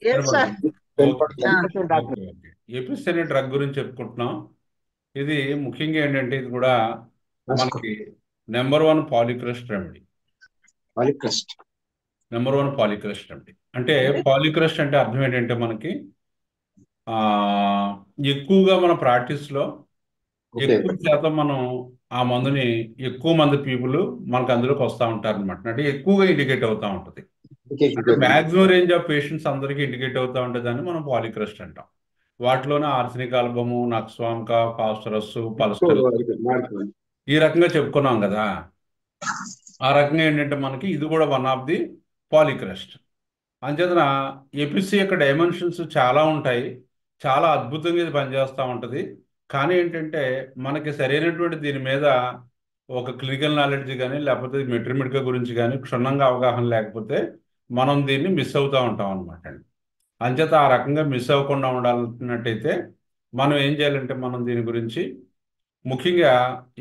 Yes sir. వినపడుతుంది. Okay 10% okay okay. Apis అనే drug గురించి చెప్పుకుంటున్నాం. ఇది ముఖ్యంగా ఏంటంటే ఇది కూడా మనకి number 1 polycrest remedy. Polycrest. Number 1 polycrest remedy అంటే పాలిక్రస్ట్ అంటే అర్థం ఏంటంటే మనకి ఆ ఎక్కువగా మన ప్రాక్టీస్లో ఓకే. ఎక్కువ శాతం మనం ఆ మందుని ఎక్కువ మంది పీపుల్ మనకు అందులోకి వస్తూ ఉంటారు అనమాట. అంటే ఎక్కువగా ఇండికేట్ అవుతూ ఉంటుంది. అంటే మ్యాక్సిమం రేంజ్ ఆఫ్ పేషెంట్స్ అందరికీ ఇండికేట్ అవుతూ ఉంటుందని మనం పాలిక్రస్ట్ అంటాం. వాటిలోనే ఆర్సెనిక్ ఆల్బము, నక్స్వాంకా, ఫాస్ఫరస్, పల్స్టర్ ఈ రకంగా చెప్పుకున్నాం కదా. ఆ రకంగా ఏంటంటే మనకి ఇది కూడా వన్ ఆఫ్ ది పాలిక్రస్ట్. అంచేతన ఎపిసి యొక్క డైమెన్షన్స్ చాలా ఉంటాయి. చాలా అద్భుతంగా ఇది పనిచేస్తూ ఉంటుంది. కానీ ఏంటంటే మనకి సరైనటువంటి దీని మీద ఒక క్లినికల్ నాలెడ్జ్ కానీ లేకపోతే మెట్రిమిడికా గురించి కానీ క్షుణ్ణంగా అవగాహన లేకపోతే మనం దీన్ని మిస్ అవుతూ ఉంటాం అనమాట అండి. అంచేత ఆ రకంగా మిస్ అవ్వకుండా ఉండాలన్నట్టయితే మనం ఏం చేయాలంటే మనం దీని గురించి ముఖ్యంగా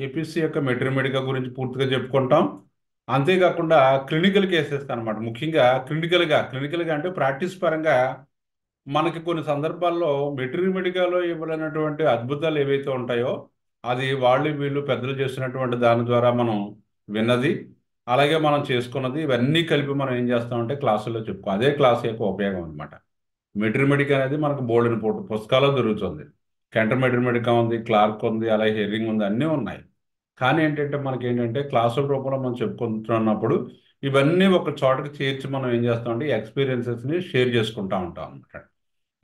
ఏపీసీ యొక్క మెట్రిమెడికా గురించి పూర్తిగా చెప్పుకుంటాం. అంతేకాకుండా క్లినికల్ కేసెస్ అనమాట. ముఖ్యంగా క్లినికల్గా అంటే ప్రాక్టీస్ పరంగా మనకి కొన్ని సందర్భాల్లో మెట్రిమెడికాలో ఇవ్వలేనటువంటి అద్భుతాలు ఏవైతే ఉంటాయో అది వాళ్ళు వీళ్ళు పెద్దలు చేసినటువంటి దాని ద్వారా మనం విన్నది అలాగే మనం చేసుకున్నది ఇవన్నీ కలిపి మనం ఏం చేస్తామంటే క్లాసుల్లో చెప్పుకో అదే క్లాస్ యొక్క ఉపయోగం అనమాట. మెట్రిమెడికా అనేది మనకు బోల్డెన్ పుస్తకాల్లో దొరుకుతుంది. కెంటర్ మెట్రిమెడికా ఉంది, క్లార్క్ ఉంది, అలాగే హెరింగ్ ఉంది, అన్నీ ఉన్నాయి. కానీ ఏంటంటే మనకి ఏంటంటే క్లాసుల రూపంలో మనం చెప్పుకుంటున్నప్పుడు ఇవన్నీ ఒక చోటకి చేర్చి మనం ఏం చేస్తామంటే ఎక్స్పీరియన్సెస్ని షేర్ చేసుకుంటూ ఉంటాం అనమాట.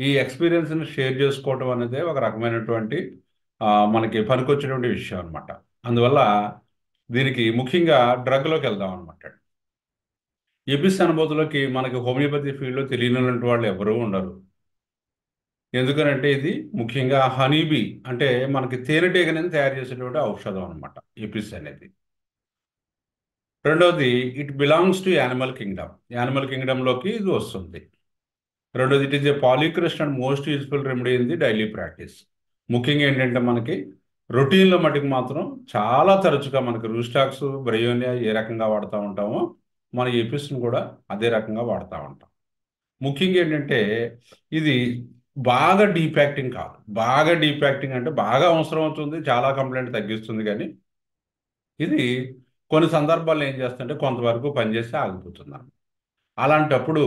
ఈ ఎక్స్పీరియన్స్ని షేర్ చేసుకోవటం అనేది ఒక రకమైనటువంటి మనకి పనికొచ్చేటువంటి విషయం అనమాట. అందువల్ల దీనికి ముఖ్యంగా డ్రగ్లోకి వెళ్దాం అనమాట. ఎపిస్ అనుభూతిలోకి మనకి హోమియోపతి ఫీల్డ్లో తెలియనటువంటి వాళ్ళు ఎవరూ ఉండరు. ఎందుకనంటే ఇది ముఖ్యంగా హనీబీ అంటే మనకి తేనెటీగని తయారు చేసేటువంటి ఔషధం అనమాట ఎపిస్ అనేది. రెండవది it belongs to animal kingdom. Animal కింగ్డమ్లోకి ఇది వస్తుంది. రెండోది it is a polycrest and most useful remedy in the daily practice. ముఖ్యంగా ఏంటంటే మనకి రొటీన్లో మటుకు మాత్రం చాలా తరచుగా మనకి రూస్టాక్స్, బ్రయోనియా ఏ రకంగా వాడుతూ ఉంటామో మన ఎపిస్ని కూడా అదే రకంగా వాడుతూ ఉంటాం. ముఖ్యంగా ఏంటంటే ఇది బాగా డీప్ యాక్టింగ్ కాదు. బాగా డీప్ యాక్టింగ్ అంటే బాగా అవసరం అవుతుంది, చాలా కంప్లైంట్ తగ్గిస్తుంది. కానీ ఇది కొన్ని సందర్భాల్లో ఏం చేస్తుంటే కొంతవరకు పనిచేసి ఆగిపోతుంది. అలాంటప్పుడు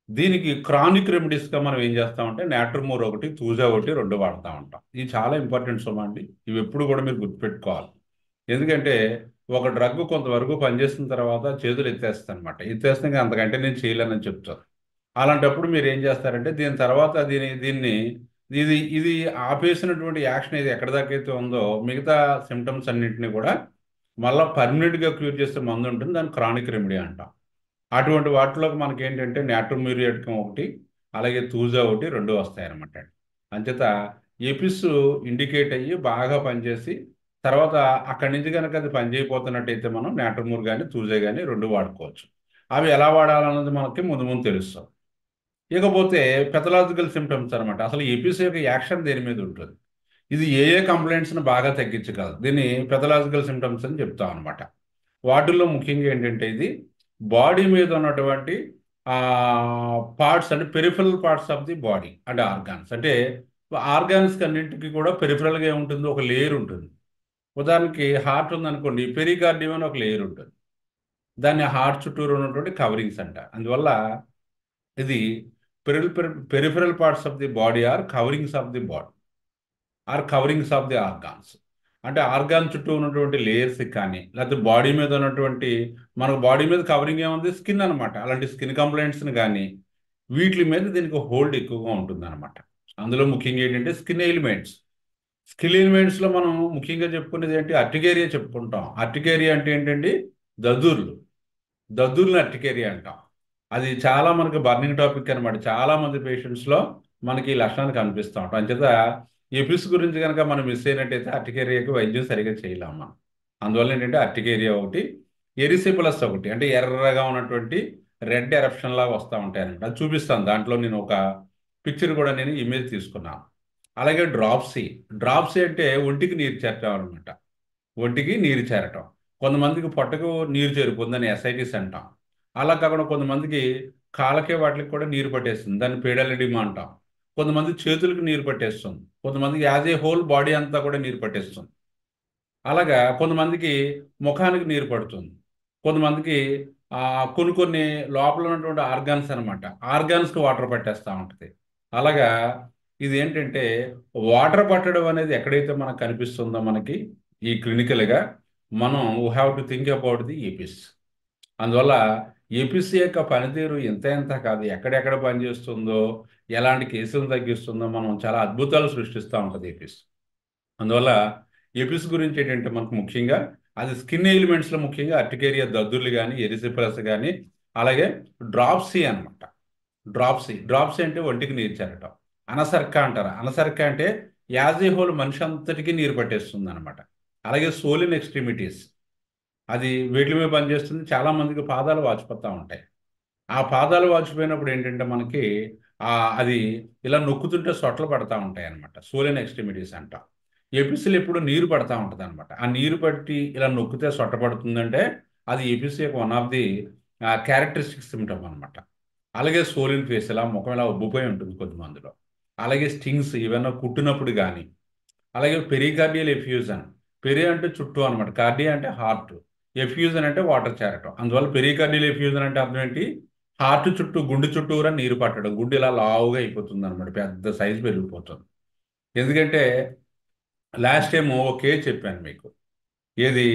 దీనికి క్రానిక్ రెమెడీస్గా మనం ఏం చేస్తామంటే నాట్రమోర్ ఒకటి, తూజా ఒకటి, 2 వాడుతూ ఉంటాం. ఇది చాలా ఇంపార్టెంట్ సోమా అండి. ఇవి ఎప్పుడు కూడా మీరు గుర్తుపెట్టుకోవాలి. ఎందుకంటే ఒక డ్రగ్ కొంతవరకు పనిచేసిన తర్వాత చేతులు ఎత్తేస్తుంది అనమాట. ఎత్తేస్తే ఇంకా అంతకంటే నేను చేయలేనని చెప్తారు. అలాంటప్పుడు మీరు ఏం చేస్తారంటే దీని తర్వాత దీన్ని ఇది ఇది ఆపేసినటువంటి యాక్షన్ ఇది ఎక్కడి దాకా అయితే ఉందో మిగతా సిమ్టమ్స్ అన్నింటినీ కూడా మళ్ళీ పర్మనెంట్గా క్యూర్ చేసే మందు ఉంటుంది. దాన్ని క్రానిక్ రెమెడీ అంటాం. అటువంటి వాటిలోకి మనకి ఏంటంటే నాట్రోమ్యూరియాటికం ఒకటి, అలాగే తూజా ఒకటి, 2 వస్తాయన్నమాట. అంచేత ఎపిస్ ఇండికేట్ అయ్యి బాగా పనిచేసి తర్వాత అక్కడి నుంచి కనుక అది పనిచేయపోతున్నట్టయితే మనం నాట్రమూర్ కానీ తూజా కానీ 2 వాడుకోవచ్చు. అవి ఎలా వాడాలన్నది మనకి ముందు ముందు తెలుస్తాం. ఇకపోతే పెథలాజికల్ సిమ్టమ్స్ అనమాట. అసలు ఎపిస్ యొక్క యాక్షన్ దేని మీద ఉంటుంది, ఇది ఏ ఏ కంప్లైంట్స్ని బాగా తగ్గించగలదు, దీన్ని పెథలాజికల్ సిమ్టమ్స్ అని చెప్తాం అనమాట. వాటిల్లో ముఖ్యంగా ఏంటంటే ఇది బాడీ మీద ఉన్నటువంటి పార్ట్స్ అంటే peripheral parts of the body అంటే ఆర్గాన్స్. అంటే ఆర్గాన్స్ అన్నింటికి కూడా పెరిఫరల్గా ఏముంటుందో ఒక లేయర్ ఉంటుంది. ఉదాహరణకి హార్ట్ ఉందనుకోండి, పెరికార్డియం అని ఒక లేయర్ ఉంటుంది. దాన్ని హార్ట్ చుట్టూరు ఉన్నటువంటి కవరింగ్స్ అంట. అందువల్ల ఇది peripheral parts of the body are coverings of the body are coverings of the organs. అంటే ఆర్గాన్ చుట్టూ ఉన్నటువంటి లేయర్స్ కానీ లేకపోతే బాడీ మీద ఉన్నటువంటి మనకు బాడీ మీద కవరింగ్ ఏముంది, స్కిన్ అనమాట. అలాంటి స్కిన్ కంప్లైంట్స్ని కానీ వీటి మీద దీనికి హోల్డ్ ఎక్కువగా ఉంటుంది అనమాట. అందులో ముఖ్యంగా ఏంటంటే స్కిన్ ఎలిమెంట్స్లో మనం ముఖ్యంగా చెప్పుకునేది ఏంటి, అర్టికేరియా చెప్పుకుంటాం. అర్టికేరియా అంటే ఏంటండి, దద్దుర్లు అర్టికేరియా అంటాం. అది చాలా మనకి బర్నింగ్ టాపిక్ అనమాట. చాలా మంది పేషెంట్స్లో మనకి ఈ లక్షణాలు కనిపిస్తూ ఉంటాం. అంచేత ఎపిస్ గురించి కనుక మనం మిస్ అయినట్టయితే అర్టికేరియాకి వైద్యం సరిగా చేయలేము మనం. అందువల్ల ఏంటంటే అర్టికేరియా ఒకటి, ఎరిసిపులస్ ఒకటి అంటే ఎర్రగా ఉన్నటువంటి రెడ్ ఎరప్షన్ లాగా వస్తూ ఉంటాయి అనమాట. అది చూపిస్తాను. దాంట్లో నేను ఒక పిక్చర్ కూడా నేను ఇమేజ్ తీసుకున్నాను. అలాగే డ్రాప్సీ అంటే ఒంటికి నీరు చేరటం అనమాట. ఒంటికి నీరు చేరటం. కొంతమందికి పొట్టకు నీరు చేరుకుందని ఎస్ఐటిస్ అంటాం. అలా కాకుండా కొంతమందికి కాళ్ళకే వాటికి కూడా నీరు పట్టేస్తుంది, దాన్ని పేడలడిమా అంటాం. కొంతమంది చేతులకు నీరు పట్టేస్తుంది, కొంతమందికి యాజ్ ఏ హోల్ బాడీ అంతా కూడా నీరు పట్టేస్తుంది. అలాగా కొంతమందికి ముఖానికి నీరు పడుతుంది, కొంతమందికి కొన్ని కొన్ని లోపల ఉన్నటువంటి ఆర్గాన్స్ అనమాట, ఆర్గాన్స్కి వాటర్ పట్టేస్తూ ఉంటుంది. అలాగా ఇది ఏంటంటే వాటర్ పట్టడం అనేది ఎక్కడైతే మనకు కనిపిస్తుందో మనకి ఈ క్లినికల్గా, మనం we have to think about the APIs. అందువల్ల ఏపీసీ యొక్క పనితీరు ఎంత కాదు, ఎక్కడెక్కడ పనిచేస్తుందో, ఎలాంటి కేసులు తగ్గిస్తుందో, మనం చాలా అద్భుతాలు సృష్టిస్తూ ఉంటుంది ఏపీస్. అందువల్ల ఏపీస్ గురించి ఏంటంటే మనకు ముఖ్యంగా అది స్కిన్ ఎలిమెంట్స్లో ముఖ్యంగా అర్టికేరియా దద్దుర్లు కానీ, ఎరిసిపరస్ కానీ, అలాగే డ్రాప్సీ అనమాట. డ్రాప్సీ అంటే ఒంటికి నీరు చేరటం. అనసర్క అంటారు, అనసర్క అంటే యాజ్ ఏ హోల్ మనిషి అంతటికీ నీరు పట్టేస్తుంది అనమాట. అలాగే సోలిన్ ఎక్స్ట్రిమిటీస్, అది వీటి మీద పనిచేస్తుంది. చాలా మందికి పాదాలు వాచిపోతూ ఉంటాయి. ఆ పాదాలు వాచిపోయినప్పుడు ఏంటంటే మనకి అది ఇలా నొక్కుతుంటే సొట్టలు పడతా ఉంటాయి అనమాట, సోలిన్ ఎక్స్ట్రిమిటీస్ అంటాం. ఎపిసిల్ ఎప్పుడు నీరు పడతా ఉంటుంది అనమాట. ఆ నీరు పట్టి ఇలా నొక్కితే సొట్ట పడుతుందంటే అది ఎపిసి యొక్క one of the characteristic symptom అనమాట. అలాగే సోలిన్ ఫేస్, ఇలా ముఖం ఇలా ఉబ్బిపోయి ఉంటుంది కొద్దిమందిలో. అలాగే స్టింగ్స్ ఏమైనా కుట్టినప్పుడు కానీ. అలాగే పెరికార్డియల్ ఎఫ్యూజన్, పెరి అంటే చుట్టూ అనమాట, కార్డియా అంటే హార్ట్, ఎఫ్యూజన్ అంటే వాటర్ చేరటం. అందువల్ల పెరికార్డియల్ ఎఫ్యూజన్ అంటే అర్థం ఏంటి, హార్ట్ చుట్టూ, గుండె చుట్టూరా నీరు పట్టడం, గుండె ఇలా లావుగా అయిపోతుంది అనమాట, పెద్ద సైజు పెరిగిపోతుంది. ఎందుకంటే లాస్ట్ టైం ఒక కేసు చెప్పాను మీకు, ఏది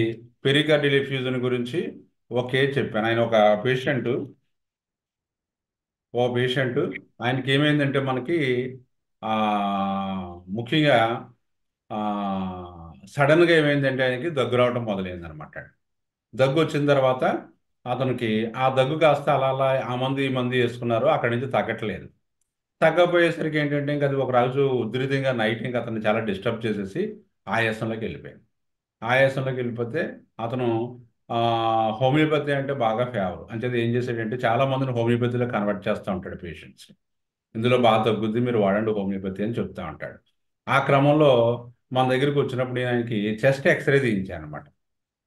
పెరికార్డియల్ ఎఫ్యూజన్ గురించి ఒక కేసు చెప్పాను. ఆయన ఒక పేషెంట్ ఆయనకి ఏమైందంటే మనకి ముఖ్యంగా సడన్గా ఏమైందంటే ఆయనకి దగ్గు రావడం మొదలైంది అనమాట. దగ్గు వచ్చిన తర్వాత అతనికి ఆ దగ్గు కాస్త అలా అలా ఆ మంది ఈ మంది వేసుకున్నారు, అక్కడి నుంచి తగ్గట్లేదు. తగ్గపోయేసరికి ఏంటంటే ఇంకా అది ఒక రోజు ఉధృతంగా నైట్ ఇంకా అతన్ని చాలా డిస్టర్బ్ చేసేసి ఆయాసంలోకి వెళ్ళిపోయాడు. ఆయాసంలోకి వెళ్ళిపోతే అతను హోమియోపతి అంటే బాగా ఫేవర్ అంచేది ఏం చేశాడంటే చాలా మందిని హోమియోపతిలో కన్వర్ట్ చేస్తూ ఉంటాడు పేషెంట్స్. ఇందులో బాగా తగ్గుద్ది, మీరు వాడండి హోమియోపతి అని చెప్తా ఉంటాడు. ఆ క్రమంలో మన దగ్గరికి వచ్చినప్పుడు ఆయనకి చెస్ట్ ఎక్స్రే తీయించాను అనమాట.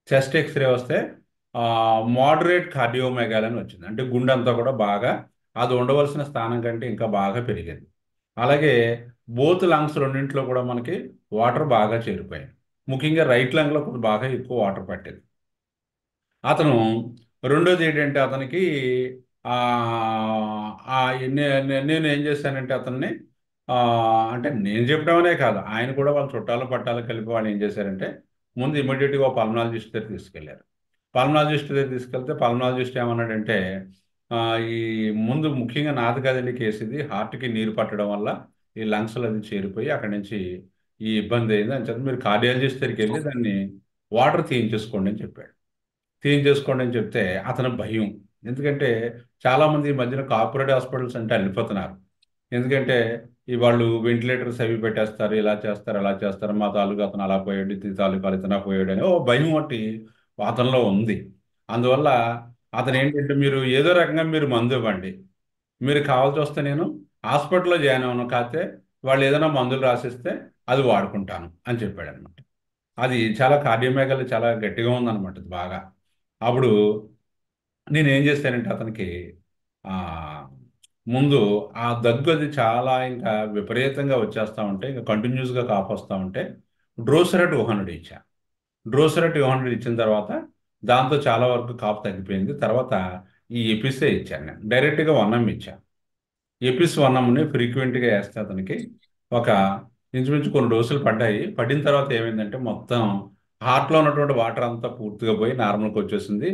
చెస్ట్ ఎక్స్రే వస్తే మోడరేట్ కార్డియోమెగాలి అని వచ్చింది. అంటే గుండె అంతా కూడా బాగా అది ఉండవలసిన స్థానం కంటే ఇంకా బాగా పెరిగింది. అలాగే బోత్ లంగ్స్ రెండింటిలో కూడా మనకి వాటర్ బాగా చేరిపోయాయి. ముఖ్యంగా రైట్ లంగ్లో కొంచెం బాగా ఎక్కువ వాటర్ పట్టేది. అతను రెండోది ఏంటంటే అతనికి నేను ఏం చేశానంటే అతన్ని అంటే నేను చెప్పడమనే కాదు, ఆయన కూడా వాళ్ళ చుట్టాలు పట్టాలు కలిపి వాళ్ళు ఏం చేశారంటే ముందు ఇమీడియట్గా పల్మనాలజిస్ట్ దగ్గర తీసుకెళ్లారు. పల్మనాలజిస్ట్ దగ్గర తీసుకెళ్తే పల్మనాలజిస్ట్ ఏమన్నాడంటే ఈ ముందు ముఖ్యంగా నాది కదండి కేసు, ఇది హార్ట్కి నీరు పట్టడం వల్ల ఈ లంగ్స్లో అది చేరిపోయి అక్కడి నుంచి ఈ ఇబ్బంది అయింది అని చెప్పి మీరు కార్డియాలజిస్ట్ దగ్గరికి వెళ్ళి దాన్ని వాటర్ తీయించేసుకోండి అని చెప్పాడు. తీయించేసుకోండి అని చెప్తే అతని భయం, ఎందుకంటే చాలామంది ఈ మధ్యన కార్పొరేట్ హాస్పిటల్స్ అంటే వెళ్ళిపోతున్నారు. ఎందుకంటే ఈ వాళ్ళు వెంటిలేటర్స్ అవి పెట్టేస్తారు, ఇలా చేస్తారు అలా చేస్తారు, మా తాలూకు అతను అలా పోయాడు, ఈ తాలూకు ఇతను పోయాడు అని ఓ భయం ఒకటి అతనిలో ఉంది. అందువల్ల అతను ఏంటంటే మీరు ఏదో రకంగా మీరు మందు ఇవ్వండి, మీరు కావాల్సి వస్తే నేను హాస్పిటల్లో జాయిన్ అవ్వను, కాకపోతే వాళ్ళు ఏదైనా మందులు రాసిస్తే అది వాడుకుంటాను అని చెప్పాడు అనమాట. అది చాలా కార్డియోమెగాలి చాలా గట్టిగా ఉందన్నమాట బాగా. అప్పుడు నేను ఏం చేశానంటే అతనికి ముందు ఆ దగ్గు అది చాలా ఇంకా విపరీతంగా వచ్చేస్తూ ఉంటే, ఇంకా కంటిన్యూస్గా కాఫ్ వస్తూ ఉంటే డ్రోసెరా 200 ఇచ్చా. డ్రోసెరా 200 ఇచ్చిన తర్వాత దాంతో చాలా వరకు కాఫ్ తగ్గిపోయింది. తర్వాత ఈ ఎపిసే ఇచ్చాను, నేను డైరెక్ట్గా 1M ఇచ్చాను. ఎపిస్ 1Mని ఫ్రీక్వెంట్గా వేస్తే అతనికి ఒక ఇంచుమించు కొన్ని డోసులు పడ్డాయి. పడిన తర్వాత ఏమైందంటే మొత్తం హార్ట్లో ఉన్నటువంటి వాటర్ అంతా పూర్తిగా పోయి నార్మల్కి వచ్చేసింది,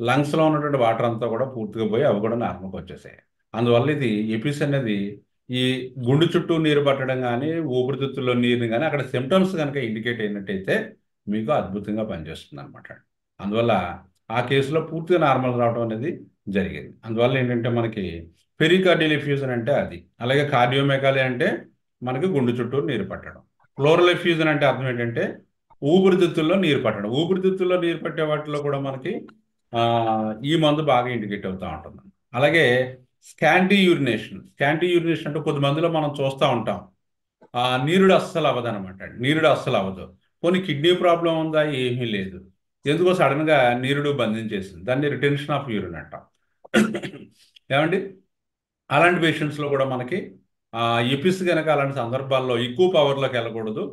లంగ్స్లో ఉన్నటువంటి వాటర్ అంతా కూడా పూర్తిగా పోయి అవి కూడా నార్మల్కి వచ్చేసాయి. అందువల్ల ఇది ఎపిస్ అనేది ఈ గుండె చుట్టూ నీరు పట్టడం కానీ, ఊపిరితిత్తుల్లో నీరుని కానీ అక్కడ సిమ్టమ్స్ కనుక ఇండికేట్ అయినట్టయితే మీకు అద్భుతంగా పనిచేస్తుంది అనమాట. అందువల్ల ఆ కేసులో పూర్తిగా నార్మల్ రావడం అనేది జరిగింది. అందువల్ల ఏంటంటే మనకి పెరికార్డియల్ ఎఫ్యూజన్ అంటే అది, అలాగే కార్డియోమెగాలి అంటే మనకి గుండె చుట్టూ నీరు పట్టడం. ప్లోరల్ ఎఫ్యూజన్ అంటే అర్థం ఏంటంటే ఊపిరితిత్తుల్లో నీరు పట్టడం. ఊపిరితిత్తుల్లో నీరు పట్టే వాటిలో కూడా మనకి ఈ మందు బాగా ఇండికేట్ అవుతూ ఉంటుంది. అలాగే స్కాంటీ యూరినేషన్ అంటే కొద్ది మందిలో మనం చూస్తూ ఉంటాం నీరుడు అస్సలు అవ్వదు అనమాట, నీరుడు అస్సలు అవ్వదు. కొన్ని కిడ్నీ ప్రాబ్లం ఉందా, ఏమీ లేదు, ఎందుకో సడన్గా నీరుడు బంధించేసింది, దాన్ని రిటెన్షన్ ఆఫ్ యూరిన్ అంటాం. ఏమండి అలాంటి పేషెంట్స్లో కూడా మనకి ఎపిస్ కనుక అలాంటి సందర్భాల్లో ఎక్కువ పవర్లోకి వెళ్ళకూడదు.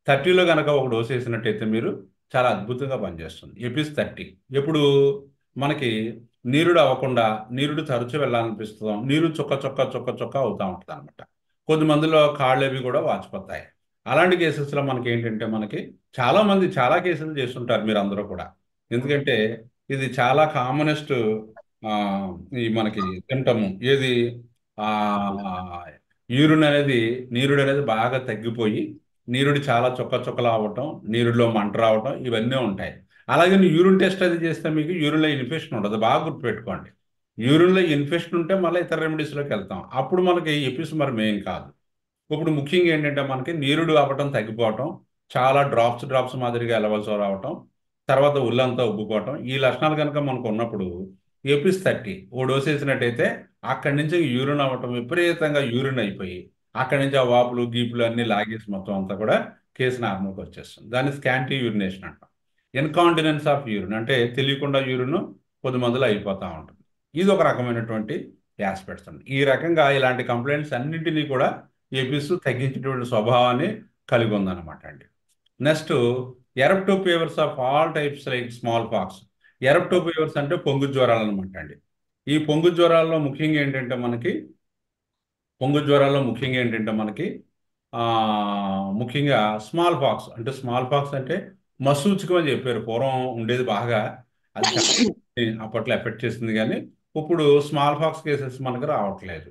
30లో కనుక ఒక డోస్ వేసినట్టయితే మీరు చాలా అద్భుతంగా పనిచేస్తుంది. ఎపిస్ 30 ఎప్పుడు మనకి నీరుడు అవ్వకుండా నీరుడు తరచు వెళ్ళాలనిపిస్తాం, నీరు చుక్క చుక్క చుక్క చుక్క అవుతూ ఉంటుంది అనమాట. కొద్దిమందిలో కాళ్ళు అవి కూడా వాచిపోతాయి. అలాంటి కేసెస్లో మనకి ఏంటంటే మనకి చాలా మంది చాలా కేసులు చేస్తుంటారు మీరు అందరూ కూడా. ఎందుకంటే ఇది చాలా కామనెస్ట్ ఈ మనకి తింటము ఏది ఆ యూరిన్ అనేది నీరుడు అనేది బాగా తగ్గిపోయి నీరుడు చాలా చుక్క చుక్కలు అవ్వటం, నీరుడిలో మంట రావటం ఇవన్నీ ఉంటాయి. అలాగే యూరిన్ టెస్ట్ అది చేస్తే మీకు యూరిన్లో ఇన్ఫెక్షన్ ఉండదు. బాగా గుర్తుపెట్టుకోండి. యూరిన్లో ఇన్ఫెక్షన్ ఉంటే మళ్ళీ ఇతర రెమెడీస్లోకి వెళ్తాం. అప్పుడు మనకి ఎపిస్ మరి మెయిన్ కాదు. ఇప్పుడు ముఖ్యంగా ఏంటంటే మనకి నీరుడు అవ్వటం తగ్గిపోవటం, చాలా డ్రాప్స్ మాదిరిగా వెళ్ళవలసి రావటం, తర్వాత ఒళ్ళంతా ఉబ్బిపోవటం ఈ లక్షణాలు కనుక మనకు ఉన్నప్పుడు ఎపిస్ 30 ఓ డోస్ వేసినట్టయితే అక్కడి నుంచి యూరిన్ అవ్వటం విపరీతంగా యూరిన్ అయిపోయి అక్కడి నుంచి ఆ వాపులు గీపులు అన్ని లాగేసి మొత్తం అంతా కూడా కేసు నార్మల్కి వచ్చేస్తుంది. దాన్ని స్కాంటీ యూరినేషన్ అంటాం. ఇన్కాంటినెన్స్ ఆఫ్ యూరిన్ అంటే తెలియకుండా యూరిన్ కొద్ది మందిలో అయిపోతూ ఉంటుంది. ఇది ఒక రకమైనటువంటి ఆస్పెక్ట్స్ అండి. ఈ రకంగా ఇలాంటి కంప్లైంట్స్ అన్నింటినీ కూడా ఎపిస్ తగ్గించేటువంటి స్వభావాన్ని కలిగి ఉందన్నమాట అండి. Next eruptive fevers of all types like small pox. Eruptive fevers అంటే పొంగు జ్వరాలు అనమాట అండి. ఈ పొంగు జ్వరాల్లో ముఖ్యంగా ఏంటంటే మనకి ముఖ్యంగా స్మాల్ పాక్స్ అంటే మసూచికం అని చెప్పారు. పూర్వం ఉండేది బాగా, అది అప్పట్లో ఎఫెక్ట్ చేసింది. కానీ ఇప్పుడు స్మాల్ పాక్స్ కేసెస్ మనకు రావట్లేదు.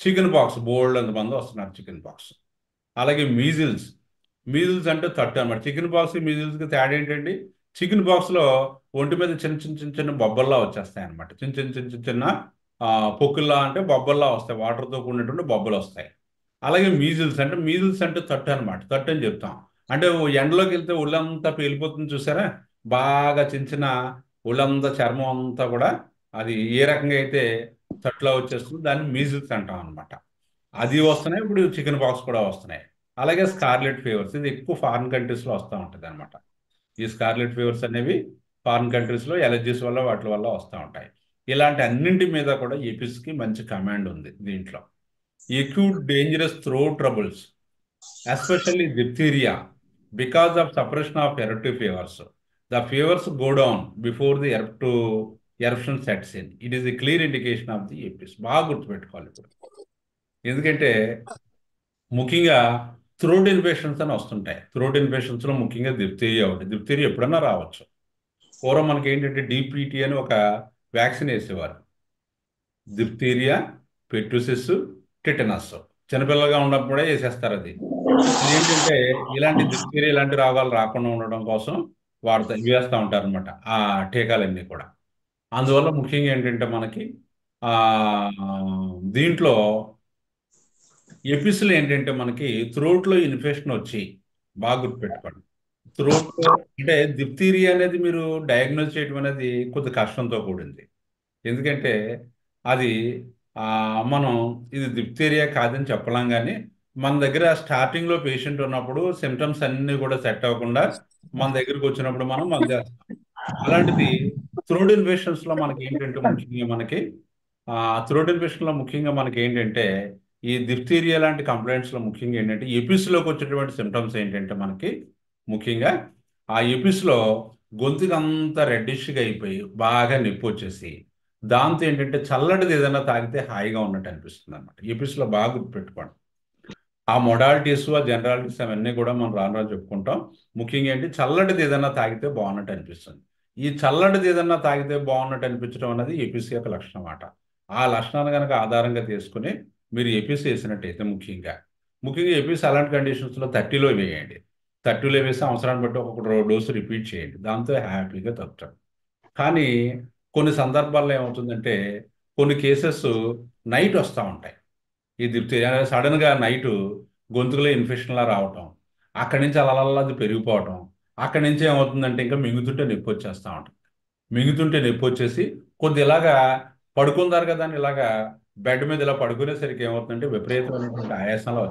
చికెన్ పాక్స్ బోల్డ్ అంతమంది వస్తున్నారు చికెన్ పాక్స్. అలాగే మీజిల్స్ అంటే తట్టు అనమాట. చికెన్ పాక్స్ మీజిల్స్కి తేడా ఏంటండి? చికెన్ పాక్స్లో ఒంటి మీద చిన్న చిన్న చిన్న చిన్న బొబ్బల్లా వచ్చేస్తాయి అనమాట. చిన్న చిన్న చిన్న చిన్న చిన్న పొక్కుల్లా అంటే బొబ్బల్లా వస్తాయి, వాటర్తో కూడినటువంటి బొబ్బలు వస్తాయి. అలాగే మీజిల్స్ అంటే తట్టు అనమాట. తట్టు అని చెప్తాం. అంటే ఎండలోకి వెళ్తే ఒళ్ళంతా పేలిపోతుంది చూసారా, బాగా చిన్న చిన్న ఒళ్ళంతా చర్మం అంతా కూడా అది ఏ రకంగా అయితే తట్టులా వచ్చేస్తుందో దాన్ని మీజిల్స్ అంటాం అనమాట. అది వస్తున్నాయి, ఇప్పుడు చికెన్ పాక్స్ కూడా వస్తున్నాయి. అలాగే స్కార్లెట్ ఫీవర్స్, ఇది ఎక్కువ ఫారిన్ కంట్రీస్లో వస్తూ ఉంటుంది అనమాట. ఈ స్కార్లెట్ ఫీవర్స్ అనేవి ఫారిన్ కంట్రీస్లో ఎలర్జీస్ వల్ల వాటి వల్ల వస్తూ ఉంటాయి. ఇలాంటి అన్నింటి మీద కూడా ఎపిస్కి మంచి కమాండ్ ఉంది దీంట్లో. acute dangerous throat troubles, especially diphtheria, because of suppression of eruptive fevers. The fevers go down before the eruption sets in. It is a clear indication of the epis. బాగా గుర్తుపెట్టుకోవాలి ఇప్పుడు. ఎందుకంటే ముఖ్యంగా థ్రోట్ ఇన్ఫెక్షన్స్ అని వస్తుంటాయి. Throat ఇన్ఫెక్షన్స్లో ముఖ్యంగా diphtheria ఒకటి. Diphtheria ఎప్పుడన్నా రావచ్చు. పూర్వం మనకి ఏంటంటే డిపిటి అని ఒక వ్యాక్సిన్ వేసేవారు. డిప్తీరియా, పెట్టుసిస్, టిటనస్ చిన్నపిల్లలుగా ఉన్నప్పుడే వేసేస్తారు. అది ఏంటంటే ఇలాంటి డిప్తీరియా ఇలాంటి రోగాలు రాకుండా ఉండడం కోసం వేస్తూ ఉంటారు అనమాట ఆ టీకాలన్నీ కూడా. అందువల్ల ముఖ్యంగా ఏంటంటే మనకి దీంట్లో ఎపిస్లో ఏంటంటే మనకి థ్రోట్లో ఇన్ఫెక్షన్ వచ్చి బాగా గుర్తుపెట్టుకోండి. థ్రోట్లో అంటే డిప్తీరియా అనేది మీరు డయాగ్నోజ్ చేయడం అనేది కొద్ది కష్టంతో కూడింది. ఎందుకంటే అది మనం ఇది డిప్తీరియా కాదని చెప్పలేం. కానీ మన దగ్గర స్టార్టింగ్లో పేషెంట్ ఉన్నప్పుడు సిమ్టమ్స్ అన్నీ కూడా సెట్ అవ్వకుండా మన దగ్గరికి వచ్చినప్పుడు మనం చేస్తాం. అలాంటిది థ్రోట్ ఇన్ఫెక్షన్స్లో మనకి ఏంటంటే ముఖ్యంగా మనకి ఏంటంటే ఈ డిప్తీరియా లాంటి కంప్లైంట్స్లో ముఖ్యంగా ఏంటంటే ఎపిస్లోకి వచ్చేటువంటి సిమ్టమ్స్ ఏంటంటే మనకి ముఖ్యంగా ఆ ఎపిస్లో గొంతుకంతా రెడ్డిష్గా అయిపోయి బాగా నొప్పి వచ్చేసి దాంతో ఏంటంటే చల్లటిది ఏదైనా తాగితే హాయిగా ఉన్నట్టు అనిపిస్తుంది అనమాట. ఎపిస్లో బాగా గుర్తుపెట్టుకోండి. ఆ మొడాలిటీస్ ఆ జనరాలిటీస్ అవన్నీ కూడా మనం రాను చెప్పుకుంటాం. ముఖ్యంగా ఏంటి చల్లటిది ఏదైనా తాగితే బాగున్నట్టు అనిపిస్తుంది. ఈ చల్లటిది ఏదైనా తాగితే బాగున్నట్టు అనిపించడం అనేది ఎపిస్ యొక్క లక్షణం అన్నమాట. ఆ లక్షణాన్ని కనుక ఆధారంగా తీసుకుని మీరు ఎపిస్ వేసినట్టయితే ముఖ్యంగా ఎపిస్ అలాంటి కండిషన్స్లో 30లో వేయండి. 30లో వేసి అవసరాన్ని బట్టి ఒక్కొక్క డోసు రిపీట్ చేయండి. దాంతో హ్యాపీగా తగ్గుతారు. కానీ కొన్ని సందర్భాల్లో ఏమవుతుందంటే కొన్ని కేసెస్ నైట్ వస్తూ ఉంటాయి. ఈ డిప్తీరియా సడన్గా నైట్ గొంతుకులో ఇన్ఫెక్షన్లా రావటం, అక్కడి నుంచి అలా అది పెరిగిపోవటం, అక్కడి నుంచి ఏమవుతుందంటే ఇంకా మింగుతుంటే నొప్పి వచ్చేస్తూ ఉంటుంది. మింగుతుంటే నొప్పి వచ్చేసి కొద్ది ఇలాగా పడుకుందారు కదా అని ఇలాగా బెడ్ మీద ఇలా పడుకునేసరికి ఏమవుతుందంటే విపరీతమైనటువంటి ఆయాసంలో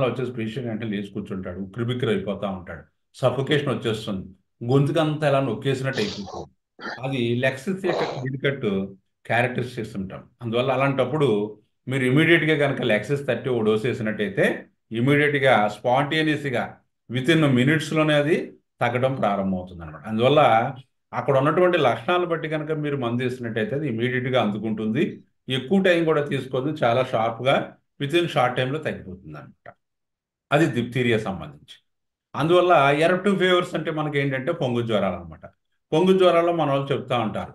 వచ్చేసి పేషెంట్ అంటే లేచి కూర్చుంటాడు, ఉక్కిరిబిక్కిరి అయిపోతూ ఉంటాడు, సఫోకేషన్ వచ్చేస్తుంది, గొంతుకంతా ఇలా నొక్కేసినట్టు అయిపోతుంది. అది లెక్సిస్ యొక్క క్లినికట్ క్యారెక్టరిస్టిక్ సిమ్టమ్. అందువల్ల అలాంటప్పుడు మీరు ఇమీడియట్గా కనుక లెక్సిస్ 30 ఓ డోస్ వేసినట్టయితే ఇమీడియట్గా స్పాంటేనియస్గా విత్ ఇన్ మినిట్స్లోనే అది తగ్గడం ప్రారంభమవుతుంది అనమాట. అందువల్ల అక్కడ ఉన్నటువంటి లక్షణాలను బట్టి కనుక మీరు మందు వేసినట్టయితే అది ఇమీడియట్గా అందుకుంటుంది, ఎక్కువ టైం కూడా తీసుకోదు, చాలా షార్ప్గా విత్ ఇన్ షార్ట్ టైంలో తగ్గిపోతుంది అనమాట. అది డిప్తీరియా సంబంధించి. అందువల్ల ఎరప్టివ్ ఫీవర్స్ అంటే మనకి ఏంటంటే పొంగు జ్వరాలు అనమాట. పొంగు జ్వరాల్లో మన వాళ్ళు చెప్తా ఉంటారు.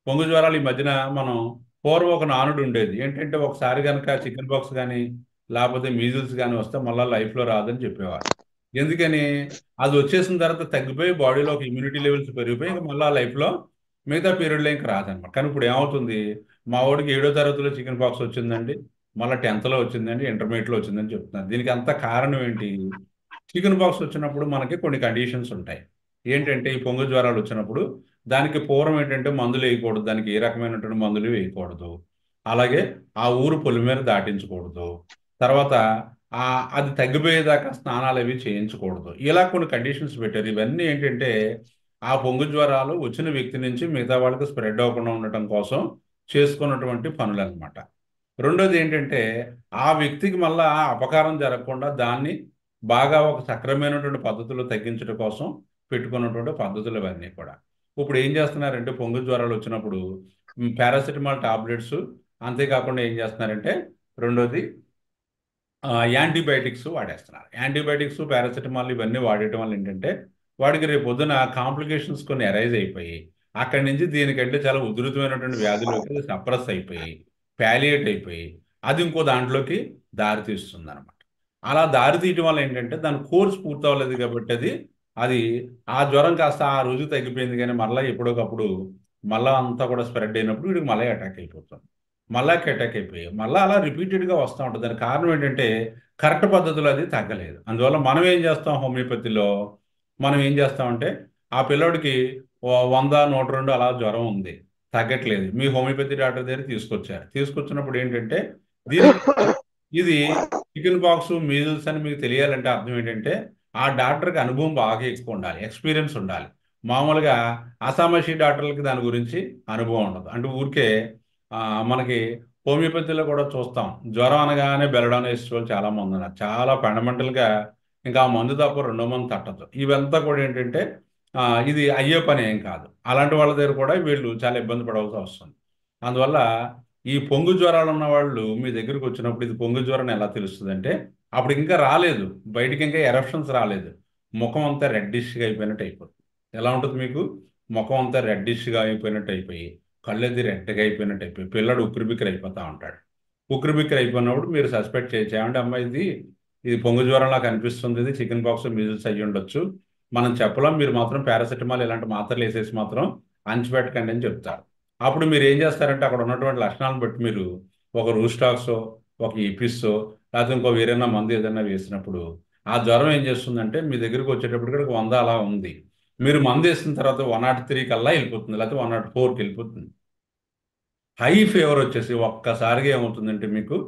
పొంగు జ్వరాలు ఈ మధ్యన మనం పూర్వం ఒక నానుడు ఉండేది ఏంటంటే ఒకసారి కనుక చికెన్ బాక్స్ కానీ లేకపోతే మీజిల్స్ కానీ వస్తే మళ్ళీ లైఫ్లో రాదని చెప్పేవారు. ఎందుకని? అది వచ్చేసిన తర్వాత తగ్గిపోయి బాడీలో ఒక ఇమ్యూనిటీ లెవెల్స్ పెరిగిపోయి ఇంకా మళ్ళీ లైఫ్లో మిగతా పీరియడ్లో ఇంకా రాదనమాట. కానీ ఇప్పుడు ఏమవుతుంది, మా వాడికి 7వ తరగతిలో చికెన్ బాక్స్ వచ్చిందండి, మళ్ళీ 10th వచ్చిందండి, ఇంటర్మీడియట్లో వచ్చిందని చెప్తున్నారు. దీనికి అంత కారణం ఏంటి? చికెన్ బాక్స్ వచ్చినప్పుడు మనకి కొన్ని కండిషన్స్ ఉంటాయి. ఏంటంటే ఈ పొంగు జ్వరాలు వచ్చినప్పుడు దానికి పూర్వం ఏంటంటే మందులు వేయకూడదు, దానికి ఏ రకమైనటువంటి మందులు వేయకూడదు, అలాగే ఆ ఊరు పొలిమేర దాటించకూడదు, తర్వాత అది తగ్గిపోయేదాకా స్నానాలు అవి చేయించకూడదు, ఇలా కొన్ని కండిషన్స్ పెట్టారు. ఇవన్నీ ఏంటంటే ఆ పొంగు జ్వరాలు వచ్చిన వ్యక్తి నుంచి మిగతా వాళ్ళకి స్ప్రెడ్ అవ్వకుండా ఉండటం కోసం చేసుకున్నటువంటి పనులు అనమాట. రెండోది ఏంటంటే ఆ వ్యక్తికి మళ్ళా అపకారం జరగకుండా దాన్ని బాగా ఒక సక్రమైనటువంటి పద్ధతులు తగ్గించడం కోసం పెట్టుకున్నటువంటి పద్ధతులు ఇవన్నీ కూడా. ఇప్పుడు ఏం చేస్తున్నారంటే పొంగు జ్వరాలు వచ్చినప్పుడు పారాసిటమాల్ టాబ్లెట్స్, అంతేకాకుండా ఏం చేస్తున్నారంటే రెండోది యాంటీబయాటిక్స్ వాడేస్తున్నారు. యాంటీబయాటిక్స్ పారాసిటమాల్ ఇవన్నీ వాడటం వల్ల ఏంటంటే వాడికి రేపు పొద్దున కాంప్లికేషన్స్ కొన్ని అరైజ్ అయిపోయి అక్కడి నుంచి దీనికంటే చాలా ఉధృతమైనటువంటి వ్యాధులకి అది సప్రెస్ అయిపోయి ప్యాలియేట్ అయిపోయి అది ఇంకో దాంట్లోకి దారి తీస్తుంది అనమాట. అలా దారి తీయటం వల్ల ఏంటంటే దాని కోర్స్ పూర్తవలేదు కాబట్టి అది ఆ జ్వరం కాస్త ఆ రోజు తగ్గిపోయింది కానీ మళ్ళీ ఎప్పుడోకప్పుడు మళ్ళీ అంతా కూడా స్ప్రెడ్ అయినప్పుడు వీడికి మళ్ళీ అటాక్ అయిపోతుంది, మళ్ళీ అటాక్ అయిపోయి మళ్ళీ అలా రిపీటెడ్గా వస్తూ ఉంటుంది. దానికి కారణం ఏంటంటే కరెక్ట్ పద్ధతిలో అది తగ్గలేదు. అందువల్ల మనం ఏం చేస్తాం, హోమియోపతిలో మనం ఏం చేస్తామంటే ఆ పిల్లోడికి 100, 102 అలా జ్వరం ఉంది, తగ్గట్లేదు, మీ హోమియోపతి డాక్టర్ దగ్గర తీసుకొచ్చినప్పుడు ఏంటంటే దీనికి ఇది చికెన్ బాక్స్ మీజిల్స్ అని మీకు తెలియాలంటే అర్థం ఏంటంటే ఆ డాక్టర్కి అనుభవం బాగా ఎక్కువ ఉండాలి, ఎక్స్పీరియన్స్ ఉండాలి. మామూలుగా అసామషి డాక్టర్లకి దాని గురించి అనుభవం ఉండదు. అంటే ఊరికే మనకి హోమియోపతిలో కూడా చూస్తాం, జ్వరం అనగానే బెల్లడం వేసే వాళ్ళు చాలా మంది ఉన్నారు, చాలా ఫండమెంటల్గా ఇంకా ఆ మందు తప్ప రెండో మంది తట్టదు. ఇవంతా కూడా ఏంటంటే ఇది అయ్యే పని ఏం కాదు. అలాంటి వాళ్ళ దగ్గర కూడా వీళ్ళు చాలా ఇబ్బంది పడవలసి వస్తుంది. అందువల్ల ఈ పొంగు జ్వరాలు ఉన్న వాళ్ళు మీ దగ్గరికి వచ్చినప్పుడు ఇది పొంగు జ్వరం ఎలా తెలుస్తుంది అంటే అప్పుడు ఇంకా రాలేదు, బయటికి ఇంకా ఎరప్షన్స్ రాలేదు, ముఖం అంతా రెడ్డిష్గా అయిపోయినట్టు అయిపోతుంది. ఎలా ఉంటుంది మీకు? ముఖం అంతా రెడ్డిష్గా అయిపోయినట్టు అయిపోయి కళ్ళెది రెడ్డగా అయిపోయినట్టు అయిపోయి పిల్లడు ఉక్కిరిబిక్కిరి అయిపోతూ ఉంటాడు. ఉక్కిరిబిక్కిరి అయిపోయినప్పుడు మీరు సస్పెక్ట్ చేయొచ్చు, ఏమంటే అమ్మాయి ఇది పొంగు జ్వరంలా కనిపిస్తుంది, ఇది చికెన్ బాక్స్ మీజిల్స్ అయ్యి ఉండొచ్చు, మనం చెప్పలేం, మీరు మాత్రం పారాసిటమాల్ ఇలాంటి మాత్రలు వేసేసి మాత్రం అంచిపెట్టకండి అని చెప్తారు. అప్పుడు మీరు ఏం చేస్తారంటే అక్కడ ఉన్నటువంటి లక్షణాలను బట్టి మీరు ఒక రూస్టాక్సో ఒక ఈపిస్సో లేకపోతే ఇంకో వేరేనా మందు ఏదైనా వేసినప్పుడు ఆ జ్వరం ఏం చేస్తుందంటే మీ దగ్గరికి వచ్చేటప్పుడు కూడా 100 అలా ఉంది, మీరు మందు వేసిన తర్వాత 103 కల్లా వెళ్ళిపోతుంది, లేకపోతే 104కి వెళ్ళిపోతుంది. హై ఫీవర్ వచ్చేసి ఒక్కసారిగా ఏమవుతుందంటే మీకు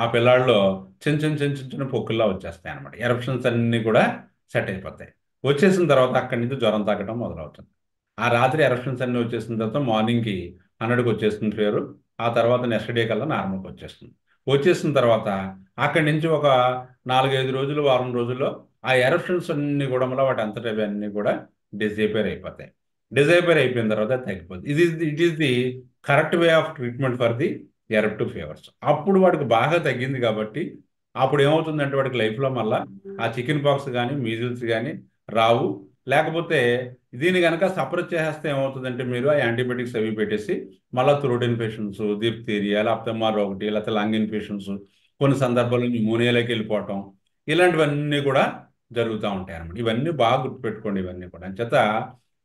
ఆ పిల్లాడిలో చిన్న చిన్న చిన్న చిన్న చిన్న పొక్కుల్లా వచ్చేస్తాయి అనమాట. ఎరప్షన్స్ అన్నీ కూడా సెట్ అయిపోతాయి. వచ్చేసిన తర్వాత అక్కడి నుంచి జ్వరం తగ్గడం మొదలవుతుంది. ఆ రాత్రి ఎరప్షన్స్ అన్నీ వచ్చేసిన తర్వాత మార్నింగ్కి 100కి వచ్చేస్తుంది ఫీవర్, ఆ తర్వాత నెక్స్ట్ డే కల్లా నార్మల్కి వచ్చేస్తుంది. వచ్చేసిన తర్వాత అక్కడి నుంచి ఒక 4-5 రోజులు, వారం రోజుల్లో ఆ ఎరప్షన్స్ అన్నీ కూడా మళ్ళీ వాటి అంతటా అన్నీ కూడా డిజేపేర్ అయిపోతాయి. డిజేపేర్ అయిపోయిన తర్వాత తగ్గిపోతుంది. It is the correct way of treatment for the eruptive fevers. అప్పుడు వాడికి బాగా తగ్గింది కాబట్టి అప్పుడు ఏమవుతుందంటే వాడికి లైఫ్లో మళ్ళీ ఆ చికెన్ పాక్స్ కానీ మీజిల్స్ కానీ రావు. లేకపోతే దీన్ని కనుక సపరేట్ చేసేస్తే ఏమవుతుందంటే మీరు ఆ యాంటీబయాటిక్స్ అవి పెట్టేసి మళ్ళీ థ్రోట్ ఇన్ఫెక్షన్స్, డిప్తీరియా, లేకపోతే మరొకటి, లేకపోతే లంగ్ ఇన్ఫెక్షన్స్, కొన్ని సందర్భాల్లో న్యూమోనియాలోకి వెళ్ళిపోవటం, ఇలాంటివన్నీ కూడా జరుగుతూ ఉంటాయి అన్నమాట. ఇవన్నీ బాగా గుర్తుపెట్టుకోండి. ఇవన్నీ కూడా అంచేత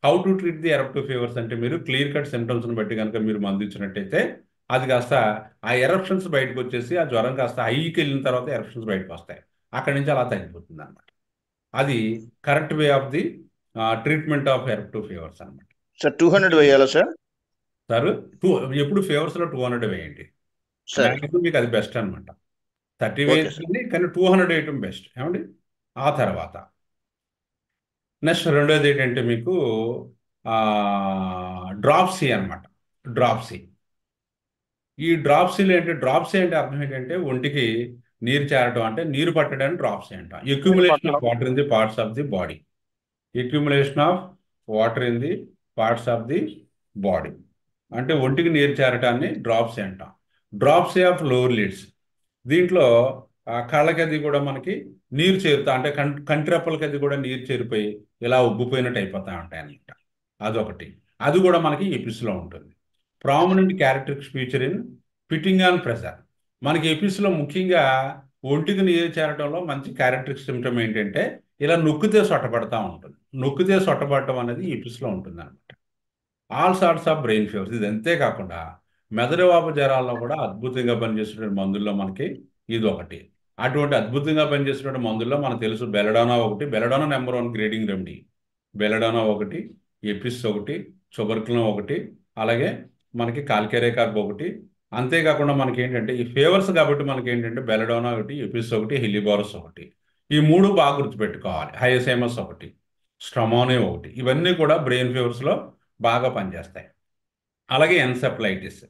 how to treat the eruptive fevers అంటే మీరు క్లియర్ కట్ సిమ్టమ్స్ని బట్టి కనుక మీరు మందు ఇచ్చినట్టయితే అది కాస్త ఆ ఎరప్షన్స్ బయటకు వచ్చేసి ఆ జ్వరం కాస్త హైకి వెళ్ళిన తర్వాత ఎరప్షన్స్ బయటకు వస్తాయి, అక్కడి నుంచి అలా తగ్గిపోతుంది అనమాట. అది correct way of the treatment of eruptive fevers అనమాట. సార్ 200 వేయాలా సార్? సార్ ఎప్పుడు ఫీవర్స్లో 200 వేయండి, మ్యాక్సిమం మీకు అది బెస్ట్ అనమాట. 30 వేయండి కానీ 200 వేయటం బెస్ట్ ఏమండి. ఆ తర్వాత నెక్స్ట్ రెండోది ఏంటంటే మీకు డ్రాప్సీ అనమాట. డ్రాప్సీ ఈ డ్రాప్సీ అంటే అర్థం ఏంటంటే ఒంటికి నీరు చేరటం అంటే నీరు పట్టడానికి డ్రాప్సీ అంటాం. Accumulation of water in the parts of the body. Accumulation of water in the parts of the body అంటే ఒంటికి నీరు చేరటాన్ని డ్రాప్సీ అంటాం. డ్రాప్సీ ఆఫ్ లోవర్ లిడ్స్, దీంట్లో కళ్ళకి అది కూడా మనకి నీరు చేరుతా అంటే కంటిరెప్పలకి అది కూడా నీరు చేరిపోయి ఇలా ఉబ్బిపోయినట్టు అయిపోతా ఉంటాయి అన్నమాట. అదొకటి, అది కూడా మనకి ఎపిస్లో ఉంటుంది. Prominent characteristic feature in fitting on pressure. మనకి ఎపిస్లో ముఖ్యంగా ఒంటికి నీరు చేరడంలో మంచి క్యారెక్టరిస్టిక్ సిమ్టమ్ ఏంటంటే ఇలా నొక్కితే సొట్టపడతా ఉంటుంది. నొక్కితే సొట్టపడటం అనేది ఎపిస్లో ఉంటుంది అనమాట. All sorts of brain fevers, ఇది అంతేకాకుండా మెదడువాపు జ్వరాల్లో కూడా అద్భుతంగా పనిచేసేటువంటి మందుల్లో మనకి ఇది ఒకటి. అటువంటి అద్భుతంగా పనిచేసేటువంటి మందుల్లో మనకు తెలుసు బెలడానా ఒకటి, బెలడానా నెంబర్ 1 గ్రేడింగ్ రెమెడీ. బెలడానా ఒకటి, ఎపిస్ ఒకటి, చుబర్కులం ఒకటి, అలాగే మనకి కాల్కేరేకార్బ్ ఒకటి. అంతేకాకుండా మనకి ఏంటంటే ఈ ఫేవర్స్ కాబట్టి మనకి ఏంటంటే బెలడానా ఒకటి, ఎపిస్ ఒకటి, హెలిబారస్ ఒకటి. ఈ 3 బాగా గుర్తుపెట్టుకోవాలి. హైసైమస్ ఒకటి, స్ట్రమోనే ఒకటి. ఇవన్నీ కూడా బ్రెయిన్ ఫీవర్స్లో బాగా పనిచేస్తాయి. అలాగే ఎన్సెఫలైటిస్.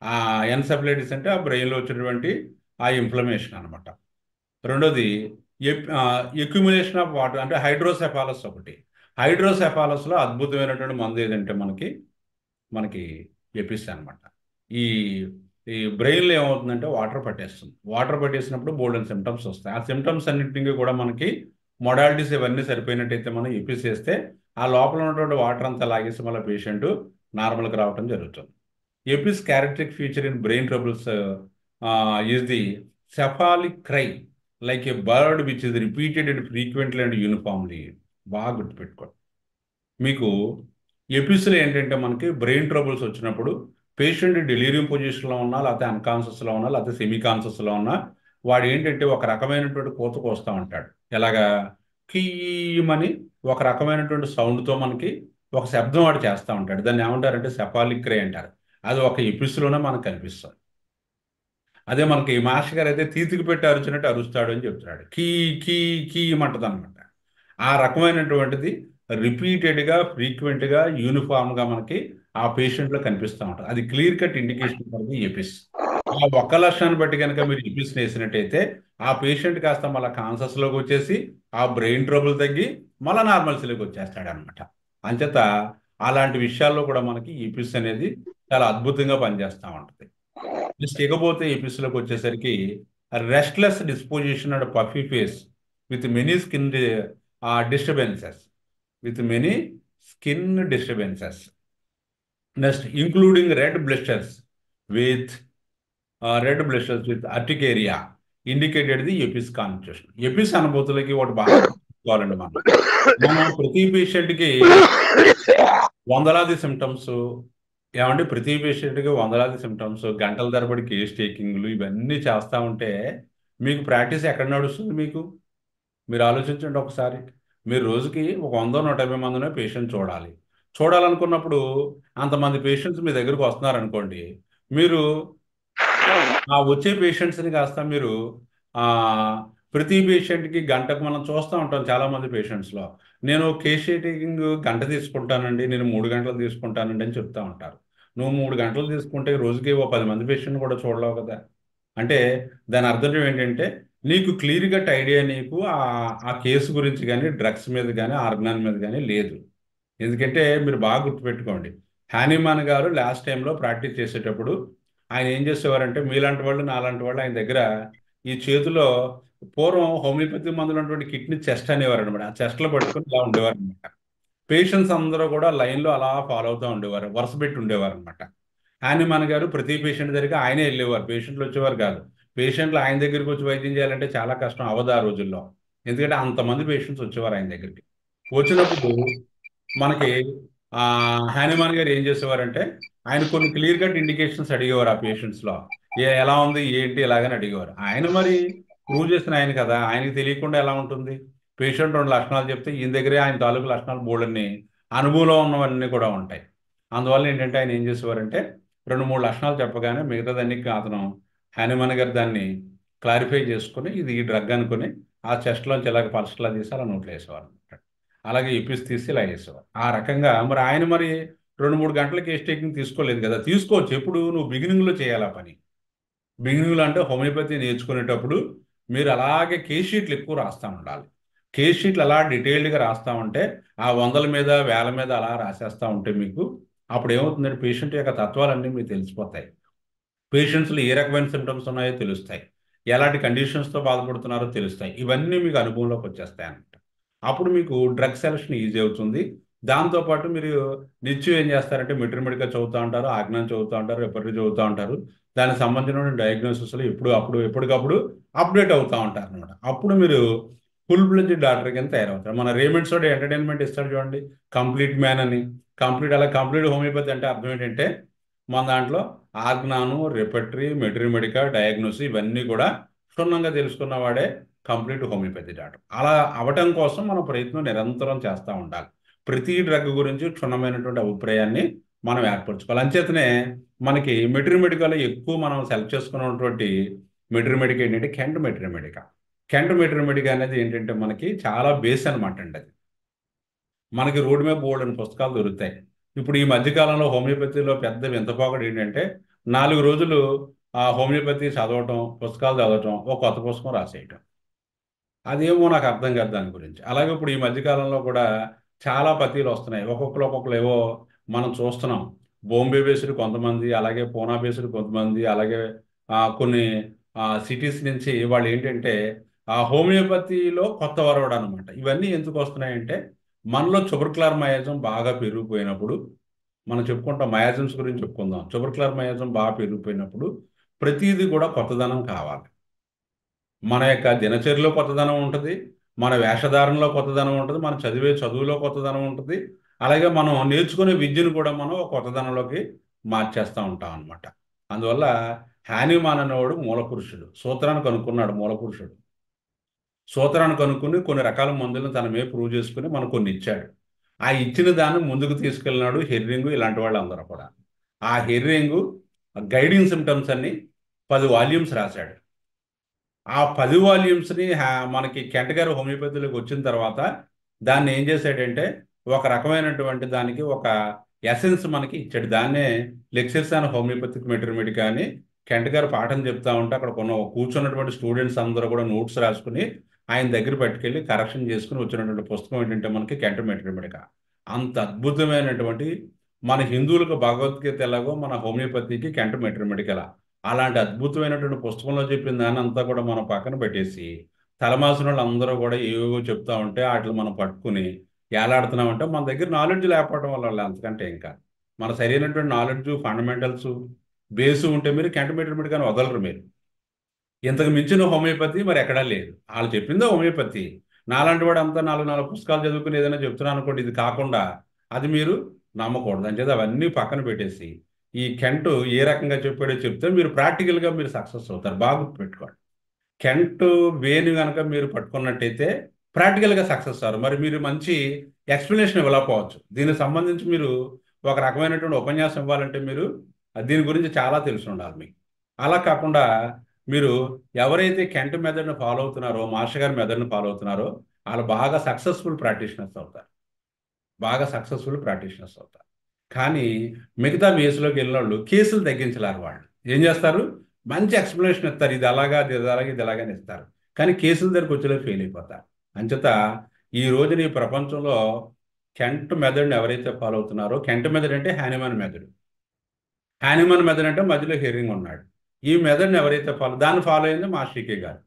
ఆ ఎన్సెఫలైటిస్ అంటే ఆ బ్రెయిన్లో వచ్చినటువంటి ఆ ఇన్ఫ్లమేషన్ అనమాట. రెండోది ఎక్యుములేషన్ ఆఫ్ వాటర్ అంటే హైడ్రోసెఫాలస్ ఒకటి. హైడ్రోసెఫాలస్లో అద్భుతమైనటువంటి మందు ఏదంటే మనకి ఎపిస్ అనమాట. ఈ ఈ బ్రెయిన్లో ఏమవుతుందంటే వాటర్ పట్టేస్తుంది. వాటర్ పట్టేసినప్పుడు బోల్డెన్ సిమ్టమ్స్ వస్తాయి. ఆ సిమ్టమ్స్ అన్నింటినీ కూడా మనకి మొడాలిటీస్ ఇవన్నీ సరిపోయినట్టయితే మనం ఎపిస్ వేస్తే ఆ లోపల ఉన్నటువంటి వాటర్ అంతా లాగేసి మళ్ళీ పేషెంట్ నార్మల్గా రావడం జరుగుతుంది. Apis characteristic feature in brain troubles is the cephalic cry like A bird which is repeated and frequently and uniformly. బాగా గుర్తుపెట్టుకోండి. మీకు ఎపిస్లో ఏంటంటే మనకి బ్రెయిన్ ట్రబుల్స్ వచ్చినప్పుడు పేషెంట్ డెలీరియం పొజిషన్లో ఉన్నా, లేకపోతే అన్కాన్షియస్లో ఉన్నా, లేకపోతే సెమీ కాన్షియస్లో ఉన్నా వాడు ఏంటంటే ఒక రకమైనటువంటి కోతకు వస్తూ ఉంటాడు. ఎలాగా కీమని ఒక రకమైనటువంటి సౌండ్తో మనకి ఒక శబ్దం వాడు చేస్తూ ఉంటాడు. దాన్ని ఏమంటారంటే సెఫాలిక్ క్రై అంటారు. అది ఒక ఎపిస్లోనే మనకు కనిపిస్తుంది. అదే మనకి మాస్టర్ గారు అయితే తీతికి పెట్టి అరుచినట్టు అరుస్తాడు అని చెప్తున్నాడు. కీ కీ కీమంటది అనమాట. ఆ రకమైనటువంటిది రిపీటెడ్గా ఫ్రీక్వెంట్గా యూనిఫామ్గా మనకి ఆ పేషెంట్లో కనిపిస్తూ ఉంటుంది. అది క్లియర్ కట్ ఇండికేషన్ మనకి ఎపిస్. ఆ ఒక్క లక్షణాన్ని బట్టి కనుక మీరు ఎపిస్ వేసినట్టయితే ఆ పేషెంట్ కాస్త మళ్ళీ కాన్షియస్లోకి వచ్చేసి ఆ బ్రెయిన్ ట్రబుల్ తగ్గి మళ్ళీ నార్మల్సీలోకి వచ్చేస్తాడు అనమాట. అంచేత అలాంటి విషయాల్లో కూడా మనకి ఎపిస్ అనేది చాలా అద్భుతంగా పనిచేస్తూ ఉంటుంది. నెక్స్ట్ ఇకపోతే ఎపిస్లోకి వచ్చేసరికి restless disposition and puffy face with many skin disturbances next including red blisters with urticaria indicated the Apis constitution. Apis అనుభూతులకి ఒకటి బాగా చెప్పుకోవాలండి. మనం ప్రతి పేషెంట్కి వందలాది సిమ్టమ్స్ ప్రతి పేషెంట్కి వందలాది సిమ్టమ్స్, గంటల తరబడి కేస్ టేకింగ్లు ఇవన్నీ చేస్తూ ఉంటే మీకు ప్రాక్టీస్ ఎక్కడ నడుస్తుంది? మీరు ఆలోచించండి ఒకసారి. మీరు రోజుకి ఒక 100-150 మందినే పేషెంట్ చూడాలనుకున్నప్పుడు అంతమంది పేషెంట్స్ మీ దగ్గరకు వస్తున్నారనుకోండి, మీరు ఆ వచ్చే పేషెంట్స్ని కాస్త మీరు ప్రతి పేషెంట్కి గంటకు మనం చూస్తూ ఉంటాం. చాలామంది పేషెంట్స్లో నేను కేస్ టేకింగ్ గంట తీసుకుంటానండి, నేను 3 గంటలు తీసుకుంటానండి అని చెప్తా ఉంటారు. నువ్వు 3 గంటలు తీసుకుంటే రోజుకి ఓ 10 మంది పేషెంట్ కూడా చూడలేవు కదా. అంటే దాని అర్థం ఏంటంటే నీకు క్లియర్ కట్ ఐడియా నీకు ఆ కేసు గురించి కానీ, డ్రగ్స్ మీద కానీ, ఆర్గనాన్ మీద కానీ లేదు. ఎందుకంటే మీరు బాగా గుర్తుపెట్టుకోండి, హానీమాన్ గారు లాస్ట్ టైంలో ప్రాక్టీస్ చేసేటప్పుడు ఆయన ఏం చేసేవారంటే మీలాంటి వాళ్ళు నాలాంటి వాళ్ళు ఆయన దగ్గర ఈ చేతిలో పూర్వం హోమియోపతి మందులు ఉన్నటువంటి కిడ్నీ చెస్ట్ అనేవారు అనమాట. ఆ చెస్ట్లో పట్టుకొని ఇలా ఉండేవారు అనమాట. పేషెంట్స్ అందరూ కూడా లైన్లో అలా ఫాలో అవుతూ ఉండేవారు, వరుస పెట్టి ఉండేవారు అనమాట. హానీమాన్ గారు ప్రతి పేషెంట్ దగ్గరికి ఆయనే వెళ్ళేవారు, పేషెంట్లు వచ్చేవారు కాదు. పేషెంట్లు ఆయన దగ్గరికి వచ్చి వైద్యం చేయాలంటే చాలా కష్టం అవ్వదు ఆ రోజుల్లో. ఎందుకంటే అంతమంది పేషెంట్స్ వచ్చేవారు ఆయన దగ్గరికి. వచ్చినప్పుడు మనకి హానీమాన్ గారు ఏం చేసేవారంటే ఆయన కొన్ని క్లియర్ కట్ ఇండికేషన్స్ అడిగేవారు ఆ పేషెంట్స్లో. ఎలా ఉంది ఏంటి ఇలాగని అడిగేవారు. ఆయన మరి ప్రూవ్ చేసిన ఆయన కదా, ఆయనకి తెలియకుండా ఎలా ఉంటుంది? పేషెంట్ 2 లక్షణాలు చెప్తే ఈయన దగ్గరే ఆయన తాలూకు లక్షణాలు బోర్డుని అనుభవంలో ఉన్నవన్నీ కూడా ఉంటాయి. అందువల్ల ఏంటంటే ఆయన ఏం చేసేవారంటే 2-3 లక్షణాలు చెప్పగానే మిగతాదన్నీ అతను హానీమాన్ గారు దాన్ని క్లారిఫై చేసుకుని ఇది ఈ డ్రగ్ అనుకుని ఆ చెస్ట్లోంచి ఇలాగ పల్స్లా తీసి అలా నోట్లో వేసేవారు అనమాట. అలాగే ఎపిస్ తీసి ఇలా వేసేవారు. ఆ రకంగా మరి ఆయన 2-3 గంటల కేస్ టేకింగ్ తీసుకోలేదు కదా, తీసుకోవచ్చు. ఎప్పుడు నువ్వు బిగినింగ్లో చేయాలి ఆ పని. బిగినింగ్లో అంటే హోమియోపతి నేర్చుకునేటప్పుడు మీరు అలాగే కేస్ షీట్లు ఎక్కువ రాస్తూ ఉండాలి. కేస్ షీట్లు అలా డీటెయిల్డ్గా రాస్తూ ఉంటే, ఆ 100ల మీద 1000 మీద అలా రాసేస్తూ ఉంటే మీకు అప్పుడు ఏమవుతుందంటే పేషెంట్ యొక్క తత్వాలన్నీ మీకు తెలిసిపోతాయి. పేషెంట్స్లో ఏ రకమైన సిమ్టమ్స్ ఉన్నాయో తెలుస్తాయి, ఎలాంటి కండిషన్స్తో బాధపడుతున్నారో తెలుస్తాయి. ఇవన్నీ మీకు అనుభవంలోకి వచ్చేస్తాయి అన్నమాట. అప్పుడు మీకు డ్రగ్ సెలక్షన్ ఈజీ అవుతుంది. దాంతోపాటు మీరు నిత్యం ఏం చేస్తారంటే మెట్రిమెడికా చదువుతూ ఉంటారు, ఆజ్ఞానం చదువుతూ ఉంటారు, రెపర్టరీ చదువుతూ ఉంటారు. దానికి సంబంధించిన డయాగ్నోసిస్లో ఎప్పటికప్పుడు అప్డేట్ అవుతూ ఉంటారు అనమాట. అప్పుడు మీరు ఫుల్ ఫ్లెడ్జ్డ్ డాక్టర్ కింద తయారవుతారు. మన రేమండ్స్ తోటి ఎంటర్టైన్మెంట్ ఇస్తాడు చూడండి, కంప్లీట్ మ్యాన్ అని. కంప్లీట్ హోమియోపతి అంటే అర్థం ఏంటంటే మన దాంట్లో ఆజ్ఞానం, రెపర్టరీ, మెట్రిమెడికా, డయాగ్నోసిస్ ఇవన్నీ కూడా క్షుణ్ణంగా తెలుసుకున్న వాడే కంప్లీట్ హోమియోపతి డాక్టర్. అలా అవటం కోసం మనం ప్రయత్నం నిరంతరం చేస్తూ ఉండాలి. ప్రతి డ్రగ్ గురించి క్షుణ్ణమైనటువంటి అభిప్రాయాన్ని మనం ఏర్పరచుకోవాలి. అంచేతనే మనకి మెట్రిమెడికాలో ఎక్కువ మనం సెలెక్ట్ చేసుకున్నటువంటి మెట్రిమెడికా ఏంటంటే కెంట్ మెట్రిమెడికా. కెంట్ మెట్రిమెడికా అనేది ఏంటంటే మనకి చాలా బేస్ అనమాట అండి. అది మనకి రోడ్డు మీద బోర్డు అని పుస్తకాలు దొరుకుతాయి. ఇప్పుడు ఈ మధ్యకాలంలో హోమియోపతిలో పెద్ద వింతపోకడు ఏంటంటే 4 రోజులు ఆ హోమియోపతి చదవటం, పుస్తకాలు చదవటం, ఒక కొత్త పుస్తకం రాసేయటం. అదేమో నాకు అర్థం కాదు దాని గురించి. అలాగే ఇప్పుడు ఈ మధ్యకాలంలో కూడా చాలా పతీలు వస్తున్నాయి. ఒక్కొక్కరు ఏవో మనం చూస్తున్నాం. బాంబే బేస్డ్ కొంతమంది, అలాగే పూనా బేస్డ్ కొంతమంది, అలాగే కొన్ని సిటీస్ నుంచి వాళ్ళు ఏంటంటే ఆ హోమియోపతిలో కొత్త వరవడు అనమాట. ఇవన్నీ ఎందుకు వస్తున్నాయంటే మనలో ట్యూబర్క్యులర్ మయాజం బాగా పెరిగిపోయినప్పుడు, మనం చెప్పుకుంటాం మయాజమ్స్ గురించి చెప్పుకుందాం. ట్యూబర్క్యులర్ మయాజం బాగా పెరిగిపోయినప్పుడు ప్రతిదీ కూడా కొత్తదనం కావాలి. మన యొక్క దినచర్యలో కొత్తదనం ఉంటుంది, మన వేషధారణలో కొత్తదనం ఉంటుంది, మనం చదివే చదువులో కొత్తదనం ఉంటుంది, అలాగే మనం నేర్చుకునే విద్యను కూడా మనం ఒక కొత్తదనంలోకి మార్చేస్తూ ఉంటాం అనమాట. అందువల్ల హానిమాన్ అనేవాడు మూలపురుషుడు, సూత్రాన్ని కనుక్కున్నాడు మూలపురుషుడు. సూత్రాన్ని కనుక్కుని కొన్ని రకాల మందులను తన మీద ప్రూవ్ చేసుకుని మనకు కొన్ని ఇచ్చాడు. ఆ ఇచ్చిన దాన్ని ముందుకు తీసుకెళ్ళినాడు హెర్రింగు, ఇలాంటి వాళ్ళు అందరూ కూడా. ఆ హెర్రింగు గైడింగ్ సిమ్టమ్స్ అన్ని 10 వాల్యూమ్స్ రాశాడు. ఆ 10 వాల్యూమ్స్ని మనకి కెంట్ గారు హోమియోపతిలోకి వచ్చిన తర్వాత దాన్ని ఏం చేశాడంటే ఒక రకమైనటువంటి దానికి ఒక ఎసెన్స్ మనకి ఇచ్చాడు. దాన్నే లెక్చర్స్ ఆన్ హోమియోపతిక్ మెట్రిమెడికా అని కెంట్ గారు పాఠం చెప్తా ఉంటే అక్కడ కూర్చున్నటువంటి స్టూడెంట్స్ అందరూ కూడా నోట్స్ రాసుకుని ఆయన దగ్గర పట్టుకెళ్ళి కరెక్షన్ చేసుకుని వచ్చినటువంటి పుస్తకం ఏంటంటే మనకి కెంట్ మెట్రిమెడికా. అంత అద్భుతమైనటువంటి, మన హిందువులకు భగవద్గీత ఎలాగో మన హోమియోపతికి కెంట్ మెట్రిమెడికా అలాంటి అద్భుతమైనటువంటి పుస్తకంలో చెప్పిన దాన్ని అంతా కూడా మనం పక్కన పెట్టేసి తలమాసిన వాళ్ళు అందరూ కూడా ఏవేవో చెప్తా ఉంటే వాటిని మనం పట్టుకుని ఏలాడుతున్నామంటే మన దగ్గర నాలెడ్జ్ లేకపోవడం వల్ల, అంతకంటే ఇంకా మన సరైనటువంటి నాలెడ్జ్, ఫండమెంటల్స్, బేసు ఉంటే మీరు కెంట్ మెట్రిమెడికా వదలరు. మీరు ఇంతకు మించిన హోమియోపతి మరి ఎక్కడా లేదు. వాళ్ళు చెప్పిందో హోమియోపతి. నాలాంటి వాడు అంతా 4 పుస్తకాలు చదువుకుని ఏదైనా చెప్తున్నాను అనుకోండి, ఇది కాకుండా అది మీరు నమ్మకూడదు. అంచేది అవన్నీ పక్కన పెట్టేసి ఈ కెంట్ ఏ రకంగా చెప్పాడో చెప్తే మీరు ప్రాక్టికల్గా మీరు సక్సెస్ అవుతారు. బాగా గుర్తుపెట్టుకోండి. కెంట్ వేని కనుక మీరు పట్టుకున్నట్టయితే ప్రాక్టికల్గా సక్సెస్ అవ్వరు. మరి మీరు మంచి ఎక్స్ప్లెనేషన్ ఇవ్వలేకపోవచ్చు. దీనికి సంబంధించి మీరు ఒక రకమైనటువంటి ఉపన్యాసం ఇవ్వాలంటే మీరు దీని గురించి చాలా తెలిసి ఉండాలి మీకు. అలా కాకుండా మీరు ఎవరైతే కెంట్ మెథడ్ని ఫాలో అవుతున్నారో, మాస్టర్ గారి మెథడ్ని ఫాలో అవుతున్నారో వాళ్ళు బాగా సక్సెస్ఫుల్ ప్రాక్టీషనర్స్ అవుతారు. కానీ మిగతా వేసులోకి వెళ్ళిన వాళ్ళు కేసులు తగ్గించలేరు. వాళ్ళు ఏం చేస్తారు, మంచి ఎక్స్ప్లెనేషన్ ఇస్తారు, ఇది అలాగా, ఇది అలాగే, ఇది అలాగని ఇస్తారు, కానీ కేసుల దగ్గరకు వచ్చేలా ఫెయిల్ అయిపోతారు. అంచేత ఈ రోజున ఈ ప్రపంచంలో కెంట్ మెథడ్ని ఎవరైతే ఫాలో అవుతున్నారో, కెంట్ మెథడ్ అంటే హానిమాన్ మెథడ్. హానిమాన్ మెథడ్ అంటే మధ్యలో హెర్రింగ్ ఉన్నాడు. ఈ మెథడ్ని ఎవరైతే దాన్ని ఫాలో అయింది మాస్టర్ కే గారు.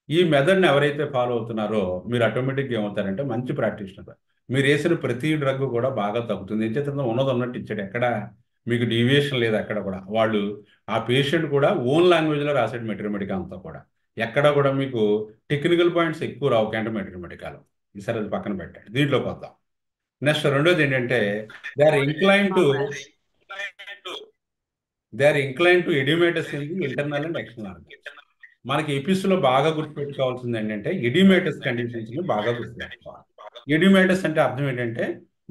ఈ మెథడ్ని ఎవరైతే ఫాలో అవుతున్నారో మీరు ఆటోమేటిక్గా ఏమవుతారంటే మంచి ప్రాక్టీషనర్. మీరు వేసిన ప్రతి డ్రగ్ కూడా బాగా తగ్గుతుంది. ఏం చేత ఉన్నది ఉన్నట్టు ఇచ్చాడు, ఎక్కడ మీకు డీవియేషన్ లేదు. అక్కడ కూడా వాళ్ళు ఆ పేషెంట్ కూడా ఓన్ లాంగ్వేజ్లో రాసాడు మెట్రిమెడికా అంతా కూడా. ఎక్కడ కూడా మీకు టెక్నికల్ పాయింట్స్ ఎక్కువ రావు కెంట్ మెట్రిమెడికాలో. ఈసారి అది పక్కన పెట్టాడు. దీంట్లోకి వద్దాం. నెక్స్ట్ రెండోది ఏంటంటే they are incline to edematous in the internal and external. మనకి ఎపిస్లో బాగా గుర్తుపెట్టుకోవాల్సింది ఏంటంటే ఎడిమేటస్ కండిషన్స్ని బాగా గుర్తుపెట్టుకోవాలి. ఎడిమేటస్ అంటే అర్థం ఏంటంటే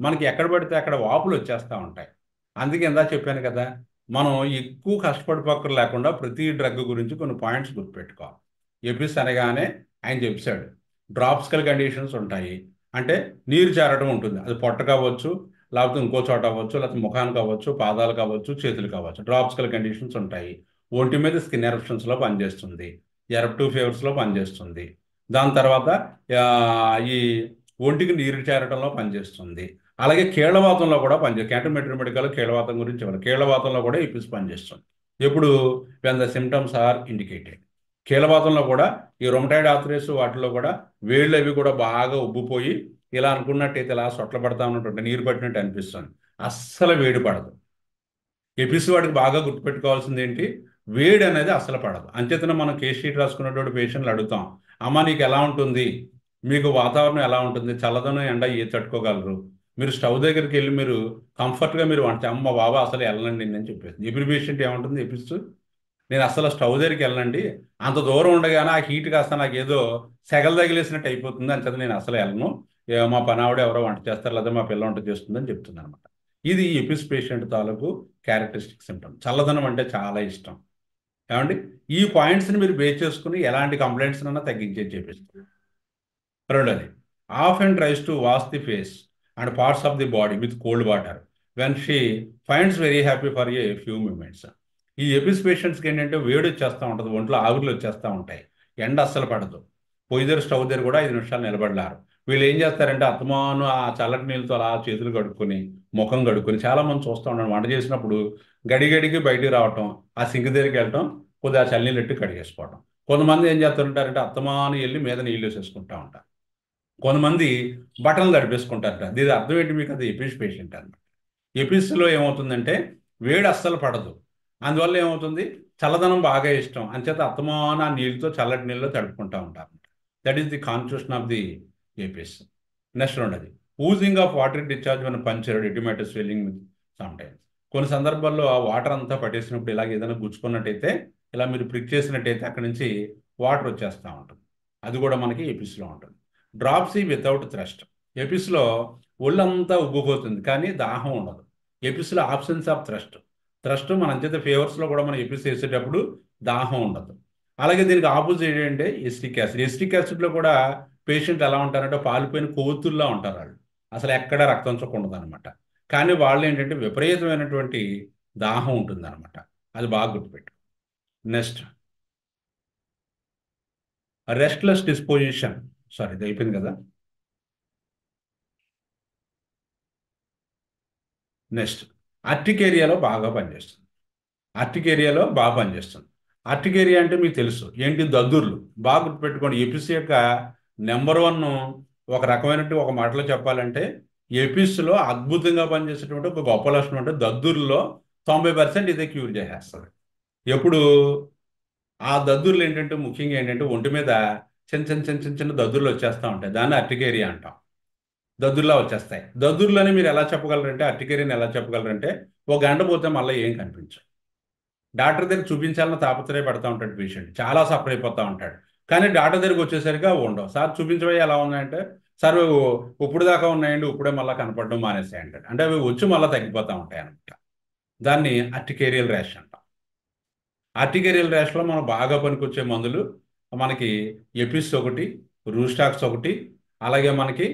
మనకి ఎక్కడ పడితే అక్కడ వాపులు వచ్చేస్తూ ఉంటాయి. అందుకే ఇందా చెప్పాను కదా, మనం ఎక్కువ కష్టపడిపోక్కర్ లేకుండా ప్రతి డ్రగ్ గురించి కొన్ని పాయింట్స్ గుర్తుపెట్టుకోవాలి. ఎపిస్ అనగానే ఆయన చెప్పాడు డ్రాప్స్కల్ కండిషన్స్ ఉంటాయి, అంటే నీరు చేరడం ఉంటుంది. అది పొట్ట కావచ్చు, లేకపోతే ఇంకో చోట అవ్వచ్చు, లేకపోతే ముఖానికి అవ్వచ్చు, పాదాలకు అవ్వచ్చు, చేతులకు అవ్వచ్చు. డ్రాప్సికల్ కండిషన్స్ ఉంటాయి. ఒంటి మీద స్కిన్ ఎరప్షన్స్లో పనిచేస్తుంది, ఎరప్టివ్ ఫీవర్స్లో పనిచేస్తుంది. దాని తర్వాత ఈ ఒంటికి నీరు చేరడంలో పనిచేస్తుంది. అలాగే కీళ్ళవాతంలో కూడా పనిచేస్తుంది. క్యాంటోమెట్రీ మెడికల్ కీళ్ళవాతం గురించి ఇవ్వాలి. కీళ్ళవాతంలో కూడా ఈపిస్ పనిచేస్తుంది. ఎప్పుడు when the symptoms are indicated. కీళ్ళవాతంలో కూడా ఈ రొమటైడ్ ఆర్థరైటిస్ వాటిలో కూడా వేళ్ళు అవి కూడా బాగా ఉబ్బిపోయి ఇలా అనుకున్నట్టయితే ఇలా సొట్ల పడతా ఉన్నట్టు నీరు పట్టినట్టు అనిపిస్తుంది. అస్సలు వేడి పడదు. ఎపిస్ వాడికి బాగా గుర్తుపెట్టుకోవాల్సింది ఏంటి, వేడి అనేది అస్సలు పడదు. అంచేతన మనం కేస్ షీట్ రాసుకున్నటువంటి పేషెంట్లు అడుగుతాం, అమ్మ నీకు ఎలా ఉంటుంది, మీకు వాతావరణం ఎలా ఉంటుంది, చల్లదనం ఎండ ఏ తట్టుకోగలరు, మీరు స్టవ్ దగ్గరికి వెళ్ళి మీరు కంఫర్ట్గా మీరు వంట, అమ్మ బాబా అసలు వెళ్ళండి అని చెప్పేసి. ఎపిరి పేషెంట్ ఏముంటుంది, ఎపిస్ నేను అసలు స్టవ్ దగ్గరికి వెళ్ళండి, అంత దూరం ఉండగానే ఆ హీట్ కాస్త నాకు ఏదో సెగలు తగిలేసినట్టు అయిపోతుంది, అంచేత నేను అసలు వెళ్ళను, మా పని ఆవిడ ఎవరో వంట చేస్తారు లేదా మా పిల్ల వంట చేస్తుందని చెప్తుంది అనమాట. ఇది ఎపిస్ పేషెంట్ తాలూకు క్యారెక్టరిస్టిక్ సిమ్టమ్. చల్లదనం అంటే చాలా ఇష్టం. ఏమండి, ఈ పాయింట్స్ని మీరు బేస్ చేసుకుని ఎలాంటి కంప్లైంట్స్ అన్నా తగ్గించేది చేపిస్తారు. రెండోది, ఆఫ్ అండ్ tries to wash the face and parts of the body with cold water when she finds very happy for a few moments. ఈ ఎపిస్ పేషెంట్స్కి ఏంటంటే వేడి వచ్చేస్తూ ఉంటుంది, ఒంట్లో ఆవిర్లు వచ్చేస్తూ ఉంటాయి, ఎండ అస్సలు పడదు. పొయ్యి దగ్గర స్టవ్ దగ్గర కూడా 5 నిమిషాలు నిలబడలేరు. వీళ్ళు ఏం చేస్తారంటే అత్తమాను ఆ చల్లటి నీళ్ళతో అలా చేతులు కడుక్కొని ముఖం కడుక్కొని, చాలామంది చూస్తూ ఉన్నాను వంట చేసినప్పుడు గడిగడికి బయటికి రావటం, ఆ సింక్ దగ్గరికి వెళ్ళటం, కొద్దిగా చల్లనీళ్ళు ఎట్టి కడిగేసుకోవడం. కొంతమంది ఏం చేస్తుంటారంటే అత్తమాను వెళ్ళి మీద నీళ్ళు వేసేసుకుంటూ ఉంటారు. కొంతమంది బట్టలు తడిపేసుకుంటారట. దీని అర్థం ఏంటి మీకు, అది ఎపిస్ పేషెంట్ అనమాట. ఎపిస్లో ఏమవుతుందంటే వేడి అస్సలు పడదు, అందువల్ల ఏమవుతుంది చల్లదనం బాగా ఇష్టం, అంచేత అత్తమాన ఆ నీళ్ళతో చల్లటి నీళ్ళలో తడుపుకుంటూ ఉంటారు. That is the constitution of the Apis. Next రెండోది, ఊజింగ్ ఆఫ్ వాటర్ డిశ్చార్జ్ మన పంచర్ ఎడిమాటస్ స్వెల్లింగ్ సమ్ టైమ్స్. కొన్ని సందర్భాల్లో ఆ వాటర్ అంతా పట్టేసినప్పుడు ఇలాగ ఏదైనా గుచ్చుకున్నట్టయితే, ఇలా మీరు ప్రిక్ చేసినట్టయితే అక్కడి నుంచి వాటర్ వచ్చేస్తూ ఉంటుంది. అది కూడా మనకి ఎపిస్లో ఉంటుంది. Dropsy without thrust. ఎపిస్లో ఒళ్ళంతా ఉబ్బిపోతుంది కానీ దాహం ఉండదు. ఎపిస్లో ఆబ్సెన్స్ ఆఫ్ థ్రస్ట్. థ్రస్ట్ మన అంచేత ఫీవర్స్లో కూడా మనం ఎపిస్ వేసేటప్పుడు దాహం ఉండదు. అలాగే దీనికి ఆపోజిట్ ఏంటంటే ఎస్టిక్ యాసిడ్. ఎస్టిక్ యాసిడ్లో కూడా పేషెంట్ ఎలా ఉంటారంటే పాలిపోయిన కొవ్వొత్తుల్లా ఉంటారు వాళ్ళు, అసలు ఎక్కడ రక్తం చుక్క ఉండదు అనమాట. కానీ వాళ్ళు ఏంటంటే విపరీతమైనటువంటి దాహం ఉంటుంది అనమాట. అది బాగా గుర్తుపెట్టు. Next, restless disposition. సారీ, ఇది అయిపోయింది కదా. నెక్స్ట్, ఆర్టిక్ ఏరియాలో బాగా పనిచేస్తుంది. ఆర్టిక్ ఏరియాలో బాగా పనిచేస్తుంది. ఆర్టిక్ ఏరియా అంటే మీకు తెలుసు ఏంటి, దద్దుర్లు. బాగా గుర్తుపెట్టుకోండి, ఎపిస్ యొక్క నెంబర్ 1 ఒక రకమైనటువంటి ఒక మాటలో చెప్పాలంటే ఎపిస్లో అద్భుతంగా పనిచేసేటువంటి ఒక గొప్ప లక్షణం అంటే దద్దుర్లో 90% ఇదే క్యూర్ చేసేస్తుంది. ఎప్పుడు ఆ దద్దుర్లు ఏంటంటే ముఖ్యంగా ఏంటంటే ఒంటి మీద చిన్న చిన్న చిన్న చిన్న చిన్న దద్దుర్లు వచ్చేస్తూ ఉంటాయి, దాన్ని ఆర్టిక్ ఏరియా అంటాం. దద్దుర్లా వచ్చేస్తాయి. దద్దుర్లని మీరు ఎలా చెప్పగలరంటే, ఆర్టిక్ ఏరియాని ఎలా చెప్పగలరంటే, ఒక గంట పోతే మళ్ళీ ఏం కనిపించదు. డాక్టర్ దగ్గర చూపించాలని తాపత్రయపడతా ఉంటాడు పేషెంట్, చాలా సఫర్ అయిపోతూ ఉంటాడు. కానీ డాక్టర్ దగ్గరికి వచ్చేసరికి ఉండవు. సార్ చూపించబోయి ఎలా ఉన్నాయంటే, సార్ ఇప్పుడు దాకా ఉన్నాయండి, ఇప్పుడే మళ్ళీ కనపడడం మానేసాయి అంటాడు. అంటే అవి వచ్చి మళ్ళీ తగ్గిపోతూ ఉంటాయి అనమాట. దాన్ని ఆర్టికేరియల్ ర్యాష్ అంటాం. ఆర్టికేరియల్ ర్యాష్లో మనం బాగా పనికొచ్చే మందులు మనకి ఎపిస్ ఒకటి, రూస్టాక్స్ ఒకటి, అలాగే మనకి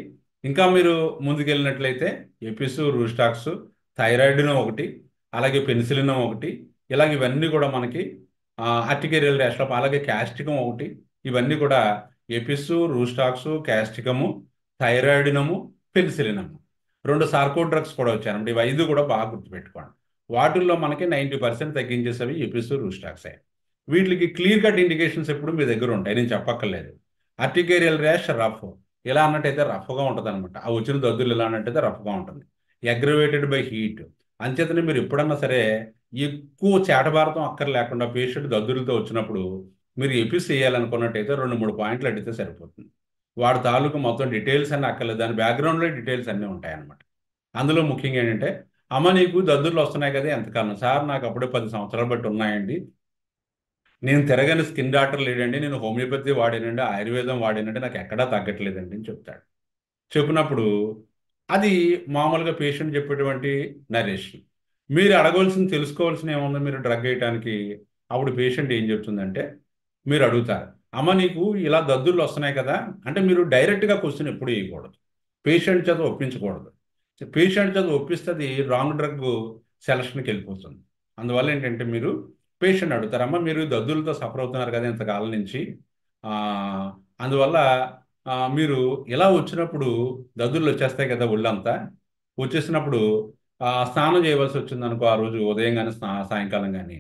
ఇంకా మీరు ముందుకెళ్ళినట్లయితే ఎపిస్, రూస్టాక్స్, థైరాయిడ్ను ఒకటి, అలాగే పెన్సిలినం ఒకటి, ఇలాగ ఇవన్నీ కూడా మనకి ఆర్టికేరియల్ ర్యాష్లో, అలాగే క్యాస్టికం ఒకటి, ఇవన్నీ కూడా ఎపిస్, రూస్టాక్స్, క్యాస్టికము, థైరాయిడినము, పెన్సిలినము. 2 సార్కో డ్రగ్స్ కూడా వచ్చారండి. ఇవి 5 కూడా బాగా గుర్తుపెట్టుకోండి. వాటిల్లో మనకి 90% తగ్గించేసేవి ఎపిస్, రూస్టాక్సే. వీటికి క్లియర్ కట్ ఇండికేషన్స్ ఎప్పుడు మీ దగ్గర ఉంటాయి, నేను చెప్పక్కర్లేదు. ఆర్టికేరియల్ ర్యాష్ రఫ్, ఇలా అన్నట్టయితే రఫ్గా ఉంటుంది అనమాట. ఆ వచ్చిన దద్దులు ఇలా అన్నట్టయితే రఫ్గా ఉంటుంది. Aggravated by heat. అంచేతనే మీరు ఎప్పుడన్నా సరే ఎక్కువ చేటభారతం అక్కర్ లేకుండా పేషెంట్ దద్దులతో వచ్చినప్పుడు మీరు ఎపిస్ వేయాలనుకున్నట్టయితే 2-3 పాయింట్లు అడిగితే సరిపోతుంది. వాడి తాలూకు మొత్తం డీటెయిల్స్ అన్నీ అక్కర్లేదు, దాని బ్యాక్గ్రౌండ్లో డీటెయిల్స్ అన్నీ ఉంటాయన్నమాట. అందులో ముఖ్యంగా ఏంటంటే, అమ్మ నీకు దద్దుర్లు వస్తున్నాయి కదా ఎంతకాలం, సార్ నాకు అప్పుడే 10 సంవత్సరాలు బట్టి ఉన్నాయండి, నేను తిరగని స్కిన్ డాక్టర్ లేడండి, నేను హోమియోపతి వాడానండి, ఆయుర్వేదం వాడానండి, నాకు ఎక్కడా తగ్గట్లేదండి అని చెప్తాడు. చెప్పినప్పుడు అది మామూలుగా పేషెంట్ చెప్పేటువంటి నరేషన్. మీరు అడగవలసింది, తెలుసుకోవాల్సిన ఏముందో మీరు డ్రగ్ వేయటానికి. అప్పుడు పేషెంట్ ఏం చెప్తుందంటే, మీరు అడుగుతారు, అమ్మ నీకు ఇలా దద్దుర్లు వస్తున్నాయి కదా అంటే, మీరు డైరెక్ట్గా క్వశ్చన్ ఎప్పుడు వేయకూడదు, పేషెంట్ చేత ఒప్పించకూడదు. పేషెంట్ చదువు ఒప్పిస్తే అది రాంగ్ డ్రగ్ సెలక్షన్కి వెళ్ళిపోతుంది. అందువల్ల ఏంటంటే మీరు పేషెంట్ అడుగుతారమ్మా, మీరు దద్దులతో సఫర్ అవుతున్నారు కదా ఇంతకాలం నుంచి, ఆ, అందువల్ల మీరు ఇలా వచ్చినప్పుడు దద్దుర్లు వచ్చేస్తాయి కదా ఒళ్ళంతా, వచ్చేసినప్పుడు స్నానం చేయవలసి వచ్చింది అనుకో, ఆ రోజు ఉదయం కానీ సాయంకాలం కానీ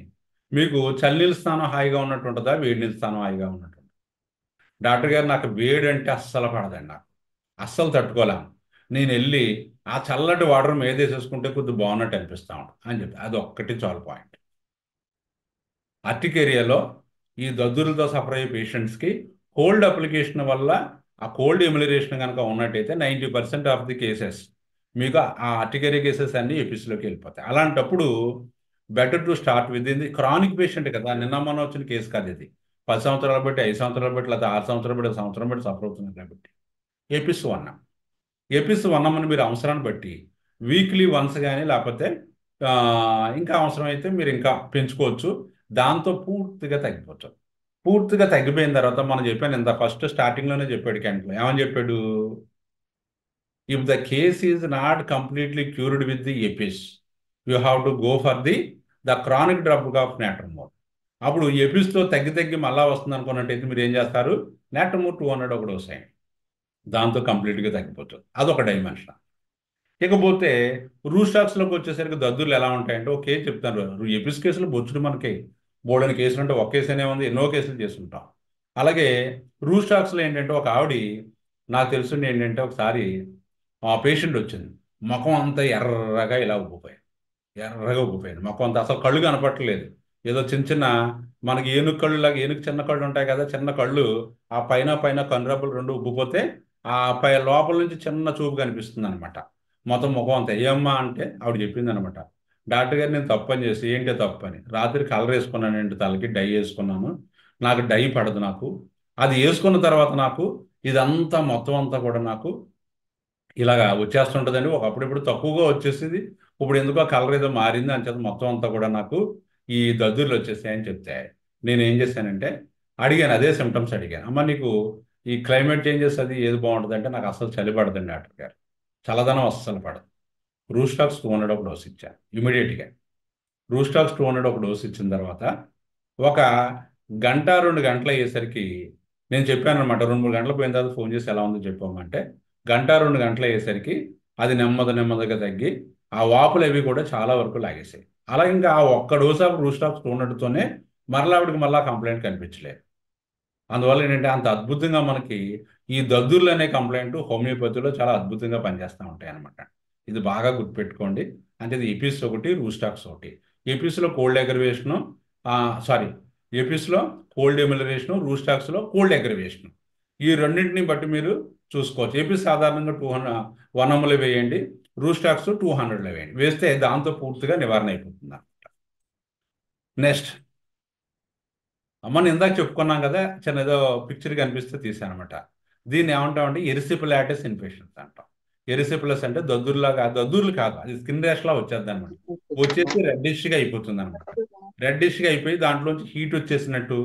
మీకు చల్లనీళ్ళ స్నానం హాయిగా ఉన్నట్టు ఉంటుందా, వేడి నీళ్ళ స్నానం హాయిగా ఉన్నట్టు ఉంటుందా? డాక్టర్ గారు నాకు వేడి అంటే అస్సలు పడదండి, నాకు అస్సలు తట్టుకోలేము, నేను వెళ్ళి ఆ చల్లటి వాటర్ మీద వేసేసుకుంటే కొద్దిగా బాగున్నట్టు అనిపిస్తా ఉంటుంది అని చెప్పి, అది ఒక్కటి చాలు పాయింట్. ఆర్టికేరియాలో ఈ దద్దులతో సఫర్ అయ్యే పేషెంట్స్కి కోల్డ్ అప్లికేషన్ వల్ల ఆ కోల్డ్ ఎమ్యులరేషన్ కనుక ఉన్నట్టయితే 90% ఆఫ్ ది కేసెస్ మీకు ఆ ఆర్టికేరియా కేసెస్ అన్ని ఎపిస్లోకి వెళ్ళిపోతాయి. అలాంటప్పుడు బెటర్ టు స్టార్ట్ విత్ ఇది క్రానిక్ పేషెంట్ కదా, నిన్న మొన్న వచ్చిన కేసు కాదు ఇది, 10 సంవత్సరాలు బట్టి 5 సంవత్సరాలు బట్టి లేదా 6 సంవత్సరాలు బట్టి సంవత్సరం బట్టి సఫర్ అవుతుంది కాబట్టి ఎపిస్ వన్ అమ్మని మీరు అవసరాన్ని బట్టి వీక్లీ వన్స్ కానీ లేకపోతే ఇంకా అవసరమైతే మీరు ఇంకా పెంచుకోవచ్చు, దాంతో పూర్తిగా తగ్గిపోవచ్చు. పూర్తిగా తగ్గిపోయిన తర్వాత మనం చెప్పాను ఇంత ఫస్ట్ స్టార్టింగ్లోనే చెప్పాడు క్యాంట్లో, ఏమని చెప్పాడు, if the case is not completely cured with the Apis you have to go for the chronic drug of Natrum mur. అప్పుడు ఎపిస్తో తగ్గి మళ్ళా వస్తుంది అనుకున్నట్టయితే మీరు ఏం చేస్తారు, నాట్రమోర్ 200 ఒకటి వస్తాయి, దాంతో కంప్లీట్గా తగ్గిపోతుంది. అదొక డైమెన్షన్. ఇకపోతే రూస్టాక్స్లోకి వచ్చేసరికి దద్దుర్లు ఎలా ఉంటాయంటే ఒక కేసు చెప్తాను, ఎపిస్ కేసులు బొచ్చుడు మనకి బోర్డని కేసులు అంటే ఒక కేసు అనే ఉంది, ఎన్నో కేసులు చేస్తుంటాం. అలాగే రూస్టాక్స్లో ఏంటంటే ఒక ఆవిడ నాకు తెలుసుండి ఏంటంటే ఒకసారి ఆ పేషెంట్ వచ్చింది, ముఖం అంతా ఎర్రగా ఇలా ఉబ్బిపోయింది, ముఖం అంతా అసలు కళ్ళు కనపట్టలేదు, ఏదో చిన్న మనకి ఏనుగు కళ్ళు లాగా, ఏనుగు చిన్న కళ్ళు ఉంటాయి కదా, చిన్న కళ్ళు ఆ పైన కనురెప్పలు రెండు ఉబ్బిపోతే ఆ లోపల నుంచి చిన్న చూపు కనిపిస్తుంది అనమాట, మొత్తం ముఖం అంతా. ఏమ్మా అంటే ఆవిడ చెప్పింది అనమాట, డాక్టర్ గారు నేను తప్పని చేసి, ఏంటి తప్పని, రాత్రి కలర్ వేసుకున్నానండి, తలకి డై వేసుకున్నాను, నాకు డై పడదు, నాకు అది వేసుకున్న తర్వాత నాకు ఇదంతా మొత్తం అంతా కూడా నాకు ఇలాగా వచ్చేస్తుంటుందండి, ఒకప్పుడప్పుడు తక్కువగా వచ్చేసింది, ఇప్పుడు ఎందుకో కలర్ ఏదో మారింది అని చెప్పి మొత్తం అంతా కూడా నాకు ఈ దద్దుర్లు వచ్చేసాయని చెప్తే నేను ఏం చేశానంటే అడిగాను, అదే సిమ్టమ్స్ అడిగాను, అమ్మ నీకు ఈ క్లైమేట్ చేంజెస్ అది ఏది బాగుంటుంది అంటే నాకు అసలు చలి పడదండి డాక్టర్ గారు, చల్లదనం అస్సలు పడదు. రూస్టాక్స్ 200 ఒక డోస్ ఇచ్చాను ఇమీడియట్గా. రూస్టాక్స్ 200 ఒక డోస్ ఇచ్చిన తర్వాత ఒక గంట 2 గంటలు అయ్యేసరికి నేను చెప్పాను అనమాట, 2-3 గంటలు పోయిన తర్వాత ఫోన్ చేసి ఎలా ఉందో చెప్పామంటే గంట 2 గంటలు అయ్యేసరికి అది నెమ్మదిగా తగ్గి ఆ వాపులు అవి కూడా చాలా వరకు లాగేసాయి. అలా ఇంకా ఆ ఒక్క డోస్ ఆఫ్ రూస్టాక్స్ 200తోనే మరలా ఆవిడకి మళ్ళీ కంప్లైంట్ కనిపించలేదు. అందువల్ల ఏంటంటే అంత అద్భుతంగా మనకి ఈ దద్దుర్లు అనే కంప్లైంట్ హోమియోపతిలో చాలా అద్భుతంగా పనిచేస్తూ ఉంటాయి అనమాట. ఇది బాగా గుర్తుపెట్టుకోండి. అంటే ఇది ఎపిస్ ఒకటి, రూస్టాక్స్ ఒకటి. ఎపిస్లో కోల్డ్ అగ్రవేషను, ఎపిస్లో కోల్డ్ ఎమ్యులరేషను, రూస్టాక్స్లో కోల్డ్ అగ్రవేషను, ఈ రెండింటిని బట్టి మీరు చూసుకోవచ్చు. ఎపిస్ సాధారణంగా 100 వేయండి, రూస్టాక్స్ 200 వేయండి, వేస్తే దాంతో పూర్తిగా నివారణ అయిపోతుంది అనమాట. నెక్స్ట్ మనం ఇందాక చెప్పుకున్నాం కదా, చిన్న ఏదో పిక్చర్ కనిపిస్తే తీసానమాట, దీన్ని ఏమంటామంటే ఎరిసిపిలాటిస్ ఇన్ఫెక్షన్స్ అంటాం. ఎరిసిపిలస్ అంటే దద్దుర్లు కాదు, అది స్కిన్ ర్యాష్లా వచ్చేది అనమాట, వచ్చేసి రెడ్డిష్గా అయిపోతుంది అనమాట. రెడ్డిష్గా అయిపోయి దాంట్లోంచి హీట్ వచ్చేసినట్టు,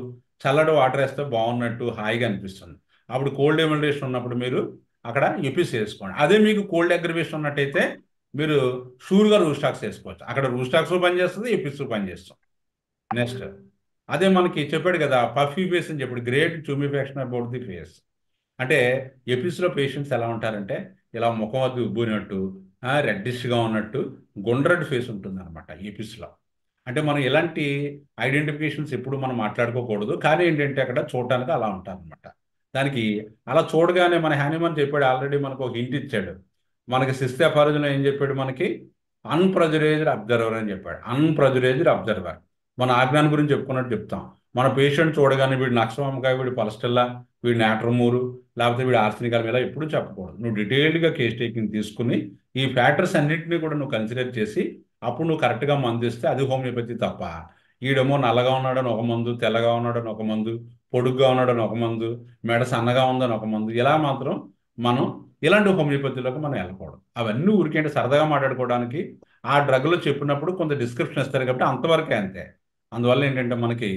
చల్లటి వాటర్ వేస్తే బాగున్నట్టు హాయిగా అనిపిస్తుంది. అప్పుడు కోల్డ్ ఎమ్యులరేషన్ ఉన్నప్పుడు మీరు అక్కడ ఎపిస్ వేసుకోండి. అదే మీకు కోల్డ్ అగ్రివేషన్ ఉన్నట్టయితే మీరు షూర్గా రూస్టాక్స్ వేసుకోవచ్చు, అక్కడ రూస్టాక్స్ పనిచేస్తుంది, ఎపిస్ పనిచేస్తుంది. నెక్స్ట్ అదే మనకి చెప్పాడు కదా పఫీ ఫేస్ అని చెప్పాడు, గ్రేట్ ట్యూమిఫాక్షన్ అబౌట్ ది ఫేస్. అంటే ఎపిస్లో పేషెంట్స్ ఎలా ఉంటారంటే ఇలా ముఖం వద్ద ఉబ్బినట్టు, రెడ్డిష్గా ఉన్నట్టు, గుండ్రటి ఫేస్ ఉంటుంది అనమాట ఎపిస్లో. అంటే మనం ఎలాంటి ఐడెంటిఫికేషన్స్ ఎప్పుడు మనం మాట్లాడుకోకూడదు, కానీ ఏంటంటే అక్కడ చూడటానికి అలా ఉంటారనమాట. దానికి అలా చూడగానే మన హ్యానిమన్ చెప్పాడు, ఆల్రెడీ మనకు ఒక హింట్ ఇచ్చాడు, మనకి సిస్టోపాథాలజీలో ఏం చెప్పాడు, మనకి అన్ప్రెజరైజ్డ్ అబ్జర్వర్ అని చెప్పాడు. అన్ప్రెజరైజ్డ్ అబ్జర్వర్ మన ఆజ్ఞానం గురించి చెప్పుకున్నట్టు చెప్తాం. మన పేషెంట్ చూడగానే వీడు నక్సవామకాయ, వీడు పలస్టెల్లా, వీడి నాట్రమూరు, లేకపోతే వీడు ఆర్సనికల్ ఇలా ఎప్పుడు చెప్పకూడదు. నువ్వు డీటెయిల్డ్గా కేస్ టేకింగ్ తీసుకుని ఈ ఫ్యాక్టర్స్ అన్నింటినీ కూడా నువ్వు కన్సిడర్ చేసి అప్పుడు నువ్వు కరెక్ట్గా మందు ఇస్తే అది హోమియోపతి తప్ప, ఈడేమో నల్లగా ఉన్నాడని ఒక మందు, తెల్లగా ఉన్నాడని ఒక మందు, పొడుగ్గా ఉన్నాడని ఒక మందు, మెడ సన్నగా ఉందని ఒక మందు, ఇలా మాత్రం మనం ఇలాంటి హోమియోపతిలోకి మనం వెళ్ళకూడదు. అవన్నీ ఊరికేంటి సరదాగా మాట్లాడుకోవడానికి ఆ డ్రగ్లో చెప్పినప్పుడు కొంత డిస్క్రిప్షన్ ఇస్తారు కాబట్టి అంతవరకే, అంతే. అందువల్ల ఏంటంటే మనకి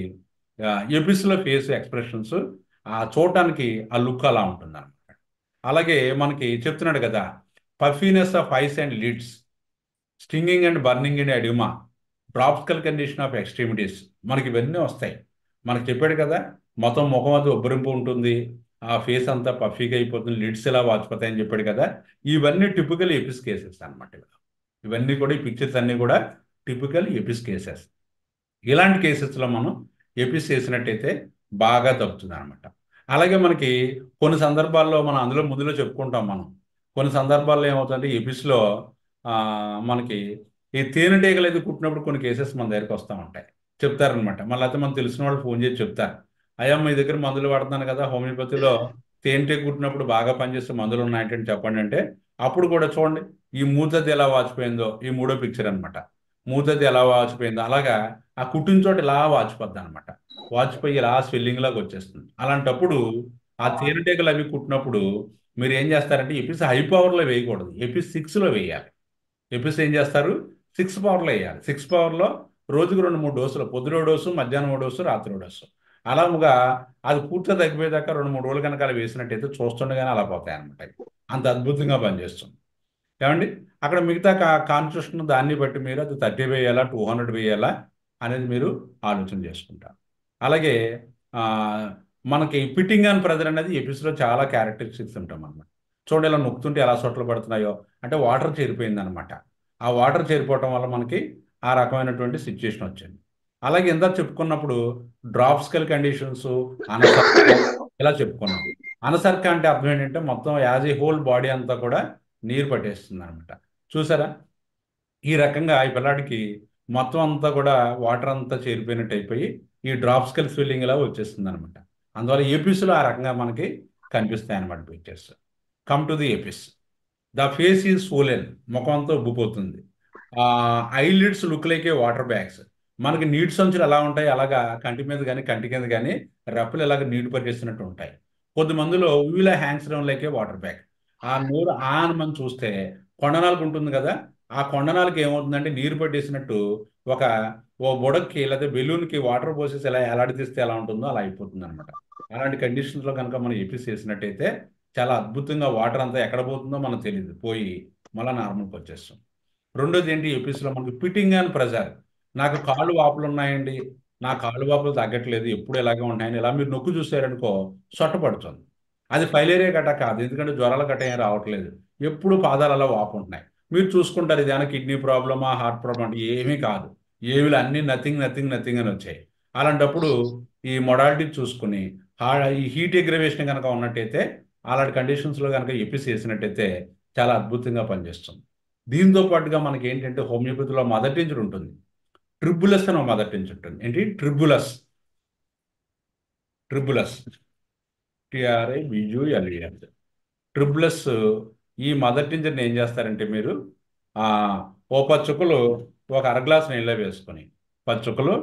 ఎపిస్లో ఫేస్ ఎక్స్ప్రెషన్స్ చూడటానికి ఆ లుక్ అలా ఉంటుంది అనమాట. అలాగే మనకి చెప్తున్నాడు కదా puffiness of eyes and lids, stinging and burning and edema, dropsical condition of extremities, మనకి ఇవన్నీ వస్తాయి. మనకు చెప్పాడు కదా, మొత్తం ముఖం అంతా ఉబ్బరింపు ఉంటుంది, ఆ ఫేస్ అంతా పఫీగా అయిపోతుంది, లిడ్స్ ఇలా వాచిపోతాయని చెప్పాడు కదా. ఇవన్నీ టిపికల్ ఎపిస్ కేసెస్ అనమాట. ఇవన్నీ కూడా ఈ పిక్చర్స్ అన్నీ కూడా టిపికల్ ఎపిస్ కేసెస్. ఇలాంటి కేసెస్లో మనం ఎపిస్ చేసినట్టయితే బాగా తగ్గుతుంది అనమాట. అలాగే మనకి కొన్ని సందర్భాల్లో మనం అందులో ముందులో చెప్పుకుంటాం. మనం కొన్ని సందర్భాల్లో ఏమవుతుందంటే ఎపిస్లో మనకి ఈ తేనెటీగలు అయితే కుట్టినప్పుడు కొన్ని కేసెస్ మన దగ్గరికి వస్తూ ఉంటాయి, చెప్తారనమాట. మళ్ళీ అయితే మనం తెలిసిన వాళ్ళు ఫోన్ చేసి చెప్తారు, అయ్యా మీ దగ్గర మందులు వాడుతున్నాను కదా, హోమియోపతిలో తేనెటీగ కుట్టినప్పుడు బాగా పనిచేసే మందులు ఉన్నాయంటే చెప్పండి అంటే, అప్పుడు కూడా చూడండి ఈ మూతది ఎలా వాచిపోయిందో, ఈ మూడో పిక్చర్ అనమాట. మూతది ఎలా వాచిపోయిందో అలాగా ఆ కుట్టిన చోట ఇలా వాచిపోద్ది అనమాట. వాచిపోయి ఇలా స్వెల్లింగ్ లాగా వచ్చేస్తుంది. అలాంటప్పుడు ఆ తేనెటీగలు అవి కుట్టినప్పుడు మీరు ఏం చేస్తారంటే ఎపిస్ హై పవర్లో వేయకూడదు, ఎపిస్ 6లో వేయాలి. ఎపిస్ ఏం చేస్తారు, 6 పవర్లో వేయాలి. 6 పవర్లో రోజుకు 2-3 డోసులు, పొద్దున డోసు, మధ్యాహ్నం డోసు, రాత్రి డోసు, అలాగా అది పూర్తిగా తగ్గిపోయేదాకా 2-3 రోజులు కనుక అలా వేసినట్టయితే చూస్తుండగానే అలా పోతాయి అనమాట. అంత అద్భుతంగా పనిచేస్తుంది. ఏమండి, అక్కడ మిగతా కాన్స్టిట్యూషన్ దాన్ని బట్టి మీరు అది 30 వేయాలా 200 వేయాలా అనేది మీరు ఆలోచన చేసుకుంటారు. అలాగే మనకి ఫిట్టింగ్ అండ్ ప్రెజర్ అనేది ఎపిస్లో చాలా క్యారెక్టరిస్టిక్స్ ఉంటాం అన్నమాట. చూడండి ఇలా నొక్కుతుంటే ఎలా సొట్టలు పడుతున్నాయో, అంటే వాటర్ చేరిపోయింది అనమాట. ఆ వాటర్ చేరిపోవటం వల్ల మనకి ఆ రకమైనటువంటి సిచ్యుయేషన్ వచ్చింది. అలాగే ఇందాక చెప్పుకున్నప్పుడు డ్రాప్స్కల్ కండిషన్స్, అనసర్క ఇలా చెప్పుకున్నాం. అనసర్క అంటే అర్థం ఏంటంటే మొత్తం యాజ్ ఏ హోల్ బాడీ అంతా కూడా నీరు పట్టేస్తుంది అనమాట. చూసారా, ఈ రకంగా ఈ పిల్లాడికి మొత్తం అంతా కూడా వాటర్ అంతా చేరిపోయినట్టు అయిపోయి ఈ డ్రాప్స్కల్ స్వెల్లింగ్ ఇలా వచ్చేస్తుంది అనమాట. అందువల్ల ఏపీస్లో ఆ రకంగా మనకి కనిపిస్తాయి అనమాట pictures. Come to the Apis. The face is swollen, ముఖం అంతా ఉబ్బిపోతుంది. Eyelids look like a water bags, మనకి నీటి సంచులు ఎలా ఉంటాయి అలాగా కంటి మీద కానీ కంటి కింద కానీ రెప్పలు ఇలాగ నీటి పట్టేస్తున్నట్టు ఉంటాయి. కొద్దిమందిలో uvula hangs down like a water bag. ఆ నోరు అని మనం చూస్తే కొండనాలకు ఉంటుంది కదా, ఆ కొండనాలకి ఏమవుతుందంటే నీరు పట్టేసినట్టు ఓ బుడక్కి లేదా బెలూన్కి వాటర్ పోసేసి ఎలా ఎలాడితీస్తే ఎలా ఉంటుందో అలా అయిపోతుంది అనమాట. అలాంటి కండిషన్స్లో కనుక మనం ఎపిస్ చేసినట్టయితే చాలా అద్భుతంగా వాటర్ అంతా ఎక్కడ పోతుందో మనకు తెలియదు, పోయి మళ్ళీ నార్మల్కి వచ్చేస్తుంది. రెండోది ఏంటి, ఎపిస్లో మనకి ఫిట్టింగ్ అండ్ ప్రెజర్. నాకు కాళ్ళు వాపులు ఉన్నాయండి, నా కాళ్ళు వాపులు తగ్గట్లేదు, ఎప్పుడు ఇలాగే ఉన్నాయని ఇలా మీరు నొక్కు చూసారనుకో సొట్ట పడుతుంది. అది ఫైలేరియా గట్ట కాదు, ఎందుకంటే జ్వరాల గట్ట ఏం రావట్లేదు, ఎప్పుడు పాదాలు అలా వాపు ఉంటున్నాయి. మీరు చూసుకుంటారు ఇది ఏమైనా కిడ్నీ ప్రాబ్లమా హార్ట్ ప్రాబ్లమ్ అంటే ఏమీ కాదు, ఏవి అన్నీ నథింగ్ నథింగ్ నథింగ్ అని వచ్చాయి. అలాంటప్పుడు ఈ మొడాలిటీ చూసుకుని ఈ హీట్ ఎగ్రవేషన్ కనుక ఉన్నట్టయితే అలాంటి కండిషన్స్లో కనుక ఎపిస్ చేసినట్టయితే చాలా అద్భుతంగా పనిచేస్తుంది. దీంతో పాటుగా మనకి ఏంటంటే హోమియోపతిలో మదర్ టించర్ ఉంటుంది, ట్రిబులస్ అని మదర్ టించర్ ఉంటుంది. ఏంటి ట్రిబులస్, TRIBULES, ట్రిబులస్. ఈ మదర్ టించర్ని ఏం చేస్తారంటే మీరు ఓ 10 చుక్కలు ఒక అరగ్లాసు నీళ్ళలో వేసుకొని 10 చుక్కలు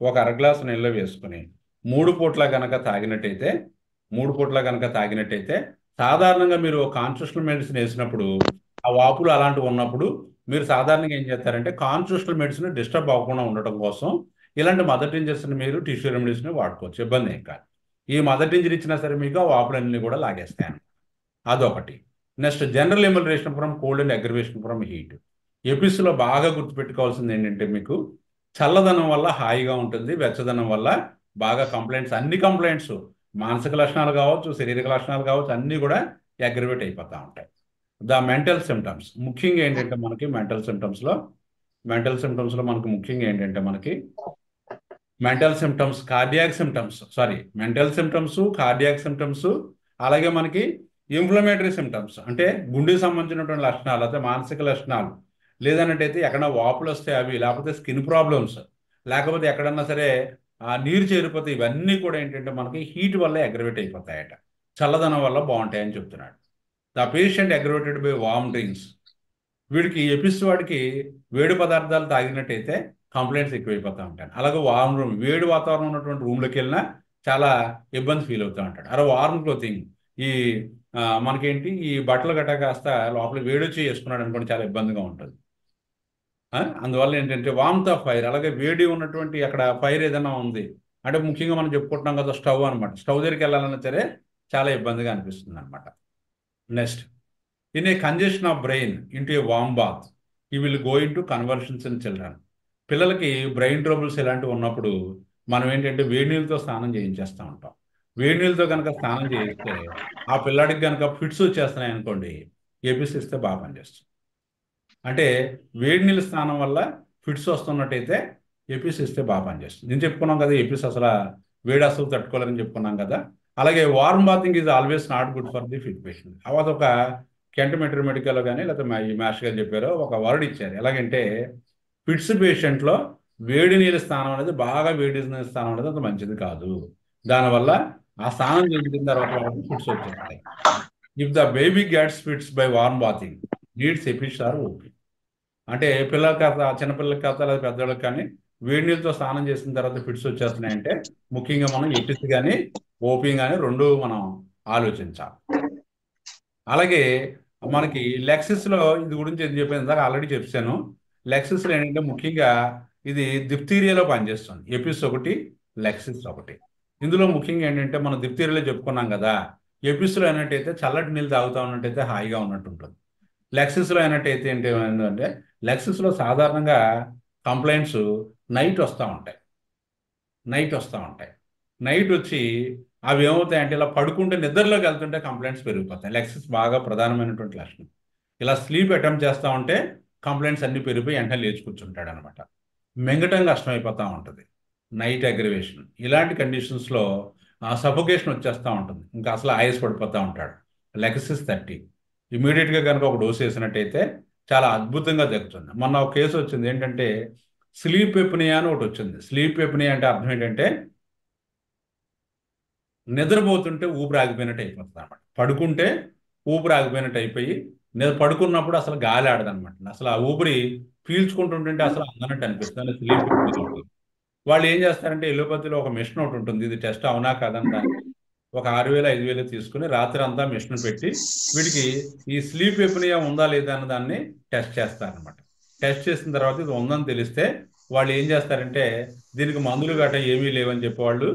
ఒక అరగ్లాసు నీళ్ళలో వేసుకొని 3 పూట్ల కనుక తాగినట్టయితే సాధారణంగా మీరు కాన్స్టిట్యూషనల్ మెడిసిన్ వేసినప్పుడు ఆ వాపులు అలాంటివి ఉన్నప్పుడు మీరు సాధారణంగా ఏం చేస్తారంటే కాన్స్టిట్యూషనల్ మెడిసిన్ డిస్టర్బ్ అవ్వకుండా ఉండటం కోసం ఇలాంటి మదర్ టించర్స్ని మీరు టిష్యూ రెమెడీస్ని వాడుకోవచ్చు, ఇబ్బంది ఏం కాదు. ఈ మదర్ టించర్ ఇచ్చినా సరే మీకు ఆ వాపులన్నీ కూడా లాగేస్తాయి. అదొకటి. Next general amelioration from cold and aggravation from heat. ఎపిస్లో బాగా గుర్తుపెట్టుకోవాల్సింది ఏంటంటే మీకు చల్లదనం వల్ల హాయిగా ఉంటుంది, వెచ్చదనం వల్ల బాగా కంప్లైంట్స్, అన్ని కంప్లైంట్స్ మానసిక లక్షణాలు కావచ్చు, శారీరక లక్షణాలు కావచ్చు, అన్నీ కూడా అగ్రవేట్ అయిపోతూ ఉంటాయి. ద మెంటల్ సిమ్టమ్స్, ముఖ్యంగా ఏంటంటే మనకి మెంటల్ సిమ్టమ్స్లో మనకి ముఖ్యంగా ఏంటంటే మనకి మెంటల్ సిమ్టమ్స్, కార్డియాక్ సిమ్టమ్స్, అలాగే మనకి ఇన్ఫ్లమేటరీ సిమ్టమ్స్ అంటే గుండెకి సంబంధించినటువంటి లక్షణాలు, అయితే మానసిక లక్షణాలు, లేదన్నట్టయితే ఎక్కడన్నా వాపులు వస్తే అవి, లేకపోతే స్కిన్ ప్రాబ్లమ్స్, లేకపోతే ఎక్కడన్నా సరే నీరు చేరిపోతే, ఇవన్నీ కూడా ఏంటంటే మనకి హీట్ వల్ల అగ్రవేట్ అయిపోతాయట, చల్లదనం వల్ల బాగుంటాయని చెప్తున్నాడు. The patient aggravated by warm drinks, వీడికి ఎపిస్ వాడికి వేడి పదార్థాలు తాగినట్టయితే కంప్లైంట్స్ ఎక్కువైపోతూ ఉంటాయి. అలాగే వార్మ్ రూమ్, వేడి వాతావరణం ఉన్నటువంటి రూమ్లోకి వెళ్ళినా చాలా ఇబ్బంది ఫీల్ అవుతూ ఉంటాడు. అలా వార్మ్ క్లోతింగ్, ఈ మనకేంటి ఈ బట్టలు గట్ట కాస్త లోపల వేడొచ్చి వేసుకున్నాడు అనుకోండి చాలా ఇబ్బందిగా ఉంటుంది. అందువల్ల ఏంటంటే వార్మ్త్ ఆఫ్ ఫైర్, అలాగే వేడి ఉన్నటువంటి అక్కడ ఫైర్ ఏదైనా ఉంది అంటే ముఖ్యంగా మనం చెప్పుకుంటున్నాం కదా స్టవ్ అనమాట, స్టవ్ దగ్గరికి వెళ్ళాలన్నా సరే చాలా ఇబ్బందిగా అనిపిస్తుంది అనమాట. Next In a congestion of brain into a warm bath, he will go into conversions in children. పిల్లలకి బ్రెయిన్ ట్రబుల్స్ ఇలాంటివి ఉన్నప్పుడు మనం ఏంటంటే వేడి నీళ్ళతో స్నానం చేయించేస్తూ ఉంటాం. వేడి నీళ్ళతో కనుక స్నానం చేయిస్తే ఆ పిల్లాడికి కనుక ఫిట్స్ వచ్చేస్తున్నాయి అనుకోండి, ఏపీస్ ఇస్తే బాగా పనిచేస్తుంది. అంటే వేడి నీళ్ళ స్నానం వల్ల ఫిట్స్ వస్తున్నట్టయితే ఏపీస్ ఇస్తే బాగా పనిచేస్తుంది. నేను చెప్పుకున్నాం కదా, ఏపీస్ అసలు వేడి అసలు తట్టుకోలేరని చెప్పుకున్నాం కదా. అలాగే warm bathing is always not good for the fit patient. అదొక కెంట్ మెట్రోమెడికల్లో కానీ లేకపోతే ఈ మాస్టర్ గారు చెప్పారో ఒక వర్డ్ ఇచ్చారు. ఎలాగంటే ఫిట్స్ పేషెంట్లో వేడి నీళ్ళ స్నానం అనేది, బాగా వేడి నీళ్ళ స్నానం అనేది అంత మంచిది కాదు. దానివల్ల ఆ స్నానం చేసిన తర్వాత వాళ్ళకి ఫిట్స్ వచ్చేస్తాయి. If the baby gets fits by warm bathing needs Apis or OP. అంటే పిల్లల కథ, చిన్నపిల్లలకి కథ లేదా పెద్దవాళ్ళకి కానీ వేడి నీళ్ళతో స్నానం చేసిన తర్వాత ఫిట్స్ వచ్చేస్తున్నాయంటే ముఖ్యంగా మనం ఎపిస్ కానీ ఓపీ కానీ రెండు మనం ఆలోచించాలి. అలాగే మనకి లెక్సిస్లో ఇది గురించి ఏం చెప్పాను ఇందాక ఆల్రెడీ చెప్పాను. లెక్సిస్లో ఏంటంటే ముఖ్యంగా ఇది దిప్తీరియాలో పనిచేస్తుంది. ఎపిస్ ఒకటి, లెక్సిస్ ఒకటి. ఇందులో ముఖ్యంగా ఏంటంటే మనం దిప్తీరియాలో చెప్పుకున్నాం కదా, ఎపిస్లో అయినట్టయితే చల్లటి నీళ్ళు తాగుతా ఉన్నట్టయితే హాయిగా ఉన్నట్టు ఉంటుంది. లెక్సిస్లో అయినట్టయితే ఏంటంటే లెక్సిస్లో సాధారణంగా కంప్లైంట్స్ నైట్ వస్తూ ఉంటాయి. నైట్ వచ్చి అవి ఏమవుతాయంటే ఇలా పడుకుంటే నిద్రలోకి వెళ్తుంటే కంప్లైంట్స్ పెరిగిపోతాయి. లెక్సిస్ బాగా ప్రధానమైనటువంటి లక్షణం. ఇలా స్లీప్ అటెంప్ట్ చేస్తూ ఉంటే కంప్లైంట్స్ అన్ని పెరిగిపోయి వెంటనే లేచి కూర్చుంటాడు అనమాట. మింగటం కష్టమైపోతూ ఉంటుంది. నైట్ అగ్రివేషన్, ఇలాంటి కండిషన్స్లో సఫోకేషన్ వచ్చేస్తూ ఉంటుంది. ఇంకా అసలు ఆయాస పడిపోతూ ఉంటాడు. లెక్సిస్ 30 ఇమీడియట్గా కనుక ఒక డోస్ వేసినట్టయితే చాలా అద్భుతంగా తగ్గుతుంది. మొన్న ఒక కేసు వచ్చింది, ఏంటంటే స్లీప్ ఎప్నియా అని ఒకటి వచ్చింది. స్లీప్ ఎప్నియా అంటే అర్థం ఏంటంటే నిద్రపోతుంటే ఊపిరి ఆగిపోయినట్టు అయిపోతుంది అనమాట. పడుకుంటే ఊపిరి ఆగిపోయినట్టు అయిపోయి పడుకున్నప్పుడు అసలు గాలి ఆడదనమాట. అసలు ఆ ఊపిరి పీల్చుకుంటుంటే అసలు అందనట్టు అనిపిస్తుంది. Sleep apnoea. వాళ్ళు ఏం చేస్తారంటే ఎలోపతిలో ఒక మిషన్ ఒకటి ఉంటుంది, ఇది టెస్ట్ అవునా కాదని దానికి ఒక 6,000 5,000 తీసుకుని రాత్రి అంతా మిషన్ పెట్టి వీడికి ఈ స్లీప్ ఎప్నియా ఉందా లేదా అన్న దాన్ని టెస్ట్ చేస్తారనమాట. టెస్ట్ చేసిన తర్వాత ఇది ఉందని తెలిస్తే వాళ్ళు ఏం చేస్తారంటే దీనికి మందులు గట్రా ఏమీ లేవని చెప్పి వాళ్ళు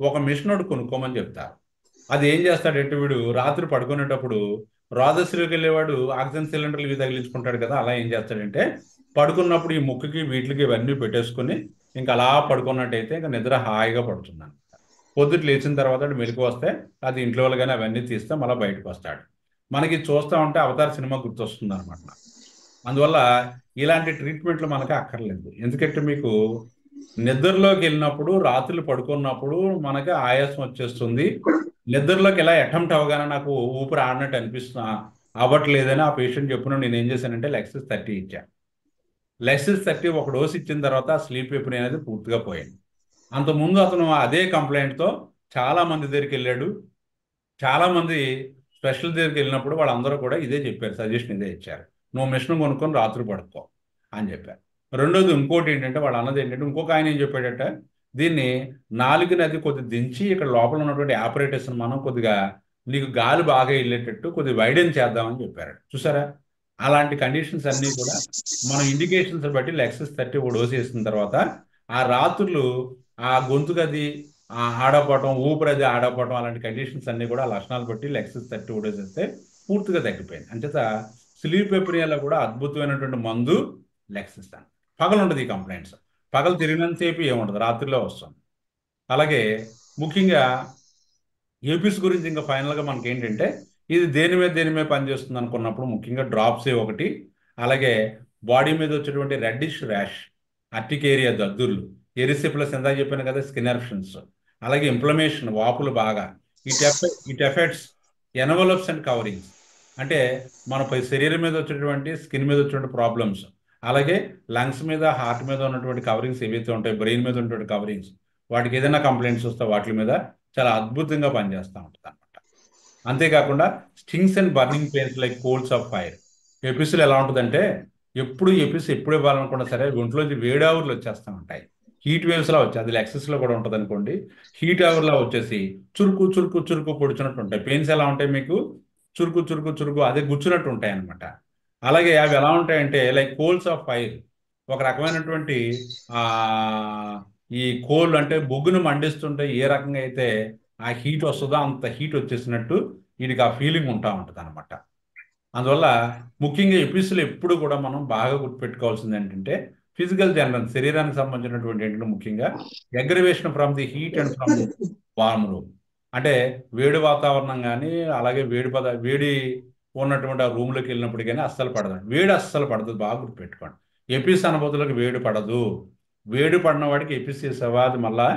ఒక మిషన్ ఒకటి కొనుక్కోమని చెప్తారు. అది ఏం చేస్తాడంటే వీడు రాత్రి పడుకునేటప్పుడు రాజశ్రీకి వెళ్ళేవాడు ఆక్సిజన్ సిలిండర్లు ఇవి తగిలించుకుంటాడు కదా, అలా ఏం చేస్తాడంటే పడుకున్నప్పుడు ఈ ముక్కుకి వీటికి ఇవన్నీ పెట్టేసుకుని ఇంకా అలా పడుకున్నట్టయితే ఇంకా నిద్ర హాయిగా పడుతుంది. పొద్దుట లేచిన తర్వాత మెలకు వస్తే అది ఇంట్లో వాళ్ళు కానీ అవన్నీ తీస్తే మళ్ళీ బయటకు వస్తాడు. మనకి చూస్తూ ఉంటే అవతార్ సినిమా గుర్తొస్తుంది అనమాట. అందువల్ల ఇలాంటి ట్రీట్మెంట్లు మనకి అక్కర్లేదు. ఎందుకంటే మీకు నిద్రలోకి వెళ్ళినప్పుడు రాత్రులు పడుకున్నప్పుడు మనకి ఆయాసం వచ్చేస్తుంది. నిద్రలోకి ఎలా అటెంప్ట్ అవ్వగానే నాకు ఊపిరి ఆడినట్టు అవ్వట్లేదని ఆ పేషెంట్ చెప్పిన నేను ఏం చేశానంటే లెక్సిస్ 30 ఇచ్చాను. లెక్సిస్ 30 ఒక డోస్ ఇచ్చిన తర్వాత ఆ స్లీప్ ఎప్నియా అనేది పూర్తిగా పోయింది. అంతకుముందు అతను అదే కంప్లైంట్తో చాలా మంది దగ్గరికి వెళ్ళాడు. చాలామంది స్పెషల్ దగ్గరికి వెళ్ళినప్పుడు వాళ్ళందరూ కూడా ఇదే చెప్పారు, సజెషన్ ఇదే ఇచ్చారు, నువ్వు మిషన్ కొనుక్కొని రాత్రి పడుకో అని చెప్పారు. రెండోది ఇంకోటి ఏంటంటే వాళ్ళు అన్నది ఏంటంటే ఇంకొక ఆయన ఏం చెప్పాడట, దీన్ని నాలుగుని అది కొద్దిగా దించి ఇక్కడ లోపల ఉన్నటువంటి ఆపరేటర్స్ని మనం కొద్దిగా నీకు గాలి బాగా వెళ్ళేటట్టు కొద్దిగా వైడెన్ చేద్దామని చెప్పారు. చూసారా, అలాంటి కండిషన్స్ అన్నీ కూడా మనం ఇండికేషన్స్ బట్టి లెక్సిస్ 30 ఒక డోస్ వేసిన తర్వాత ఆ రాత్రులు ఆ గొంతుకది ఆడపడటం, ఊపిరి ఆడపడటం, అలాంటి కండిషన్స్ అన్నీ కూడా లక్షణాలు బట్టి లెక్సిస్ 30 ఒక డోస్ వేస్తే పూర్తిగా తగ్గిపోయింది. అంచేత స్లీప్ ఎప్నియాలో కూడా అద్భుతమైనటువంటి మందు లెక్సిస్. పగలు ఉంటుంది ఈ కంప్లైంట్స్, పగలు తిరిగినంతసేపు ఏముండదు, రాత్రిలో వస్తుంది. అలాగే ముఖ్యంగా ఏపీస్ గురించి ఇంకా ఫైనల్గా మనకి ఏంటంటే ఇది దేని మీద పనిచేస్తుంది అనుకున్నప్పుడు ముఖ్యంగా డ్రాప్సే ఒకటి, అలాగే బాడీ మీద వచ్చేటువంటి రెడ్డిష్ ర్యాష్, అర్టికేరియా దద్దుర్లు, ఎరిసిప్లస్ ఎంత చెప్పాను కదా స్కిన్ ఎర్ప్షన్స్, అలాగే ఇన్ఫ్లమేషన్ వాపులు బాగా, it effects envelopes and coverings, అంటే మన శరీరం మీద వచ్చేటువంటి స్కిన్ మీద వచ్చేటువంటి ప్రాబ్లమ్స్, అలాగే లంగ్స్ మీద హార్ట్ మీద ఉన్నటువంటి కవరింగ్స్ ఏవైతే ఉంటాయి, బ్రెయిన్ మీద ఉన్నటువంటి కవరింగ్స్, వాటికి ఏదైనా కంప్లైంట్స్ వస్తే వాటి మీద చాలా అద్భుతంగా పనిచేస్తూ ఉంటుంది అనమాట. అంతేకాకుండా stings and burning pains like colds of fire. ఎపిస్లు ఎలా ఉంటుందంటే ఎప్పుడు ఇవ్వాలనుకున్నా సరే ఒంట్లోంచి వేడావుర్లు వచ్చేస్తూ ఉంటాయి, హీట్ వేవ్స్లా వచ్చి, అది లెక్సెస్లో కూడా ఉంటుంది అనుకోండి, హీట్ అవర్లా వచ్చేసి చురుకు చురుకు చురుకు పొడిచినట్టు ఉంటాయి. పెయిన్స్ ఎలా ఉంటాయి మీకు, చురుకు చురుకు చురుకు అదే గుచ్చినట్టు ఉంటాయి అనమాట. అలాగే అవి ఎలా ఉంటాయంటే లైక్ కోల్స్ ఆఫ్ ఫైర్, ఒక రకమైనటువంటి ఈ కోల్ అంటే బొగ్గును మండిస్తుంటే ఏ రకంగా అయితే ఆ హీట్ వస్తుందో అంత హీట్ వచ్చేసినట్టు వీడికి ఆ ఫీలింగ్ ఉంటా ఉంటుంది అనమాట. అందువల్ల ముఖ్యంగా ఎపిస్లు ఎప్పుడు కూడా మనం బాగా గుర్తుపెట్టుకోవాల్సింది ఏంటంటే ఫిజికల్ జనరల్ శరీరానికి సంబంధించినటువంటి ఏంటంటే ముఖ్యంగా aggravation from the heat and from the warm room. అంటే వేడి వాతావరణం కానీ అలాగే వేడి ఉన్నటువంటి ఆ రూమ్లోకి వెళ్ళినప్పుడు కానీ అస్సలు పడదు, వేడి అస్సలు పడదు, బాగా గుర్తుపెట్టుకోండి. ఎపిస్ అనుభూతులకు వేడి పడదు. వేడి పడిన వాడికి ఎపిస్ చేసేవా అది మళ్ళా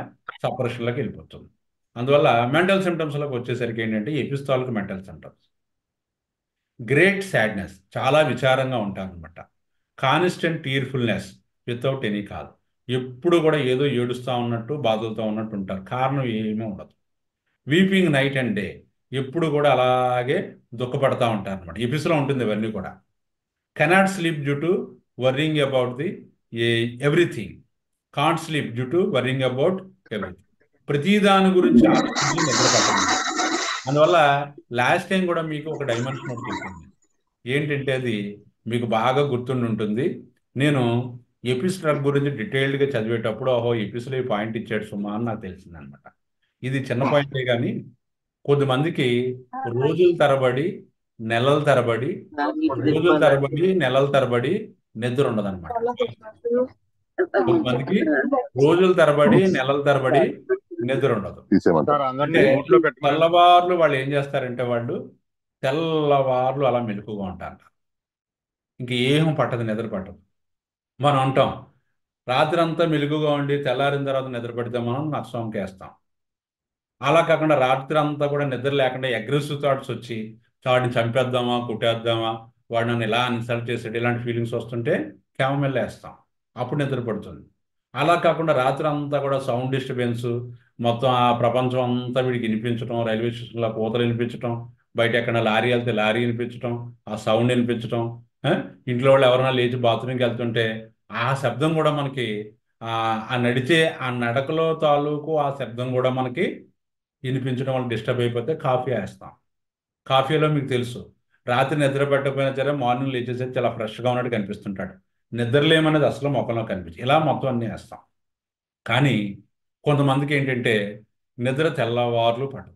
సపరేషన్లోకి వెళ్ళిపోతుంది. అందువల్ల మెంటల్ సిమ్టమ్స్లోకి వచ్చేసరికి ఏంటంటే ఎపిస్ తాలూకు మెంటల్ సిమ్టమ్స్ గ్రేట్ సాడ్నెస్, చాలా విచారంగా ఉంటారనమాట. కాన్స్టెంట్ టీర్ఫుల్నెస్ వితౌట్ ఎనీ కాజ్, ఎప్పుడు కూడా ఏదో ఏడుస్తూ ఉన్నట్టు బాధలతో ఉన్నట్టు ఉంటారు, కారణం ఏమీ ఉండదు. వీపింగ్ నైట్ అండ్ డే, ఎప్పుడు కూడా అలాగే దుఃఖపడతా ఉంటారు అనమాట. ఎపిస్లో ఉంటుంది ఇవన్నీ కూడా. Cannot sleep due to worrying about the everything. Can't sleep due to worrying about everything. ప్రతి దాని గురించి ఆలోచించి నిద్ర పట్టదు. అందువల్ల లాస్ట్ టైం కూడా మీకు ఒక డైమెన్షన్ ఒకటి చెప్పింది ఏంటంటే అది మీకు బాగా గుర్తుండి ఉంటుంది. నేను ఎపిస్ డ్రగ్ గురించి డీటెయిల్డ్గా చదివేటప్పుడు ఓహో ఎపిస్లో ఈ పాయింట్ ఇచ్చాడు సుమా అని నాకు తెలిసిందనమాట. ఇది చిన్న పాయింటే కానీ కొద్దిమందికి రోజుల తరబడి నెలల తరబడి నెలల తరబడి నిద్ర ఉండదన్నమాట. కొద్దిమందికి రోజుల తరబడి నెలల తరబడి నిద్ర ఉండదు. అంటే తెల్లవార్లు వాళ్ళు ఏం చేస్తారంటే వాళ్ళు తెల్లవార్లు అలా మెలకుగా ఉంటారు, ఇంక ఏం పట్టదు, నిద్ర పట్టదు. మనం అంటాం రాత్రి అంతా మెలుగుగా ఉండి తెల్లారిన తర్వాత నిద్ర పడితే మనం నష్టంకి వేస్తాం. అలా కాకుండా రాత్రి అంతా కూడా నిద్ర లేకుండా అగ్రెసివ్ థాట్స్ వచ్చి వాడిని చంపేద్దామా కుట్టేద్దామా వాడు నన్ను ఇలా ఇన్సల్ట్ చేసాడు ఇలాంటి ఫీలింగ్స్ వస్తుంటే క్యామమెల్ వేస్తాం, అప్పుడు నిద్ర పడుతుంది. అలా కాకుండా రాత్రి అంతా కూడా సౌండ్ డిస్టర్బెన్స్, మొత్తం ఆ ప్రపంచం అంతా వీడికి వినిపించడం, రైల్వే స్టేషన్లో కోతలు వినిపించడం, బయట ఎక్కడ లారీ వెళ్తే లారీ వినిపించడం, ఆ సౌండ్ వినిపించడం, ఇంట్లో వాళ్ళు ఎవరైనా లేచి బాత్రూమ్కి వెళ్తుంటే ఆ శబ్దం కూడా మనకి ఆ నడిచే ఆ నడకలో తాలూకు ఆ శబ్దం కూడా మనకి వినిపించడం వల్ల డిస్టర్బ్ అయిపోతే కాఫీ వేస్తాం. కాఫీలో మీకు తెలుసు రాత్రి నిద్ర పెట్టకపోయినా సరే మార్నింగ్ లేచేసరికి చాలా ఫ్రెష్గా ఉన్నట్టు కనిపిస్తుంటాడు, నిద్రలేమనేది అసలు మొక్కలో కనిపించి ఇలా మొత్తం అన్నీ వేస్తాం. కానీ కొంతమందికి ఏంటంటే నిద్ర తెల్లవార్లు పడదు,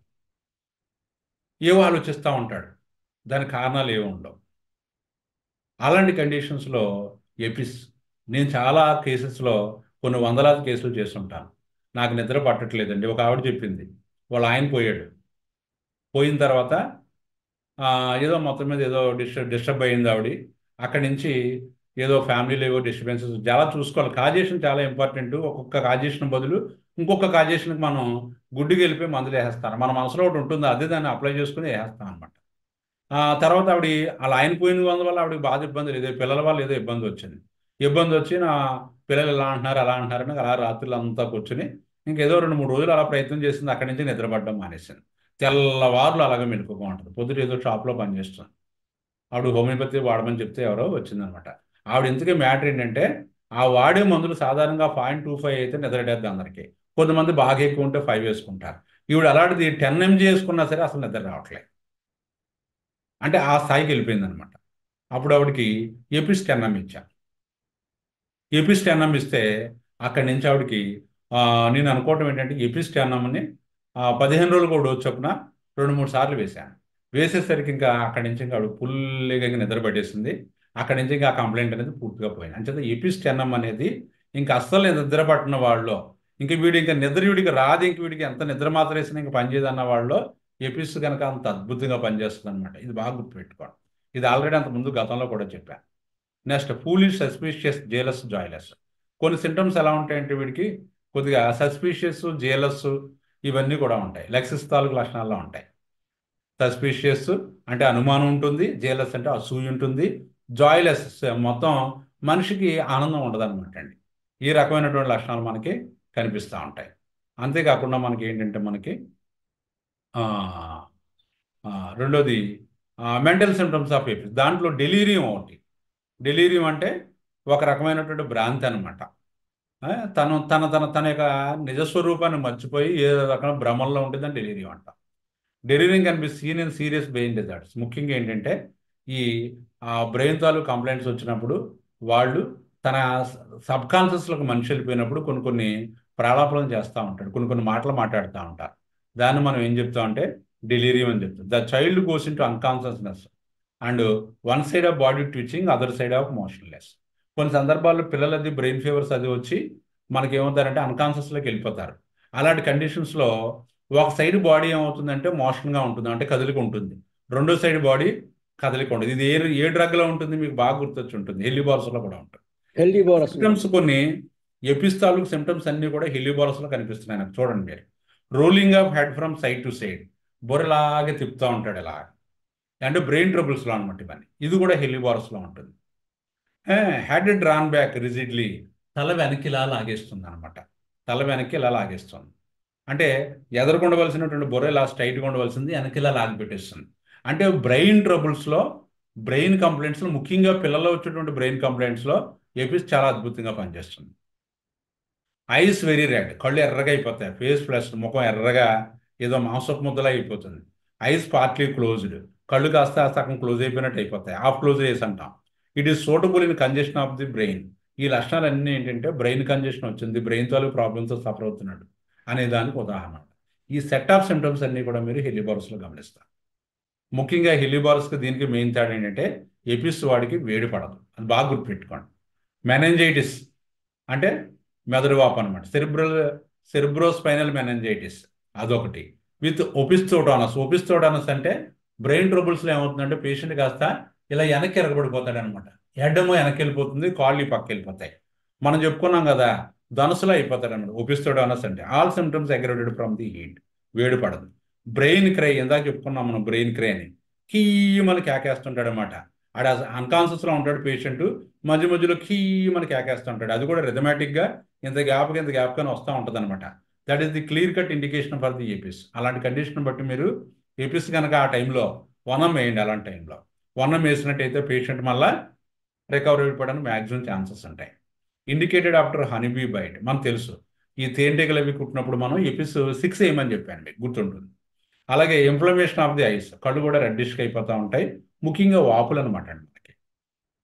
ఏవో ఆలోచిస్తూ ఉంటాడు, దాని కారణాలు ఏమి ఉండవు. అలాంటి కండిషన్స్లో ఎపిస్, నేను చాలా కేసెస్లో కొన్ని వందలాది కేసులు చేస్తుంటాను. నాకు నిద్ర పట్టట్లేదండి, ఒక ఆవిడ చెప్పింది వాళ్ళ ఆయన పోయిన తర్వాత ఏదో మొత్తం మీద ఏదో డిస్టర్బ్ అయ్యింది ఆవిడ. అక్కడి నుంచి ఏదో ఫ్యామిలీలో ఏవో డిస్టర్బెన్సెస్ చాలా చూసుకోవాలి. కాజేషన్ చాలా ఇంపార్టెంట్. ఒక్కొక్క కాజేషన్ బదులు ఇంకొక కాజేషన్కి మనం గుడ్డుకి వెళ్ళిపోయి మందులు వేసేస్తాను. మన మనసులో ఒకటి ఉంటుంది, అదే దాన్ని అప్లై చేసుకుని వేసేస్తాం అనమాట. తర్వాత ఆవిడ అలా ఆయన పోయిన వల్ల ఆవిడకి బాధ ఇబ్బంది లేదు, పిల్లల వల్ల ఏదో ఇబ్బంది వచ్చి నా పిల్లలు ఇలా అంటున్నారు అలా అంటున్నారని అలా రాత్రులు అంతా కూర్చొని ఇంకేదో 2-3 రోజులు అలా ప్రయత్నం చేసింది. అక్కడి నుంచి నిద్రపడడం మానేసింది. తెల్లవారులు అలాగే మెలుకుగా ఉంటుంది. పొద్దుట ఏదో షాప్లో పనిచేస్తుంది. ఆవిడ హోమియోపతి వాడమని చెప్తే ఎవరో వచ్చిందనమాట. ఆవిడ ఇంతకీ మ్యాటర్ ఏంటంటే ఆ వాడే మందులు సాధారణంగా 0.25 అయితే నిద్రడేద్ది అందరికీ. కొంతమంది బాగా ఎక్కువ ఉంటే 5 వేసుకుంటారు. ఈవిడ అలాంటిది 10 mg వేసుకున్నా సరే అసలు నిద్ర రావట్లేదు, అంటే ఆ స్థాయికి వెళ్ళిపోయింది అనమాట. అప్పుడు ఆవిడకి ఎపిస్ 10 ఇచ్చాను. ఎపిస్ 10 ఇస్తే అక్కడి నుంచి ఆవిడకి నేను అనుకోవటం ఏంటంటే ఎపిస్ 10ని 15 రోజులు కూడా చొప్పున 2-3 సార్లు వేశాను. వేసేసరికి ఇంకా అక్కడి నుంచి ఇంకా ఆవిడ ఫుల్గా నిద్ర పట్టేసింది. అక్కడి నుంచి ఇంకా ఆ కంప్లైంట్ అనేది పూర్తిగా పోయింది. అంచేత ఎపిస్ 10 అనేది ఇంకా అస్సలు నిద్ర పట్టిన వాళ్ళు, ఇంక వీడికి రాదు, ఇంక వీడికి ఎంత నిద్ర మాత్రం వేసినా ఇంకా పనిచేయదన్న వాళ్ళు ఎపిస్ కనుక అంత అద్భుతంగా పనిచేస్తుంది అనమాట. ఇది బాగా గుర్తుపెట్టుకోండి. ఇది ఆల్రెడీ అంతకుముందు గతంలో కూడా చెప్పాను. Next foolish, suspicious, jealous, joyless. కొన్ని సింటమ్స్ ఎలా ఉంటాయంటే వీడికి కొద్దిగా సస్పీషియస్, జేలస్ ఇవన్నీ కూడా ఉంటాయి. లెక్సిస్ తాలూకు లక్షణాల్లో ఉంటాయి. సస్పీషియస్ అంటే అనుమానం ఉంటుంది, జేలస్ అంటే అసూయ ఉంటుంది, జాయ్లెస్ మొత్తం మనిషికి ఆనందం ఉండదు అనమాట అండి. ఈ రకమైనటువంటి లక్షణాలు మనకి కనిపిస్తూ ఉంటాయి. అంతేకాకుండా మనకి ఏంటంటే మనకి రెండోది మెంటల్ సిమ్టమ్స్ ఆఫ్ ఎపిస్. దాంట్లో డెలీరియం ఒకటి. డెలీరియం అంటే ఒక రకమైనటువంటి భ్రాంతి అనమాట. తన యొక్క నిజస్వరూపాన్ని మర్చిపోయి ఏ రకమైన భ్రమంలో ఉంటుందని డెలీరియం అంట. Delirium can be seen in serious brain disorders. ముఖ్యంగా ఏంటంటే ఈ బ్రెయిన్ తాలూకు కంప్లైంట్స్ వచ్చినప్పుడు వాళ్ళు తన సబ్కాన్షియస్లోకి మనిషి వెళ్ళిపోయినప్పుడు కొన్ని ప్రాలాపనలు చేస్తూ ఉంటాడు, కొన్ని మాటలు మాట్లాడుతూ ఉంటారు. దాన్ని మనం ఏం చెప్తామంటే డెలీరియం అని చెప్తాం. The child goes in to unconsciousness and one side of body twitching, other side of motionless. కొన్ని సందర్భాల్లో పిల్లలది బ్రెయిన్ ఫీవర్స్ అది వచ్చి మనకి ఏమవుతారంటే అన్కాన్షియస్లోకి వెళ్ళిపోతారు. అలాంటి కండిషన్స్లో ఒక సైడ్ బాడీ ఏమవుతుందంటే మోషన్గా ఉంటుంది, అంటే కదలిక ఉంటుంది. రెండో సైడ్ బాడీ కదలిక ఉంటుంది. ఇది ఏ డ్రగ్లో ఉంటుంది మీకు బాగా గుర్తొచ్చి ఉంటుంది, హెల్లీబారస్లో కూడా ఉంటుంది. హెల్లీబారస్ సిమ్టమ్స్ కొన్ని ఎపిస్ తాలూకు సిమ్టమ్స్ అన్ని కూడా హెల్లీబారస్లో కనిపిస్తున్నాయి నాకు. చూడండి మీరు, rolling of head from side to side, బొరలాగే తిప్పుతూ ఉంటాడు ఇలా, అంటే బ్రెయిన్ ట్రబుల్స్లో అనమాట ఇవన్నీ. ఇది కూడా హెల్లీబారస్లో ఉంటుంది. హెడ్ డ్రాన్ బ్యాక్ రిజిడ్లీ, తల వెనక్కి ఇలా లాగేస్తుంది అనమాట, తల వెనక్కి ఇలా లాగేస్తుంది. అంటే ఎదుర్కొండవలసినటువంటి బొర్ర ఇలా స్ట్రైట్గా ఉండవలసింది వెనక్కి ఇలా లాగి పెట్టేస్తుంది. అంటే బ్రెయిన్ ట్రబుల్స్లో, బ్రెయిన్ కంప్లైంట్స్లో, ముఖ్యంగా పిల్లల్లో వచ్చేటువంటి బ్రెయిన్ కంప్లైంట్స్లో ఎపిస్ చాలా అద్భుతంగా పనిచేస్తుంది. ఐస్ వెరీ రెడ్, కళ్ళు ఎర్రగా అయిపోతాయి, ఫేస్ ప్లస్ ముఖం ఎర్రగా ఏదో మాంసపు ముద్దలా అయిపోతుంది. ఐస్ పార్ట్లీ క్లోజ్డ్, కళ్ళు కాస్త సగం క్లోజ్ అయిపోయినట్టు అయిపోతాయి, హాఫ్ క్లోజ్ ఐస్ అంటాం. It is suitable in congestion of the brain. ఈ లక్షణాలన్నీ ఏంటంటే బ్రెయిన్ కంజెషన్ వచ్చింది, బ్రెయిన్ తాలూకు ప్రాబ్లమ్స్ సఫర్ అవుతున్నాడు అనే దానికి ఉదాహరణ. ఈ సెట్ ఆఫ్ సిమ్టమ్స్ అన్నీ కూడా మీరు హెల్లీబారస్లో గమనిస్తారు. ముఖ్యంగా హెల్లీబారస్కి దీనికి మెయిన్ తేడా ఏంటంటే ఎపిస్ వాడికి వేడి పడదు, అది బాగా గుర్తుపెట్టుకోండి. మెనెంజైటిస్ అంటే మెదడు వాపు అనమాట, సెరిబ్రోస్పైనల్ మెనెంజైటిస్ అదొకటి, విత్ ఒపిస్థోటానస్. ఒపిస్థోటానస్ అంటే బ్రెయిన్ ట్రబుల్స్లో ఏమవుతుందంటే పేషెంట్ కాస్త ఇలా వెనక్కి ఎరగబడిపోతాడు అనమాట, హెడ్డేమో వెనక్కి వెళ్ళిపోతుంది, కాళ్ళు పక్క వెళ్ళిపోతాయి. మనం చెప్పుకున్నాం కదా, ధనుసులో అయిపోతాడు అనమాట ఒపిస్థోటానస్ అంటే. All symptoms aggravated from the heat, వేడి పడదు. బ్రెయిన్ క్రై, ఇందాక చెప్పుకున్నాం మనం బ్రెయిన్ క్రై అని, కీ మనకి కేకేస్తుంటాడు అనమాట. ఆడ అన్కాన్షియస్లో ఉంటాడు పేషెంట్, మధ్య మధ్యలో కీ మనకి కేకేస్తుంటాడు, అది కూడా రిథమాటిక్గా ఇంత గ్యాప్గా వస్తూ ఉంటుంది అనమాట. That is the clear cut indication for the Apis. అలాంటి కండిషన్ బట్టి మీరు ఎపిస్ కనుక ఆ టైంలో వనం వేయండి. అలాంటి టైంలో వనం వేసినట్టయితే పేషెంట్ మళ్ళీ రికవరీ అయిపోవడానికి మ్యాక్సిమం ఛాన్సెస్ ఉంటాయి. ఇండికేటెడ్ ఆఫ్టర్ హనీబీ బైట్, మనకు తెలుసు ఈ తేనెటీగలు అవి కుట్టినప్పుడు మనం ఎపిస్ 6 వేయమని చెప్పాను మీకు, గుర్తుంటుంది. అలాగే ఇన్ఫ్లమేషన్ ఆఫ్ ది ఐస్, కళ్ళు కూడా రెడ్డిష్గా అయిపోతూ ఉంటాయి, ముఖ్యంగా వాపులు అనమాట అండి మనకి.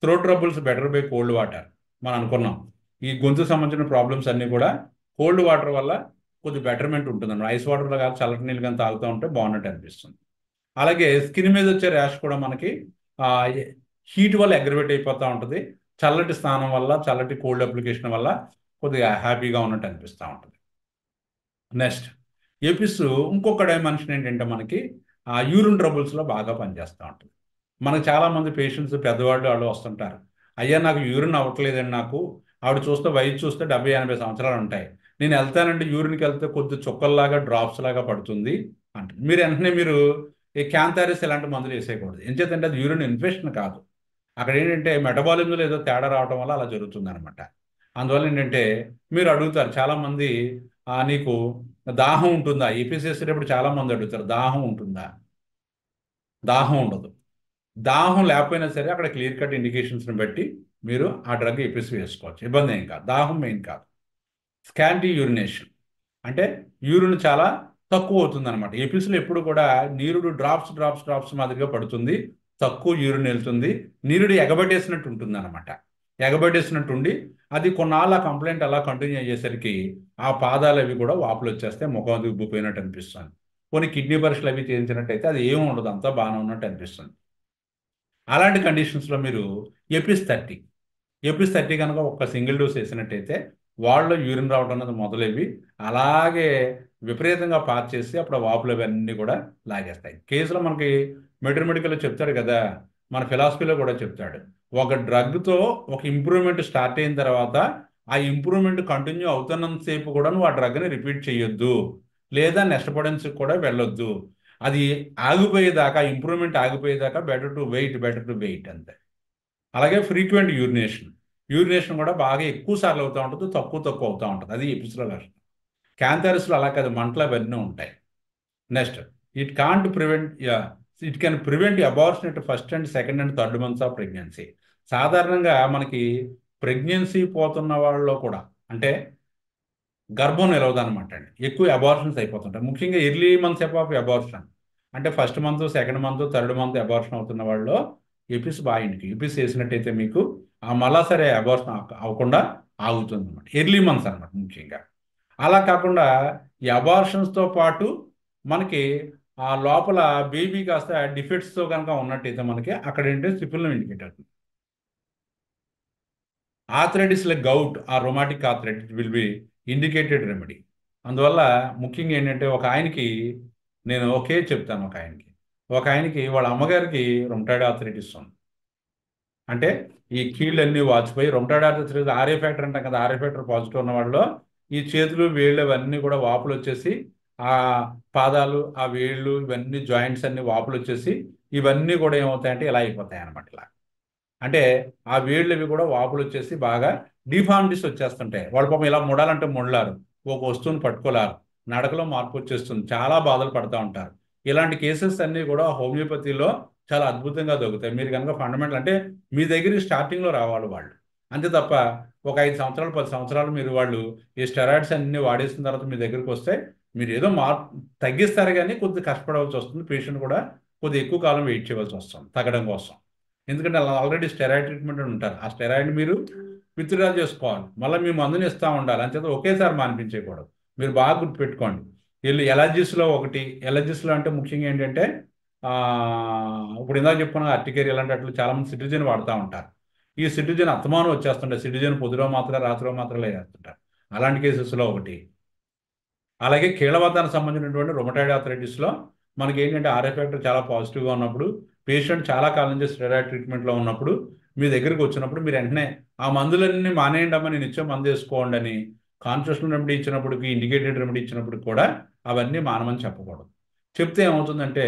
Throat troubles better by cold water, మనం అనుకున్నాం ఈ గొంతు సంబంధించిన ప్రాబ్లమ్స్ అన్నీ కూడా కోల్డ్ వాటర్ వల్ల కొద్ది బెటర్మెంట్ ఉంటుంది అన్నమాట. ఐస్ వాటర్లో కాదు చల్లటి నీళ్ళు కానీ తాగుతూ ఉంటే బాగున్నట్టు అనిపిస్తుంది. అలాగే స్కిన్ మీద వచ్చే ర్యాష్ కూడా మనకి హీట్ వల్ల అగ్రవేట్ అయిపోతూ ఉంటుంది, చల్లటి స్నానం వల్ల, చల్లటి కోల్డ్ అప్లికేషన్ వల్ల కొద్దిగా హ్యాపీగా ఉన్నట్టు అనిపిస్తూ ఉంటుంది. నెక్స్ట్ ఎపిస్ ఇంకొక డైమెన్షన్ ఏంటంటే మనకి యూరిన్ ట్రబుల్స్లో బాగా పనిచేస్తూ ఉంటుంది. మనకు చాలామంది పేషెంట్స్ పెద్దవాళ్ళు వాళ్ళు వస్తుంటారు, అయ్యా నాకు యూరిన్ అవ్వట్లేదండి, నాకు ఆవిడ చూస్తే వయసు చూస్తే 70-80 సంవత్సరాలు ఉంటాయి, నేను వెళ్తానంటే యూరిన్కి వెళ్తే కొద్ది చుక్కల్లాగా డ్రాప్స్ లాగా పడుతుంది అంటే మీరు వెంటనే మీరు ఈ క్యాంథారిస్ ఇలాంటి మందులు వేసేయకూడదు. ఎందుచేతంటే అది యూరిన్ ఇన్ఫెక్షన్ కాదు, అక్కడ ఏంటంటే మెటబాలిజంలో ఏదో తేడా రావడం వల్ల అలా జరుగుతుంది అనమాట. అందువల్ల ఏంటంటే మీరు అడుగుతారు చాలామంది, నీకు దాహం ఉంటుందా ఎపిస్ వేసేటప్పుడు చాలామంది అడుగుతారు, దాహం ఉంటుందా? దాహం ఉండదు. దాహం లేకపోయినా సరే అక్కడ క్లియర్ కట్ ఇండికేషన్స్ని బట్టి మీరు ఆ డ్రగ్ ఎపిస్ వేసుకోవచ్చు, ఇబ్బంది ఏం కాదు. దాహం మెయిన్ కాదు. స్కాంటీ యూరినేషన్ అంటే యూరిన్ చాలా తక్కువ అవుతుంది అనమాట. ఎపిస్లో ఎప్పుడు కూడా నీరుడు డ్రాప్స్ మాదిరిగా పడుతుంది, తక్కువ యూరిన్ వెళ్తుంది, నీరుడు ఎగబడేసినట్టు ఉంటుంది అనమాట. ఎగబడేసినట్టు ఉండి అది కొన్నాళ్ళ కంప్లైంట్ అలా కంటిన్యూ అయ్యేసరికి ఆ పాదాలు అవి కూడా వాపులు వచ్చేస్తే ముఖం అది ఉబ్బిపోయినట్టు అనిపిస్తుంది. కొన్ని కిడ్నీ పరీక్షలు అవి చేయించినట్టయితే అది ఏమి ఉండదు, అంతా బాగానే ఉన్నట్టు అనిపిస్తుంది. అలాంటి కండిషన్స్లో మీరు ఎపిస్ 30 కనుక ఒక సింగిల్ డోస్ వేసినట్టయితే వాళ్ళు యూరిన్ రావడం అనేది మొదలవి అలాగే విపరీతంగా పాస్ చేసి అప్పుడు వాపులు అవన్నీ కూడా లాగేస్తాయి. కేసులో మనకి మెడికల్లో చెప్తాడు కదా, మన ఫిలాసఫీలో కూడా చెప్తాడు, ఒక డ్రగ్తో ఒక ఇంప్రూవ్మెంట్ స్టార్ట్ అయిన తర్వాత ఆ ఇంప్రూవ్మెంట్ కంటిన్యూ అవుతున్నంతసేపు కూడా నువ్వు ఆ డ్రగ్ని రిపీట్ చేయొద్దు, లేదా నెక్స్ట్ పొడెన్స్కి కూడా వెళ్ళొద్దు. అది ఆగిపోయేదాకా, ఇంప్రూవ్మెంట్ ఆగిపోయేదాకా బెటర్ టు వెయిట్ అంతే. అలాగే ఫ్రీక్వెంట్ యూరినేషన్ కూడా బాగా ఎక్కువ సార్లు అవుతూ ఉంటుంది, తక్కువ అవుతూ ఉంటుంది, అది ఎపిస్లో లక్షణం. క్యాంథారిస్లో అలా కాదు, మంటలు అవన్నీ ఉంటాయి. Next it can prevent abortion at first and second and third months of pregnancy. సాధారణంగా మనకి ప్రెగ్నెన్సీ పోతున్న వాళ్ళలో కూడా అంటే గర్భం నిలవదనమాట అండి, ఎక్కువ అబార్షన్స్ అయిపోతుంటాయి. ముఖ్యంగా ఎర్లీ మంత్స్ ఆఫ్ అబార్షన్ అంటే first month, second month, third month abortion అవుతున్న వాళ్ళలో ఎపిస్ బాగా ఎపిస్ వేసినట్టయితే మీకు మళ్ళా సరే అబార్షన్ అవ్వకుండా ఆగుతుంది అనమాట. ఎర్లీ మంత్స్ అనమాట ముఖ్యంగా. అలా కాకుండా ఈ అబార్షన్స్తో పాటు మనకి ఆ లోపల బేబీ కాస్త డిఫెక్ట్స్తో కనుక ఉన్నట్టయితే మనకి అక్కడ ఏంటంటే సిఫిలిస్ ఇండికేట్ అవుతుంది. ఆర్థరైటిస్ లైక్ గౌట్ ఆ రొమాటిక్ arthritis will be indicated remedy. అందువల్ల ముఖ్యంగా ఏంటంటే ఒక ఆయనకి నేను ఒకే చెప్తాను. ఒక ఆయనకి వాళ్ళ అమ్మగారికి రొమటాయిడ్ ఆర్థరైటిస్ ఉంది. అంటే ఈ కీళ్ళన్నీ వాచిపోయి రొమటాయిడ్ ఆర్థరైటిస్ ఆర్ఏ ఫ్యాక్టర్ అంటాం కదా, ఆర్ఏ ఫ్యాక్టర్ పాజిటివ్ ఉన్న వాళ్ళు ఈ చేతులు వేళ్ళు అవన్నీ కూడా వాపులు వచ్చేసి ఆ పాదాలు ఆ వేళ్ళు ఇవన్నీ జాయింట్స్ అన్ని వాపులు వచ్చేసి ఇవన్నీ కూడా ఏమవుతాయంటే ఇలా అయిపోతాయి అనమాట. ఇలా అంటే ఆ వేళ్ళు ఇవి కూడా వాపులు వచ్చేసి బాగా డిఫార్మిటీస్ వచ్చేస్తుంటాయి. వాళ్ళు పాపం ఇలా ముడాలంటే ముడలారు, ఒక వస్తువుని పట్టుకోలేరు, నడకలో మార్పు వచ్చేస్తుంది, చాలా బాధలు పడుతూ ఉంటారు. ఇలాంటి కేసెస్ అన్నీ కూడా హోమియోపతిలో చాలా అద్భుతంగా దొరుకుతాయి. మీరు కనుక ఫండమెంటల్ అంటే మీ దగ్గరికి స్టార్టింగ్లో రావాలి వాళ్ళు, అంతే తప్ప ఒక 5 సంవత్సరాలు 10 సంవత్సరాలు మీరు వాళ్ళు ఈ స్టెరాయిడ్స్ అన్ని వాడేసిన తర్వాత మీ దగ్గరికి వస్తే మీరు ఏదో తగ్గిస్తారు, కానీ కొద్దిగా కష్టపడవలసి వస్తుంది. పేషెంట్ కూడా కొద్దిగా ఎక్కువ కాలం వెయిట్ చేయవలసి వస్తుంది తగ్గడం కోసం. ఎందుకంటే ఆల్రెడీ స్టెరాయిడ్ ట్రీట్మెంట్ ఉంటారు, ఆ స్టెరాయిడ్ మీరు విత్డ్రా చేసుకోవాలి, మళ్ళీ మీ మందుని ఇస్తూ ఉండాలి. అంచేత ఒకేసారి మానిపించేయకూడదు. మీరు బాగా గుర్తుపెట్టుకోండి. వీళ్ళు ఎలర్జీస్లో ఎలర్జీస్లో అంటే ముఖ్యంగా ఏంటంటే ఇప్పుడు ఇందాక చెప్పుకున్న అర్టికేరియా ఇలాంటి అట్లు చాలామంది సిట్రిజిన్ వాడుతూ ఉంటారు. ఈ సిట్రిజిన్ అస్తమానం వచ్చేస్తుంటారు, సిట్రిజిన్ పొద్దులో మాత్రం రాత్రిలో మాత్రం వేస్తుంటారు. అలాంటి కేసెస్లో ఒకటి. అలాగే కీళ్ళవాతానికి సంబంధించినటువంటి రొమటాయిడ్ ఆర్థరైటిస్లో మనకి ఏంటంటే ఆర్ఏ ఫ్యాక్టర్ చాలా పాజిటివ్గా ఉన్నప్పుడు, పేషెంట్ చాలా కాలం నుంచి స్టెరాయిడ్ ట్రీట్మెంట్లో ఉన్నప్పుడు మీ దగ్గరికి వచ్చినప్పుడు మీరు వెంటనే ఆ మందులన్నీ మానేయండి అమ్మా, నేను ఇచ్చే మందు వేసుకోండి అని కాన్స్టిట్యూషనల్ రెమెడీ ఇచ్చినప్పటికి, ఇండికేటెడ్ రెమెడీ ఇచ్చినప్పుడు కూడా అవన్నీ మానమని చెప్పకూడదు. చెప్తే ఏమవుతుందంటే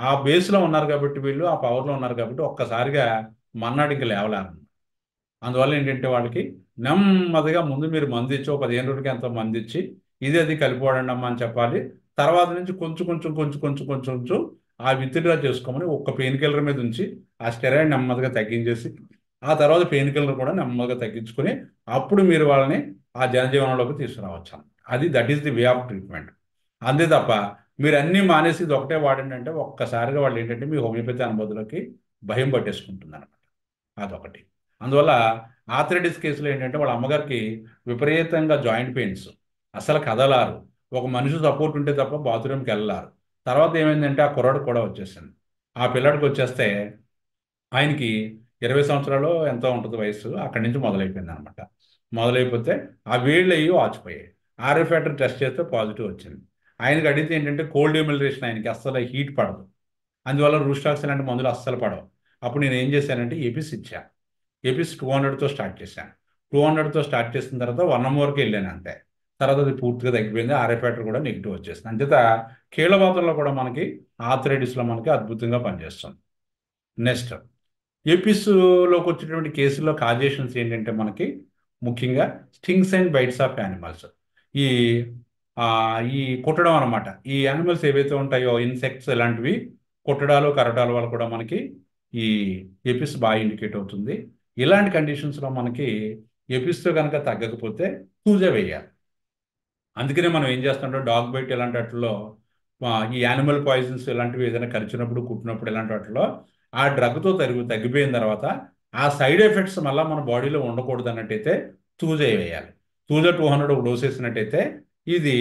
ఆ బేస్లో ఉన్నారు కాబట్టి, వీళ్ళు ఆ పవర్లో ఉన్నారు కాబట్టి ఒక్కసారిగా మన్నాడికి లేవలేరు. అందువల్ల ఏంటంటే వాళ్ళకి నెమ్మదిగా ముందు మీరు మందు ఇచ్చి 15 రోజులకి ఎంతో మంది ఇచ్చి ఇది అది కలిపివాడండి అమ్మా అని చెప్పాలి. తర్వాత నుంచి కొంచెం ఆ విత్డ్రా చేసుకోమని ఒక్క పెయిన్ కిల్లర్ మీద ఉంచి ఆ స్టెరాయిడ్ నెమ్మదిగా తగ్గించేసి ఆ తర్వాత పెయిన్ కిల్లర్ కూడా నెమ్మదిగా తగ్గించుకుని అప్పుడు మీరు వాళ్ళని ఆ జనజీవనంలోకి తీసుకురావచ్చు. That is the way of treatment. అంతే తప్ప మీరు అన్నీ మానేసి ఇది ఒకటే వాడండి అంటే ఒక్కసారిగా వాళ్ళు ఏంటంటే మీ హోమియోపతి అనుభూతులకి భయం పట్టేసుకుంటుంది అనమాట. అదొకటి. అందువల్ల ఆర్థరైటిస్ కేసులో ఏంటంటే వాళ్ళ అమ్మగారికి విపరీతంగా జాయింట్ పెయిన్స్, అసలు కదలారు, ఒక మనిషి సపోర్ట్ ఉంటే తప్ప బాత్రూమ్కి వెళ్ళారు. తర్వాత ఏమైందంటే ఆ కుర్రాడు కూడా వచ్చేసింది. ఆ పిల్లాడికి వచ్చేస్తే ఆయనకి 20 సంవత్సరాలు ఎంతో ఉంటుంది వయసు, అక్కడి నుంచి మొదలైపోయింది అనమాట. మొదలైపోతే ఆ వేళ్ళు అయ్యి వాచిపోయాయి. ఆర్ఏ ఫ్యాక్టర్ టెస్ట్ చేస్తే పాజిటివ్ వచ్చింది. ఆయనకి అడిగితే ఏంటంటే కోల్డ్ ఎమిలరేషన్, ఆయనకి అస్సలు హీట్ పడదు, అందువల్ల రూస్టాక్స్ లాంటి మందులు అస్సలు పడవు. అప్పుడు నేను ఏం చేశానంటే ఎపిస్ ఇచ్చాను. ఎపిస్ 200తో స్టార్ట్ చేశాను. 200తో స్టార్ట్ చేసిన తర్వాత 1 వరకు వెళ్ళాను అంతే. తర్వాత అది పూర్తిగా తగ్గిపోయింది, ఆర్ఏ ఫ్యాక్టర్ కూడా నెగిటివ్ వచ్చేసింది. అంచేత కీళ్ళవాతంలో కూడా మనకి ఆర్థరైటిస్లో మనకి అద్భుతంగా పనిచేస్తుంది. నెక్స్ట్ ఎపిస్లోకి వచ్చేటువంటి కేసుల్లో కాజేషన్స్ ఏంటంటే మనకి ముఖ్యంగా stings and bites of animals. ఈ ఈ కుట్టడం అనమాట. ఈ యానిమల్స్ ఏవైతే ఉంటాయో ఇన్సెక్ట్స్ ఇలాంటివి కుట్టడాలు కరటాల వల్ల కూడా మనకి ఈ ఎపిస్ బాగా ఇండికేట్ అవుతుంది. ఇలాంటి కండిషన్స్లో మనకి ఎపిస్తో కనుక తగ్గకపోతే సూజ వేయాలి. అందుకనే మనం ఏం చేస్తుంటాం, డాగ్ బైట్ ఇలాంటి వాటిలో ఈ యానిమల్ పాయిజన్స్ ఇలాంటివి ఏదైనా కరిచినప్పుడు కుట్టినప్పుడు ఇలాంటి వాటిలో ఆ డ్రగ్తో తగ్గిపోయిన తర్వాత ఆ సైడ్ ఎఫెక్ట్స్ మళ్ళీ మన బాడీలో ఉండకూడదు అన్నట్టయితే సూజ వేయాలి. సూజ 200 ఒక డోస్ వేసినట్టయితే ఇది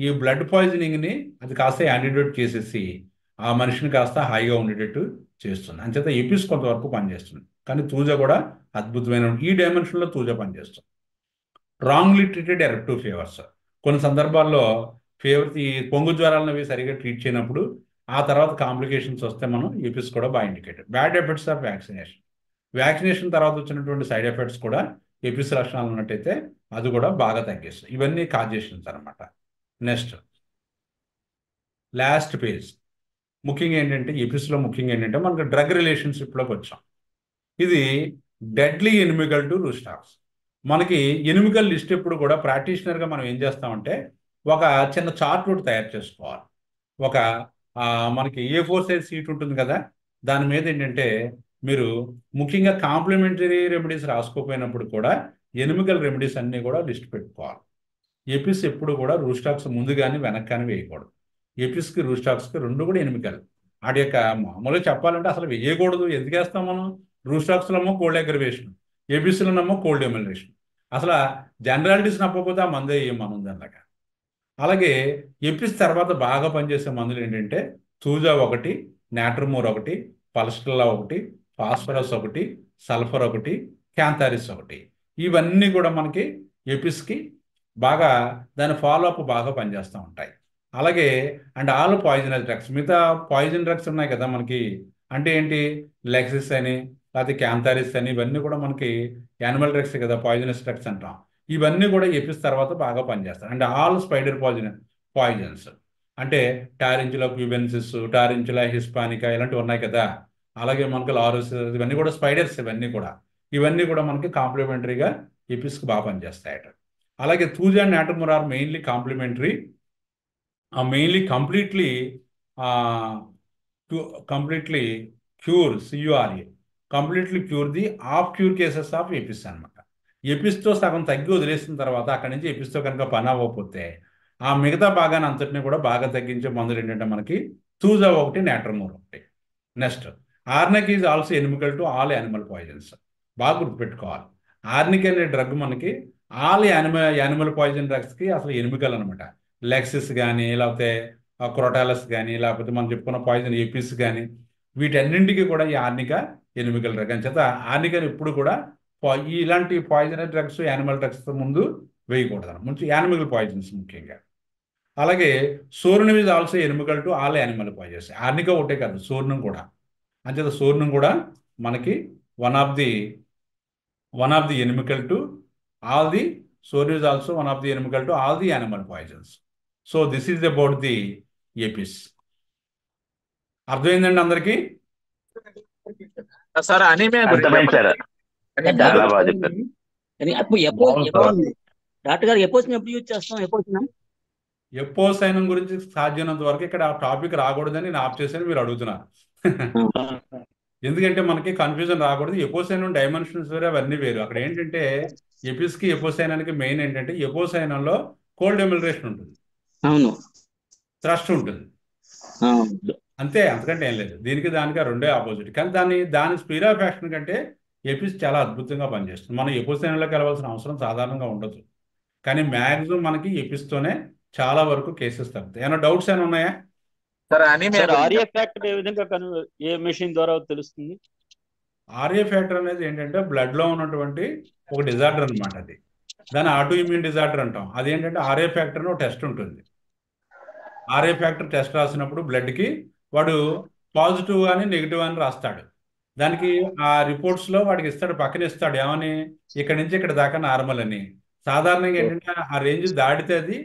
ఈ బ్లడ్ పాయిజనింగ్ని అది కాస్త యాంటీడోట్ చేసేసి ఆ మనిషిని కాస్త హాయిగా ఉండేటట్టు చేస్తుంది. అంచేత ఎపిస్ కొంతవరకు పనిచేస్తుంది, కానీ తూజ కూడా అద్భుతమైన ఈ డైమెన్షన్లో తూజ పనిచేస్తుంది. రాంగ్లీ ట్రీటెడ్ ఎరప్టివ్ ఫీవర్స్, కొన్ని సందర్భాల్లో ఈ పొంగు జ్వరాలను అవి సరిగ్గా ట్రీట్ చేయనప్పుడు ఆ తర్వాత కాంప్లికేషన్స్ వస్తే మనం ఎపిస్ కూడా బాగా indicated. Bad effects of vaccination తర్వాత వచ్చినటువంటి సైడ్ ఎఫెక్ట్స్ కూడా ఎపిస్ లక్షణాలు ఉన్నట్టయితే అది కూడా బాగా తగ్గిస్తుంది. ఇవన్నీ కాజేషన్స్ అనమాట. నెక్స్ట్ లాస్ట్ పేజ్ ముఖ్యంగా ఏంటంటే ఎపిస్లో ముఖ్యంగా ఏంటంటే మనకు డ్రగ్ రిలేషన్షిప్లోకి వచ్చాం. ఇది డెడ్లీ ఎనిమికల్ టు రూస్టాక్స్. మనకి ఎనిమికల్ లిస్ట్ ఎప్పుడు కూడా ప్రాక్టీషనర్గా మనం ఏం చేస్తామంటే ఒక చిన్న చార్ట్ ఒకటి తయారు చేసుకోవాలి. ఒక మనకి A4 సైజ్ షీట్ ఉంటుంది కదా, దాని మీద ఏంటంటే మీరు ముఖ్యంగా కాంప్లిమెంటరీ రెమెడీస్ రాసుకోపోయినప్పుడు కూడా ఎనిమికల్ రెమెడీస్ అన్నీ కూడా లిస్ట్ పెట్టుకోవాలి. ఎపిస్ ఎప్పుడు కూడా రూస్టాక్స్ ముందు కానీ వెనక్కి కానీ వేయకూడదు. ఎపిస్కి రూస్టాక్స్కి రెండు కూడా ఎనిమికల్. వాటి యొక్క మామూలుగా చెప్పాలంటే అసలు వేయకూడదు. ఎందుకు వేస్తాం మనం? రూస్టాక్స్లో ఏమో కోల్డ్ అగ్రవేషన్, ఎపిస్లోనేమో కోల్డ్ ఎమిలరేషన్. అసలు జనరాలిటీస్ నప్పకపోతే ఆ మందే వేయం మనం దానిలాగా. అలాగే ఎపిస్ తర్వాత బాగా పనిచేసే మందులు ఏంటంటే తూజా ఒకటి, నాట్రమూర్ ఒకటి, పల్స్టల్లా ఒకటి, ఫాస్ఫరస్ ఒకటి, సల్ఫర్ ఒకటి, క్యాంథారిస్ ఒకటి. ఇవన్నీ కూడా మనకి ఎపిస్కి బాగా దాని ఫాలోఅప్ బాగా పనిచేస్తూ ఉంటాయి. అలాగే అండ్ ఆల్ పాయిజనస్ డ్రగ్స్, మిగతా పాయిజన్ డ్రగ్స్ ఉన్నాయి కదా మనకి, అంటే ఏంటి, లెక్సిస్ అని లేకపోతే క్యాంథారిస్ అని, ఇవన్నీ కూడా మనకి యానిమల్ డ్రగ్స్ కదా, పాయిజనస్ డ్రగ్స్ అంటాం. ఇవన్నీ కూడా ఎపిస్ తర్వాత బాగా పనిచేస్తాయి. అండ్ ఆల్ స్పైడర్ పాయిజన్స్ అంటే టారించులా క్యూబెన్సిస్, టారించులా హిస్పానికా ఇలాంటివి ఉన్నాయి కదా. అలాగే మనకి లారోస్, ఇవన్నీ కూడా స్పైడర్స్, ఇవన్నీ కూడా మనకి కాంప్లిమెంటరీగా ఎపిస్కి బాగా పనిచేస్తాయట. అలాగే Thuja and Natrum mur are mainly complimentary, mainly completely cure C U R A, completely cure the of cure cases of Apis అనమాట. ఎపిస్తో సగం తగ్గి వదిలేసిన తర్వాత అక్కడి నుంచి ఎపిస్తో కనుక పని అవ్వకపోతే ఆ మిగతా భాగాన్ని అంతటిని కూడా బాగా తగ్గించే మందులు ఏంటంటే మనకి తూజా ఒకటి, నాట్రమూర్ ఒకటి. Next Arnica is also inimical to all animal poisons. బాగా గుర్తుపెట్టుకోవాలి, ఆర్నిక్ అనే డ్రగ్ మనకి ఆల్ యానిమల్ పాయిజన్ డ్రగ్స్కి అసలు ఎనిమికల్ అనమాట. లెక్సిస్ కానీ లేకపోతే క్రోటాలస్ కానీ లేకపోతే మనం చెప్పుకున్న పాయిజన్ ఎపిస్ కానీ, వీటన్నింటికి కూడా ఈ ఆర్నిక ఎనిమికల్ డ్రగ్ అని చేత ఆర్నికని ఎప్పుడు కూడా ఇలాంటి పాయిజనస్ డ్రగ్స్ యానిమల్ డ్రగ్స్ ముందు వేయకూడదు, ముందు యానిమల్ పాయిజన్స్ ముఖ్యంగా. అలాగే Psorinum is also inimical to all animal poisons. Arnica ఒకటే కాదు, సోర్నం కూడా. అంచేత సోర్నం కూడా మనకి one of the inimical to all the, Psorinum is also one of the inimical to all the animal poisons. So this is about the Apis. అర్థమైందండి అందరికీ? Sir anaemia అర్థమైంది sir, చాలా బాగా చెప్పారు. డాక్టర్ గారు ఎపోసిన్ ఎప్పుడు యూజ్ చేస్తాం? ఎపోసైనం గురించి సాధ్యమైనంత వరకు ఇక్కడ ఆ టాపిక్ రాకూడదని నేను ఆఫ్ చేశాను, మీరు అడుగుతున్నారు. ఎందుకంటే మనకి కన్ఫ్యూజన్ రాకూడదు. ఎపోసైనం డైమెన్షన్స్ వేరే, అవన్నీ వేరు. అక్కడ ఏంటంటే ఎపిస్కి ఎపోసైనానికి మెయిన్ ఏంటంటే ఎపోసైనంలో కోల్డ్ ఎమిలరేషన్ ఉంటుంది, అవును, థ్రస్ట్ ఉంటుంది, అంతే, అంతకంటే ఏం లేదు. దీనికి దానికి ఆ రెండే ఆపోజిట్. కానీ దాని స్పీడ్ ఆఫ్ యాక్షన్ కంటే ఎపిస్ చాలా అద్భుతంగా పనిచేస్తుంది. మనం ఎపోసైనంలోకి వెళ్ళవలసిన అవసరం సాధారణంగా ఉండదు, కానీ మ్యాక్సిమం మనకి ఎపిస్తోనే చాలా వరకు కేసెస్ తగ్గుతాయి. ఏమైనా డౌట్స్ ఏమైనా ఉన్నాయా? ఆర్ఏ ఫ్యాక్టర్ ఏ విధంగా ఏ మెషిన్ ద్వారా తెలుస్తుంది? ఆర్ఏ ఫ్యాక్టర్ అనేది ఏంటంటే బ్లడ్లో ఉన్నటువంటి ఒక డిజార్డర్ అనమాట. అది దాన్ని ఆటో ఇమ్యూన్ డిజార్డర్ అంటాం. అదేంటంటే ఆర్ఏ ఫ్యాక్టర్ అని ఒక టెస్ట్ ఉంటుంది. ఆర్ఏ ఫ్యాక్టర్ టెస్ట్ రాసినప్పుడు బ్లడ్కి వాడు పాజిటివ్ అని నెగిటివ్ అని రాస్తాడు. దానికి ఆ రిపోర్ట్స్లో వాడికి ఇస్తాడు, పక్కన ఇస్తాడు ఏమని, ఇక్కడ నుంచి ఇక్కడ దాకా నార్మల్ అని. సాధారణంగా ఏంటంటే ఆ రేంజ్ దాటితే అది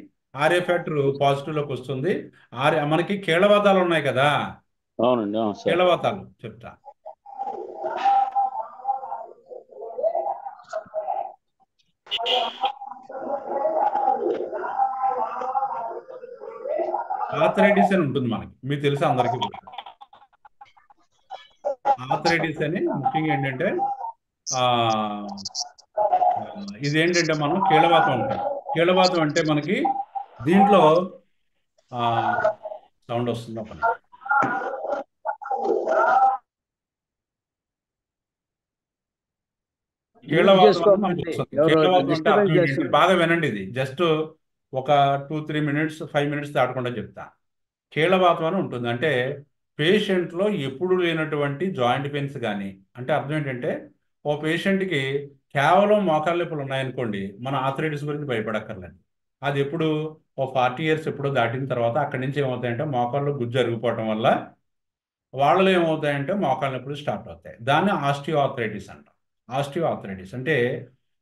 ఆర్ఏ ఫ్యాక్టర్ పాజిటివ్లోకి వస్తుంది. మనకి కీళ్ళవాతాలు ఉన్నాయి కదా, అవునండి, కీళ్ళవాతాలు చెప్తా. ఆర్థరైటిస్ అని ఉంటుంది మనకి, మీకు తెలుసు అందరికీ కూడా. ఆర్థరైటిస్ అని ముఖ్యంగా ఏంటంటే ఇదేంటంటే మనం కీళ్ళవాతం ఉంటాం. కీళ్ళవాతం అంటే మనకి దీంట్లో సౌండ్ వస్తుంది అప్పుడు. కీళ్ళవాతం అంటే అర్థం ఏంటంటే, బాగా వినండి, ఇది జస్ట్ ఒక 2-3 మినిట్స్ 5 మినిట్స్ దాటకుండా చెప్తా. కీళ్ళవాతం అని ఉంటుంది అంటే పేషెంట్లో ఎప్పుడు లేనటువంటి జాయింట్ పెయిన్స్ కానీ, అంటే అర్థం ఏంటంటే ఓ పేషెంట్కి కేవలం మోకాళ్ళ నొప్పులు ఉన్నాయనుకోండి, మన ఆర్థరైటిస్ గురించి భయపడక్కర్లేదు. అది ఎప్పుడు ఓ 40 ఇయర్స్ ఎప్పుడో దాటిన తర్వాత అక్కడి నుంచి ఏమవుతాయంటే మోకాళ్ళు గుజ్జు అరిగిపోవటం వల్ల వాళ్ళలో ఏమవుతాయంటే మోకాళ్ళ నొప్పులు స్టార్ట్ అవుతాయి. దాన్ని ఆస్టియో ఆర్థరైటిస్ అంటాం. ఆస్టియో ఆర్థరైటిస్ అంటే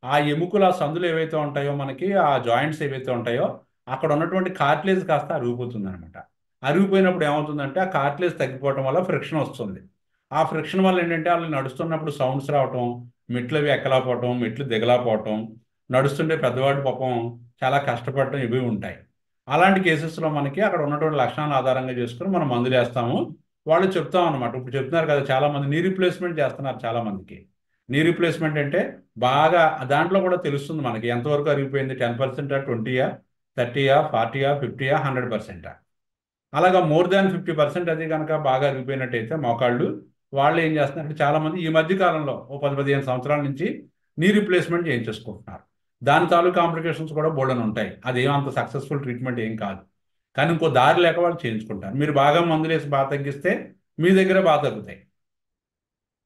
ఆ ఎముకలు, ఆ సందులు ఏవైతే ఉంటాయో మనకి, ఆ జాయింట్స్ ఏవైతే ఉంటాయో అక్కడ ఉన్నటువంటి కార్టిలేజ్ కాస్త అరిగిపోతుంది అనమాట. అరిగిపోయినప్పుడు ఏమవుతుందంటే ఆ కార్టిలేజ్ తగ్గిపోవటం వల్ల ఫ్రిక్షన్ వస్తుంది. ఆ ఫ్రిక్షన్ వల్ల ఏంటంటే వాళ్ళు నడుస్తున్నప్పుడు సౌండ్స్ రావటం, మెట్లు అవి ఎక్కలేకపోవటం, మెట్లు దిగలేకపోవటం, నడుస్తుంటే పెద్దవాడి పాపం చాలా కష్టపడటం, ఇవి ఉంటాయి. అలాంటి కేసెస్లో మనకి అక్కడ ఉన్నటువంటి లక్షణాలను ఆధారంగా చేసుకుని మనం మందులు వేస్తాము. వాళ్ళు చెప్తాం అనమాట. ఇప్పుడు చెప్తున్నారు కదా, చాలామంది నీ రీప్లేస్మెంట్ చేస్తున్నారు. చాలామందికి నీ రీప్లేస్మెంట్ అంటే బాగా దాంట్లో కూడా తెలుస్తుంది మనకి ఎంతవరకు అరిగిపోయింది. 10%, 20, 30, 40, 50, 100%. అలాగా మోర్ దాన్ 50% అది కనుక బాగా అరిగిపోయినట్టయితే మోకాళ్ళు, వాళ్ళు ఏం చేస్తున్నారంటే చాలామంది ఈ మధ్య కాలంలో ఓ 10-15 సంవత్సరాల నుంచి నీ రీప్లేస్మెంట్ చేయించేసుకుంటున్నారు. దాని తాలూకు కాంప్లికేషన్స్ కూడా బోల్డన్ ఉంటాయి. అదేమంత సక్సెస్ఫుల్ ట్రీట్మెంట్ ఏం కాదు. కానీ ఇంకో దారి లేక వాళ్ళు చేయించుకుంటారు. మీరు బాగా మందులు వేసి బాగా తగ్గిస్తే మీ దగ్గర బాగా తగ్గుతాయి,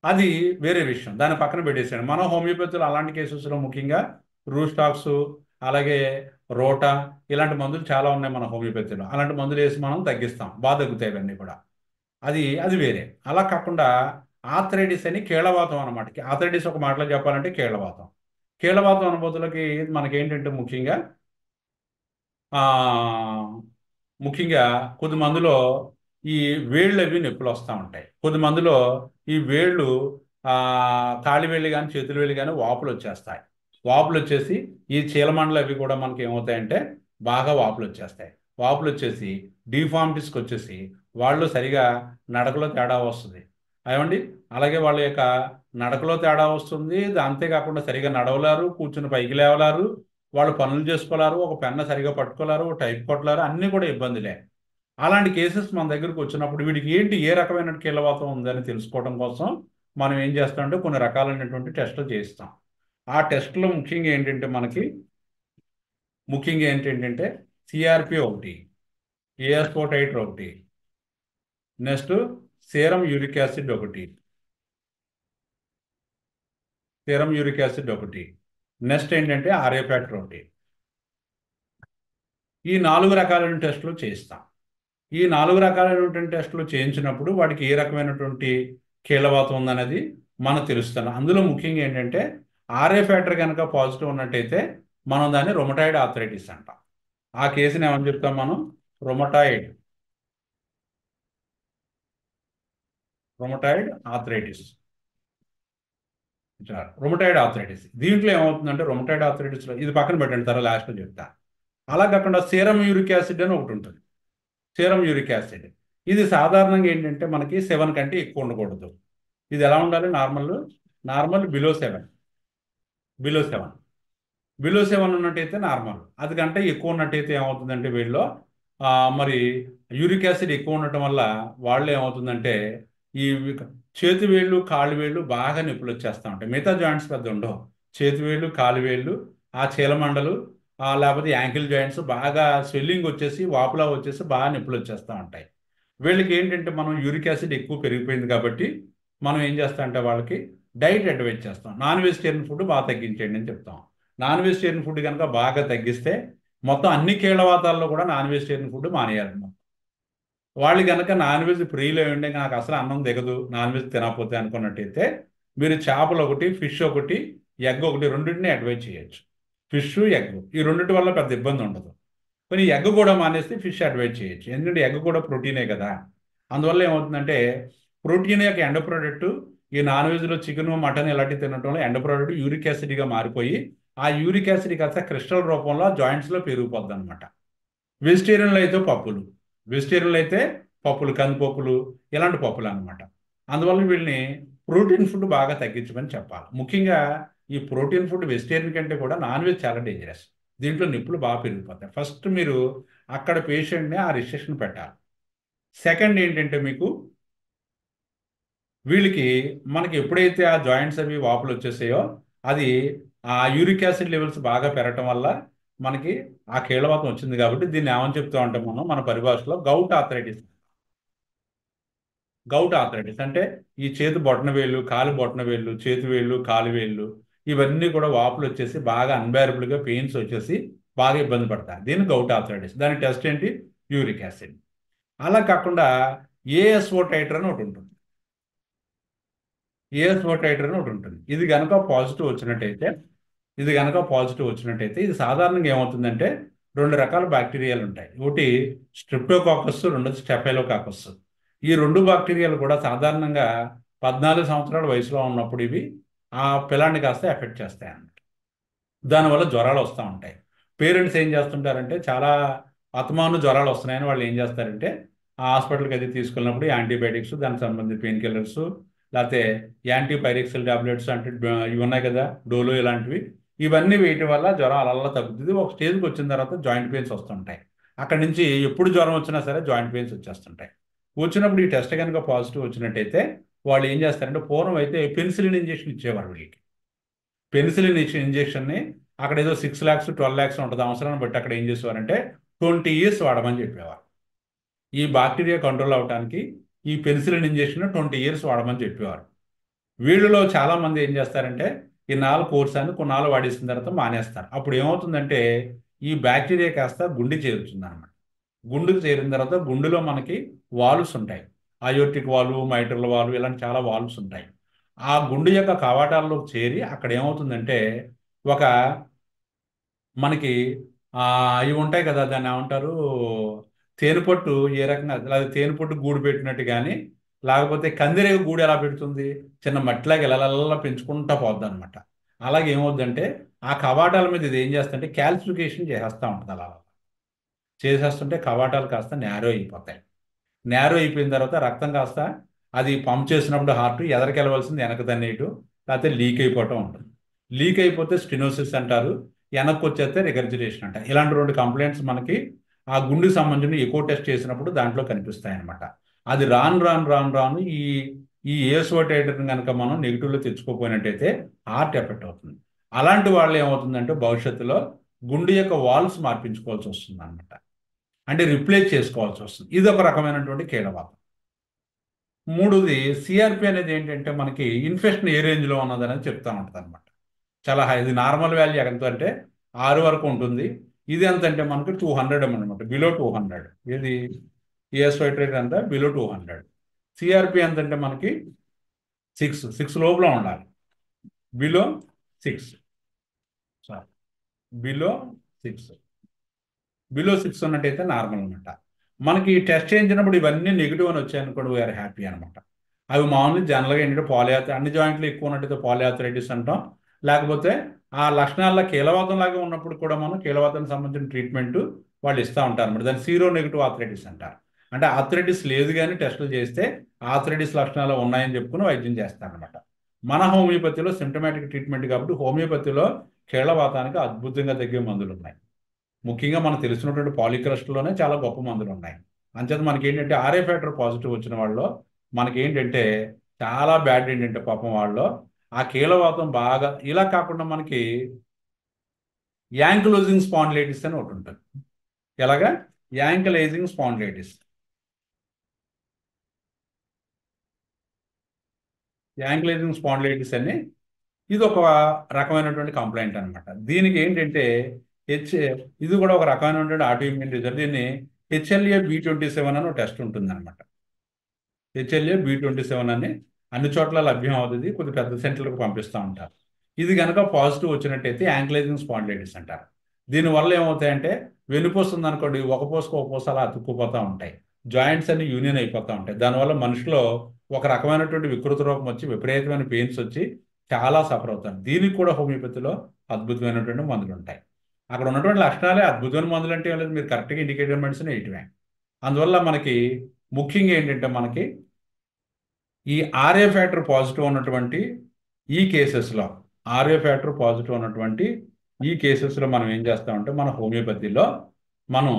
అది వేరే విషయం, దాన్ని పక్కన పెట్టేసాడు. మనం హోమియోపతిలో అలాంటి కేసెస్లో ముఖ్యంగా రూస్టాక్స్, అలాగే రోటా, ఇలాంటి మందులు చాలా ఉన్నాయి మన హోమియోపతిలో. అలాంటి మందులు వేసి మనం తగ్గిస్తాం, బాగా తగ్గుతాయి ఇవన్నీ కూడా. అది వేరే. అలా కాకుండా ఆర్థరైటిస్ అని కీళ్ళవాతం అనమాట. ఆర్థరైటిస్ ఒక మాటలో చెప్పాలంటే కీళ్ళవాతం. కీళ్ళవాతం అనుభూతులకి మనకేంటంటే ముఖ్యంగా కొద్ది మందిలో ఈ వేళ్ళు అవి నొప్పులు వస్తూ ఉంటాయి. కొద్ది మందిలో ఈ వేళ్ళు కాలి వేళ్ళు కానీ చేతుల వేళ్ళు కానీ వాపులు వచ్చేస్తాయి. వాపులు వచ్చేసి ఈ చీలమండలు అవి కూడా మనకి ఏమవుతాయంటే బాగా వాపులు వచ్చేస్తాయి. వాపులు వచ్చేసి డిఫార్మిటీస్కి వచ్చేసి వాళ్ళు సరిగా నడకలో తేడా వస్తుంది. అవండి, అలాగే వాళ్ళ యొక్క నడకలో తేడా వస్తుంది. అంతేకాకుండా సరిగా నడవలేరు, కూర్చుని పైకి లేవలేరు, వాళ్ళు పనులు చేసుకోలేరు, ఒక పెన్న సరిగా పట్టుకోలేరు, టైప్ కొట్టలేరు, అన్నీ కూడా ఇబ్బందులే. అలాంటి కేసెస్ మన దగ్గరకు వచ్చినప్పుడు వీడికి ఏంటి ఏ రకమైన కీళ్ళవాతం ఉందని తెలుసుకోవడం కోసం మనం ఏం చేస్తామంటే కొన్ని రకాలైనటువంటి టెస్టులు చేయిస్తాం. ఆ టెస్టులో ముఖ్యంగా ఏంటంటే సిఆర్పి ఒకటి, ఏఎస్ఓ టైటర్ ఒకటి, నెక్స్ట్ సీరం యూరిక్ యాసిడ్ ఒకటి, నెక్స్ట్ ఏంటంటే ఆర్ఏ ఫ్యాక్టర్ ఒకటి. ఈ 4 రకాలైన టెస్టులు చేయిస్తాం. ఈ 4 రకాలైనటువంటి టెస్టులు చేయించినప్పుడు వాడికి ఏ రకమైనటువంటి కీళ్ళవాతం ఉందనేది మనకు తెలుస్తుంది. అందులో ముఖ్యంగా ఏంటంటే ఆర్ఏ ఫ్యాక్టర్ కనుక పాజిటివ్ ఉన్నట్టయితే మనం దాన్ని రొమటాయిడ్ ఆర్థరైటిస్ అంటాం. ఆ కేసుని ఏమని చెప్తాం మనం? Rheumatoid arthritis. దీంట్లో ఏమవుతుందంటే రొమటాయిడ్ ఆర్థరైటిస్లో ఇది పక్కన పెట్టండి, తర్వాత లాస్ట్లో చెప్తా. అలా కాకుండా సీరం యూరిక్ యాసిడ్ అని ఒకటి ఉంటుంది. సీరం యూరిక్ యాసిడ్ ఇది సాధారణంగా ఏంటంటే మనకి 7 కంటే ఎక్కువ ఉండకూడదు. ఇది ఎలా ఉండాలి? నార్మల్ బిలో 7 ఉన్నట్టయితే నార్మల్. అది కంటే ఎక్కువ ఉన్నట్టయితే ఏమవుతుందంటే వీళ్ళలో మరి యూరిక్ యాసిడ్ ఎక్కువ ఉండటం వల్ల వాళ్ళు ఏమవుతుందంటే ఈ చేతి వేళ్ళు, కాళ్ళు వేళ్ళు బాగా నొప్పులు వచ్చేస్తూ ఉంటాయి. మిగతా జాయింట్స్ పెద్ద ఉండవు, చేతి వేళ్ళు, కాలు వేళ్ళు, ఆ చీలమండలు, లేకపోతే యాంకిల్ జాయింట్స్ బాగా స్వెల్లింగ్ వచ్చేసి వాపులా వచ్చేసి బాగా నొప్పులు వచ్చేస్తూ ఉంటాయి. వీళ్ళకి ఏంటంటే మనం యూరిక్ యాసిడ్ ఎక్కువ పెరిగిపోయింది కాబట్టి మనం ఏం చేస్తాం అంటే వాళ్ళకి డైట్ అడ్వైజ్ చేస్తాం. నాన్ వెజిటేరియన్ ఫుడ్ బాగా తగ్గించేయండి అని చెప్తాం. నాన్ వెజిటేరియన్ ఫుడ్ కనుక బాగా తగ్గిస్తే మొత్తం అన్ని కీళ్ళవాతాల్లో కూడా నాన్ వెజిటేరియన్ ఫుడ్ మానేయాలన్నమాట. వాళ్ళు కనుక నాన్ వెజ్ ప్రియులు ఉండే నాకు అసలు అన్నం దిగదు నాన్ వెజ్ తినకపోతే అనుకున్నట్టయితే మీరు చేపలు ఒకటి, ఫిష్ ఒకటి, ఎగ్ ఒకటి, రెండింటిని అడ్వైజ్ చేయొచ్చు. ఫిష్, ఎగ్ ఈ రెండింటి వల్ల పెద్ద ఇబ్బంది ఉండదు. కానీ ఎగ్ కూడా మానేస్తే ఫిష్ అడ్వైజ్ చేయొచ్చు, ఎందుకంటే ఎగ్ కూడా ప్రోటీనే కదా. అందువల్ల ఏమవుతుందంటే ప్రోటీన్ యొక్క ఎండ్ ప్రోడక్ట్ ఈ నాన్ వెజ్లో చికెన్, మటన్ ఇలాంటివి తినడంలో ఎండ్ ప్రోడక్ట్ యూరిక్ యాసిడ్గా మారిపోయి ఆ యూరిక్ యాసిడ్ కాస్త క్రిస్టల్ రూపంలో జాయింట్స్లో పెరిగిపోద్ది అనమాట. వెజిటేరియన్లో అయితే పప్పులు, కందిపప్పులు, ఇలాంటి పప్పులు అనమాట. అందువల్ల వీళ్ళని ప్రోటీన్ ఫుడ్ బాగా తగ్గించమని చెప్పాలి. ముఖ్యంగా ఈ ప్రోటీన్ ఫుడ్ వెజిటేరియన్ కంటే కూడా నాన్ వెజ్ చాలా డేంజరస్. దీంట్లో నొప్పులు బాగా పెరిగిపోతాయి. ఫస్ట్ మీరు అక్కడ పేషెంట్ని ఆ రిస్ట్రిక్షన్ పెట్టాలి. సెకండ్ ఏంటంటే మీకు వీళ్ళకి మనకి ఎప్పుడైతే ఆ జాయింట్స్ అవి వాపులు వచ్చేసాయో అది ఆ యూరిక్ యాసిడ్ లెవెల్స్ బాగా పెరగటం వల్ల మనకి ఆ కీళ్ళవాతం వచ్చింది కాబట్టి దీన్ని ఏమని చెప్తూ ఉంటాం మనం మన పరిభాషలో గౌట్ ఆర్థరైటిస్. అంటే ఈ చేతి బొటన వేళ్ళు, కాలు బొటన వేళ్ళు, చేతి వేళ్ళు, కాలు వేళ్ళు ఇవన్నీ కూడా వాపులు వచ్చేసి బాగా అన్బేరబుల్గా పెయిన్స్ వచ్చేసి బాగా ఇబ్బంది పడతాయి. దీన్ని గౌట్ ఆర్థరైటిస్. దాని టెస్ట్ ఏంటి? Uric acid. అలా కాకుండా ఏఎస్ఓ టైటర్ అని ఒకటి ఉంటుంది. ఇది కనుక పాజిటివ్ వచ్చినట్టయితే ఇది సాధారణంగా ఏమవుతుందంటే 2 రకాల బ్యాక్టీరియాలు ఉంటాయి. ఒకటి స్ట్రిప్టోకాకస్, రెండోది స్టెఫైలోకాకస్. ఈ 2 బ్యాక్టీరియాలు కూడా సాధారణంగా 14 సంవత్సరాల వయసులో ఉన్నప్పుడు ఇవి ఆ పిల్లాన్ని కాస్త ఎఫెక్ట్ చేస్తాయి అన్నమాట. దానివల్ల జ్వరాలు వస్తూ ఉంటాయి. పేరెంట్స్ ఏం చేస్తుంటారంటే చాలా అతమాను జ్వరాలు వస్తున్నాయని వాళ్ళు ఏం చేస్తారంటే ఆ హాస్పిటల్కి అది తీసుకెళ్ళినప్పుడు యాంటీబయాటిక్స్, దానికి సంబంధించిన పెయిన్ కిల్లర్స్, లేకపోతే యాంటీపైరెక్సిల్ టాబ్లెట్స్ అంటే ఇవి ఉన్నాయి కదా, డోలో ఇలాంటివి, ఇవన్నీ వేయటం వల్ల జ్వరం అలా తగ్గుతుంది. ఒక స్టేజ్కి వచ్చిన తర్వాత జాయింట్ పెయిన్స్ వస్తుంటాయి. అక్కడి నుంచి ఎప్పుడు జ్వరం వచ్చినా సరే జాయింట్ పెయిన్స్ వచ్చేస్తుంటాయి. వచ్చినప్పుడు ఈ టెస్ట్ కనుక పాజిటివ్ వచ్చినట్టయితే వాళ్ళు ఏం చేస్తారంటే పూర్వం అయితే పెన్సిలిన్ ఇంజెక్షన్ ఇచ్చేవారు. వీళ్ళకి పెన్సిలిన్ ఇంజెక్షన్ని అక్కడ ఏదో 6 lakhs 12 lakhs ఉంటుంది అవసరాన్ని బట్టి అక్కడ ఏం చేసేవారంటే 20 years వాడమని చెప్పేవారు. ఈ బ్యాక్టీరియా కంట్రోల్ అవడానికి ఈ పెన్సిలిన్ ఇంజెక్షన్ 20 years వాడమని చెప్పేవారు. వీళ్ళలో చాలామంది ఏం చేస్తారంటే ఈ 4 కోర్స్ అని కొన్నాళ్ళు వాడేసిన తర్వాత మానేస్తారు. అప్పుడు ఏమవుతుందంటే ఈ బ్యాక్టీరియా కాస్త గుండె చేరుతుంది అనమాట. గుండెకు చేరిన తర్వాత గుండెలో మనకి వాల్వ్స్ ఉంటాయి. అయోర్టిక్ వాల్వ్, మైట్రల్ వాల్వ్, ఇలాంటి చాలా వాల్వ్స్ ఉంటాయి. ఆ గుండె యొక్క కవాటాల్లోకి చేరి అక్కడ ఏమవుతుందంటే ఒక మనకి ఇవి ఉంటాయి కదా, దాన్ని ఏమంటారు, తేనెపట్టు ఏ రకంగా, అది తేనెపట్టు గూడు పెట్టినట్టు కానీ, లేకపోతే కందిరేగ గూడు ఎలా పెడుతుంది, చిన్న మట్టిలాగా ఎలా పెంచుకుంటా పోద్ది అనమాట. అలాగే ఏమవుద్దంటే ఆ కవాటాల మీద ఇది ఏం చేస్తుంటే క్యాల్సిఫికేషన్ చేసేస్తూ ఉంటుంది. అలా చేసేస్తుంటే కవాటాలు కాస్త నేరో అయిపోతాయి. నేరో అయిపోయిన తర్వాత రక్తం కాస్త అది పంప్ చేసినప్పుడు హార్ట్ ఎదరికెళ్ళవలసింది వెనక తన్నేటు, లేకపోతే లీక్ అయిపోవటం ఉంటుంది. లీక్ అయిపోతే స్టెనోసిస్ అంటారు, వెనక్కి వచ్చేస్తే రిగర్జిటేషన్ అంటారు. ఇలాంటి 2 కంప్లైంట్స్ మనకి ఆ గుండెకి సంబంధించిన ఎకో టెస్ట్ చేసినప్పుడు దాంట్లో కనిపిస్తాయి అనమాట. అది రాను ఈ ఏసోటైటర్ని కనుక మనం నెగిటివ్లో తెచ్చుకోపోయినట్టయితే హార్ట్ ఎఫెక్ట్ అవుతుంది. అలాంటి వాళ్ళు ఏమవుతుందంటే భవిష్యత్తులో గుండె యొక్క వాల్వ్స్ మార్పించుకోవాల్సి వస్తుంది అనమాట. అంటే రిప్లేస్ చేసుకోవాల్సి వస్తుంది. ఇది ఒక రకమైనటువంటి కీలవాతం. మూడోది సిఆర్పి అనేది ఏంటంటే మనకి ఇన్ఫెక్షన్ ఏ రేంజ్లో ఉన్నదని చెప్తా ఉంటుంది అనమాట. చాలా హై, ఇది నార్మల్ వాల్యూ ఎంత అంటే 6 వరకు ఉంటుంది. ఇది ఎంత అంటే మనకి 200 అనమాట, బిలో 200. ఇది ఏసోటైటర్ అంతా బిలో 200. సిఆర్పి ఎంత అంటే మనకి 6 లోపల ఉండాలి. బిలో 6 ఉన్నట్టయితే నార్మల్ అనమాట. మనకి టెస్ట్ చేయించినప్పుడు ఇవన్నీ నెగిటివ్ అని వచ్చాయనుకోండి, వీఆర్ హ్యాపీ అనమాట. అవి మామూలుగా జనరల్గా ఏంటంటే అన్ని జాయింట్లు ఎక్కువ ఉన్నట్టయితే పాలియాథరైటిస్ అంటాం. లేకపోతే ఆ లక్షణాల్లో కీలవాతం లాగా ఉన్నప్పుడు కూడా మనం కీలవాతానికి సంబంధించిన ట్రీట్మెంట్ వాళ్ళు ఇస్తూ ఉంటారు అనమాట. దాన్ని సీరో నెగిటివ్ ఆర్థరైటిస్ అంటారు. అంటే ఆర్థరైటిస్ లేదు కానీ టెస్టులు చేస్తే ఆర్థరైటిస్ లక్షణాలు ఉన్నాయని చెప్పుకుని వైద్యం చేస్తారనమాట. మన హోమియోపతిలో సిమ్టమాటిక్ ట్రీట్మెంట్ కాబట్టి హోమియోపతిలో కీలవాతానికి అద్భుతంగా తగ్గే మందులు ఉన్నాయి. ముఖ్యంగా మనకు తెలిసినటువంటి పాలిక్రస్ట్లోనే చాలా గొప్ప మందులు ఉన్నాయి. అంచేత మనకి ఏంటంటే ఆర్ఏ ఫ్యాక్టర్ పాజిటివ్ వచ్చిన వాళ్ళు మనకి ఏంటంటే చాలా బ్యాడ్ ఏంటంటే పాపం వాళ్ళు ఆ కీలవాతం బాగా, ఇలా కాకుండా మనకి యాంకిలోజింగ్ స్పాండిలైటిస్ అని ఒకటి ఉంటుంది. ఎలాగా యాంకిలైజింగ్ స్పాండిలైటిస్ అని ఇది ఒక రకమైనటువంటి కంప్లైంట్ అనమాట. దీనికి ఏంటంటే ఇది కూడా ఒక రకమైనటువంటి ఆటోఇమ్యూన్ డిజార్డర్. దీన్ని HLA-B27 అని ఒక టెస్ట్ ఉంటుంది అనమాట. HLA-B27 అని అన్ని చోట్ల లభ్యం అవుతుంది. కొద్ది పెద్ద సెంటర్లకు పంపిస్తూ ఉంటారు. ఇది కనుక పాజిటివ్ వచ్చినట్టయితే యాంకిలైజింగ్ స్పాండిలైటిస్ అంటారు. దీనివల్ల ఏమవుతాయంటే వెన్నుపోస్తుంది అనుకోండి, ఒక పూస అలా అతుక్కుపోతూ ఉంటాయి. జాయింట్స్ అన్ని యూనియన్ అయిపోతూ ఉంటాయి. దానివల్ల మనిషిలో ఒక రకమైనటువంటి వికృత రూపం వచ్చి విపరీతమైన పెయిన్స్ వచ్చి చాలా సఫర్ అవుతారు. దీనికి కూడా హోమియోపతిలో అద్భుతమైనటువంటి మందులు ఉంటాయి. అక్కడ ఉన్నటువంటి లక్షణాలే అద్భుతమైన మందులు అంటే లేదు, మీరు కరెక్ట్గా ఇండికేటెడ్ మెడిసిన్ వేయటమే. అందువల్ల మనకి ముఖ్యంగా ఏంటంటే మనకి ఈ ఆర్ఏ ఫ్యాక్టర్ పాజిటివ్ ఉన్నటువంటి ఈ కేసెస్లో మనం ఏం చేస్తామంటే మన హోమియోపతిలో మనం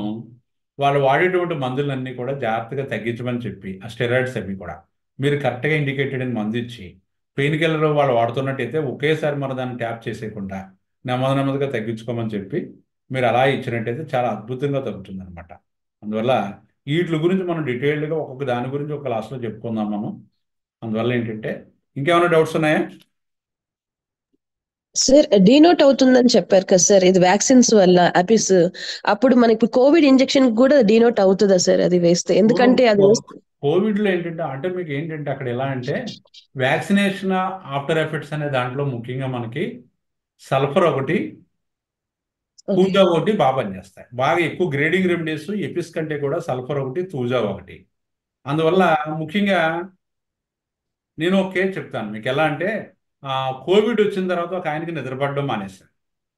వాళ్ళు వాడేటువంటి మందులన్నీ కూడా జాగ్రత్తగా తగ్గించమని చెప్పి ఆ స్టెరాయిడ్స్ అవి కూడా మీరు కరెక్ట్గా ఇండికేటెడ్ అని మందు ఇచ్చి, పెయిన్ కిల్లర్ వాళ్ళు వాడుతున్నట్టయితే ఒకేసారి మనం దాన్ని ట్యాప్ చేసేయకుండా నెమ్మదిగా తగ్గించుకోమని చెప్పి మీరు అలా ఇచ్చినట్టయితే చాలా అద్భుతంగా తగ్గుతుంది అనమాట. అందువల్ల వీటి గురించి మనం డీటెయిల్డ్గా ఒక్కొక్క దాని గురించి ఒక క్లాస్లో చెప్పుకుందాం మనం. అందువల్ల ఏంటంటే ఇంకేమైనా డౌట్స్ ఉన్నాయా సార్? డీనోట్ అవుతుందని చెప్పారు కదా సార్, ఇది వ్యాక్సిన్స్ వల్ల అపిస్, అప్పుడు మనకి కోవిడ్ ఇంజెక్షన్ కూడా డీనోట్ అవుతుందా సార్ అది వేస్తే? ఎందుకంటే అది కోవిడ్లో ఏంటంటే అంటే మీకు ఏంటంటే అక్కడ ఎలా అంటే వ్యాక్సినేషన్ ఆఫ్టర్ ఎఫెక్ట్స్ అనే దాంట్లో ముఖ్యంగా మనకి సల్ఫర్ ఒకటి, తూజా ఒకటి బాగా పనిచేస్తాయి. బాగా ఎక్కువ గ్రేడింగ్ రెమెడీస్ ఎపిస్ కంటే కూడా సల్ఫర్ ఒకటి, తూజా ఒకటి. అందువల్ల ముఖ్యంగా నేను ఒక కేసు చెప్తాను మీకు. ఎలా అంటే కోవిడ్ వచ్చిన తర్వాత ఒక ఆయనకి నిద్రపడడం మానేశాను.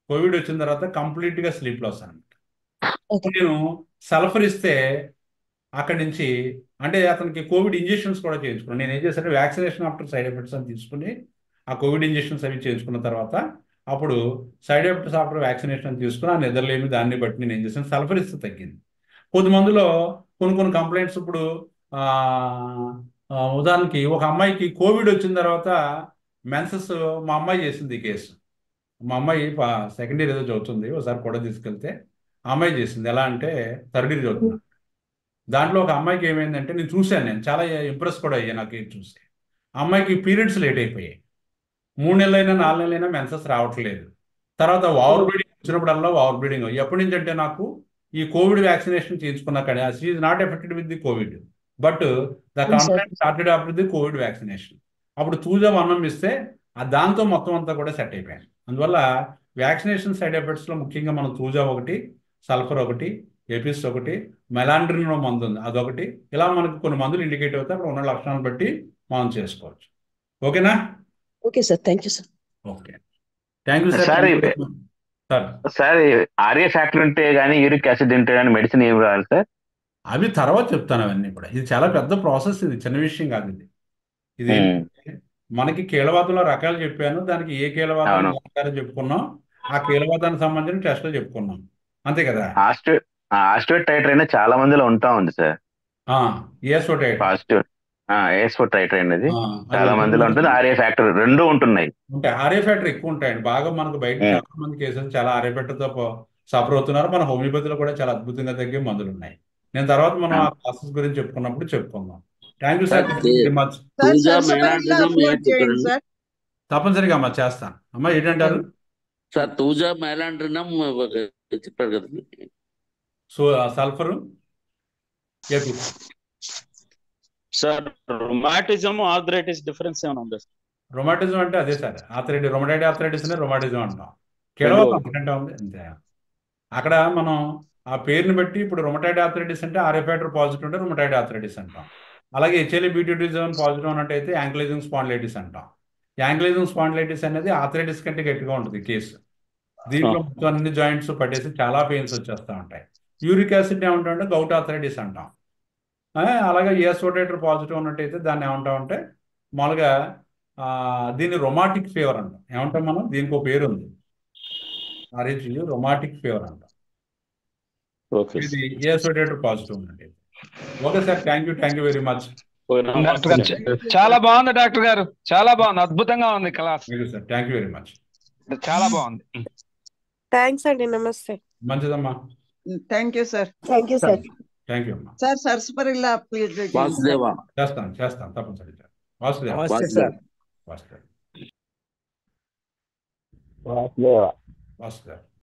కోవిడ్ వచ్చిన తర్వాత కంప్లీట్గా స్లీప్ లాస్ అనమాట. నేను సల్ఫర్ ఇస్తే అక్కడి నుంచి అంటే అతనికి కోవిడ్ ఇంజెక్షన్స్ కూడా చేయించుకున్నాను. నేను ఏం చేశాను, వ్యాక్సినేషన్ ఆఫ్టర్ సైడ్ ఎఫెక్ట్స్ అని తీసుకుని ఆ కోవిడ్ ఇంజెక్షన్స్ అవి చేయించుకున్న తర్వాత అప్పుడు సైడ్ ఎఫెక్ట్స్ ఆఫ్టర్ వ్యాక్సినేషన్ అని తీసుకుని ఆ నిద్రలేమి దాన్ని బట్టి నేను ఏం చేశాను, సల్ఫర్ ఇస్తే తగ్గింది. కొద్దిమందిలో కొన్ని కంప్లైంట్స్ ఇప్పుడు ఉదాహరణకి ఒక అమ్మాయికి కోవిడ్ వచ్చిన తర్వాత మెన్సెస్, మా అమ్మాయి చేసింది ఈ కేసు. మా అమ్మాయి సెకండ్ ఇయర్ ఏదో చదువుతుంది, ఒకసారి కూడా తీసుకెళ్తే ఆ అమ్మాయి చేసింది. ఎలా అంటే థర్డ్ ఇయర్ చదువుతున్నా. దాంట్లో ఒక అమ్మాయికి ఏమైందంటే నేను చూశాను, నేను చాలా ఇంప్రెస్ కూడా అయ్యా నాకు ఇది చూసి. ఆ అమ్మాయికి పీరియడ్స్ లేట్ అయిపోయాయి. 3 నెలలైనా 4 నెలలైనా మెన్సెస్ రావట్లేదు. తర్వాత ఓవర్ బ్లీడింగ్ వచ్చినప్పుడల్లా ఓవర్ బ్లీడింగ్. ఎప్పటి నుంచి అంటే నాకు ఈ కోవిడ్ వ్యాక్సినేషన్ చేయించుకున్నా కానీ she is not affected with the Covid, but the complaint started after the Covid vaccination. అప్పుడు తూజా వర్ణం ఇస్తే దాంతో మొత్తం అంతా కూడా సెట్ అయిపోయాను. అందువల్ల వ్యాక్సినేషన్ సైడ్ ఎఫెక్ట్స్లో ముఖ్యంగా మనం తూజా ఒకటి, సల్ఫర్ ఒకటి, ఎపిస్ ఒకటి, మెలాండ్రిన్ మందు ఉంది అదొకటి, ఇలా మనకు కొన్ని మందులు ఇండికేట్ అవుతాయి. అక్కడ ఉన్న లక్షణాలను బట్టి మనం చేసుకోవచ్చు. ఓకేనా? Okay sir, thank you sir. Okay, thank you sir. Sir sir sir RA factor ఉంటే గానీ యూరిక్ యాసిడ్ ఉంటే గానీ మెడిసిన్ ఏం రాదు సార్? అవి తర్వాత చెప్తాను అవన్నీ కూడా. ఇది చాలా పెద్ద ప్రాసెస్, ఇది చిన్న విషయం కాదు. ఇది ఏంటంటే మనకి కీళ్ళవాతంలో రకాలు చెప్పాను, దానికి ఏ కీళ్ళవాతం చెప్పుకున్నాం, ఆ కీళ్ళవాతానికి సంబంధించిన టెస్టులు చెప్పుకున్నాం, అంతే కదా. ఆస్టియోట్ టైటర్ అయినా చాలా మందిలో ఉంటా ఉంది సార్. ఏఎస్ఓ టైటర్ అనేది చాలా మందిలో ఉంటుంది. ఆర్ఏ ఫ్యాక్టర్ రెండు ఉంటున్నాయి. ఉంటాయి, ఆర్ఏ ఫ్యాక్టర్ ఎక్కువ ఉంటాయండి. బాగా మనకు బయట చాలా మంది కేసులు చాలా ఆర్ఏ ఫ్యాక్టర్తో సఫర్ అవుతున్నారు. మన హోమియోపతిలో కూడా చాలా అద్భుతంగా తగ్గే మందులు ఉన్నాయి. నేను తర్వాత మనం ఆ ప్రాసెస్ గురించి చెప్పుకున్నప్పుడు చెప్పుకుందాం. Thank you sir, very much. తప్పనిసరిగా అమ్మా చేస్తాను. అమ్మా ఏంటంటారు సార్? తూజా మెలాండ్రినం చెప్పారు కదా. So sulphur sir rheumatism arthritis difference ఏమైనా ఉందా? రొమాటిజం అంటే అదే సార్, రొమటైడ్ ఆర్థరైటిస్ అనే రొమాటిజం అంటాం. కేవలం అంటే ఉంది అంతే. అక్కడ మనం ఆ పేరుని బట్టి ఇప్పుడు రొమటైడ్ ఆర్థరైటిస్ అంటే ఆర్ఏ ఫ్యాక్టర్ పాజిటివ్ ఉంటే రొమటైడ్ ఆర్థరైటిస్ అంటాం. అలాగే HLA-B27 పాజిటివ్ అన్నట్టయితే యాంక్లైజింగ్ స్పాండిలైటిస్ అంటాం. యాంక్లైజింగ్ స్పాండిలైటిస్ అనేది ఆర్థరైటిస్ కంటే గట్టిగా ఉంటుంది కేసు. దీంట్లో మొత్తం అన్ని జాయింట్స్ పట్టేసి చాలా పెయిన్స్ వచ్చేస్తూ ఉంటాయి. యూరిక్ యాసిడ్ ఏమంటామంటే గౌట్ ఆర్థరైటిస్ అంటాం. అలాగే ఏఎస్ఓ టైటర్ పాజిటివ్ ఉన్నట్టయితే దాన్ని ఏమంటామంటే మామూలుగా దీన్ని రొమాటిక్ ఫీవర్ అంటాం. ఏమంటాం మనం? దీనికి ఒక పేరు ఉంది, RHU రొమాటిక్ ఫీవర్ అంటాం. ఇది ఏఎస్ఓ టైటర్ పాజిటివ్ ఉన్నట్టయితే. Okay sir, thank you very much. చాలా బాగుంది డాక్టర్ గారు, చాలా బాగుంది, అద్భుతంగా ఉంది class. Sir thank you very much, చాలా బాగుంది. థ్యాంక్స్ అండి, నమస్తే. మంచిదమ్మా. Thank you sir. Thank you sir. Thank you అమ్మా. సార్ సరస్వరిలా ప్లీజ్ చేస్తాను తప్పనిసరిగా. వాసుదేవ వాసుదేవ.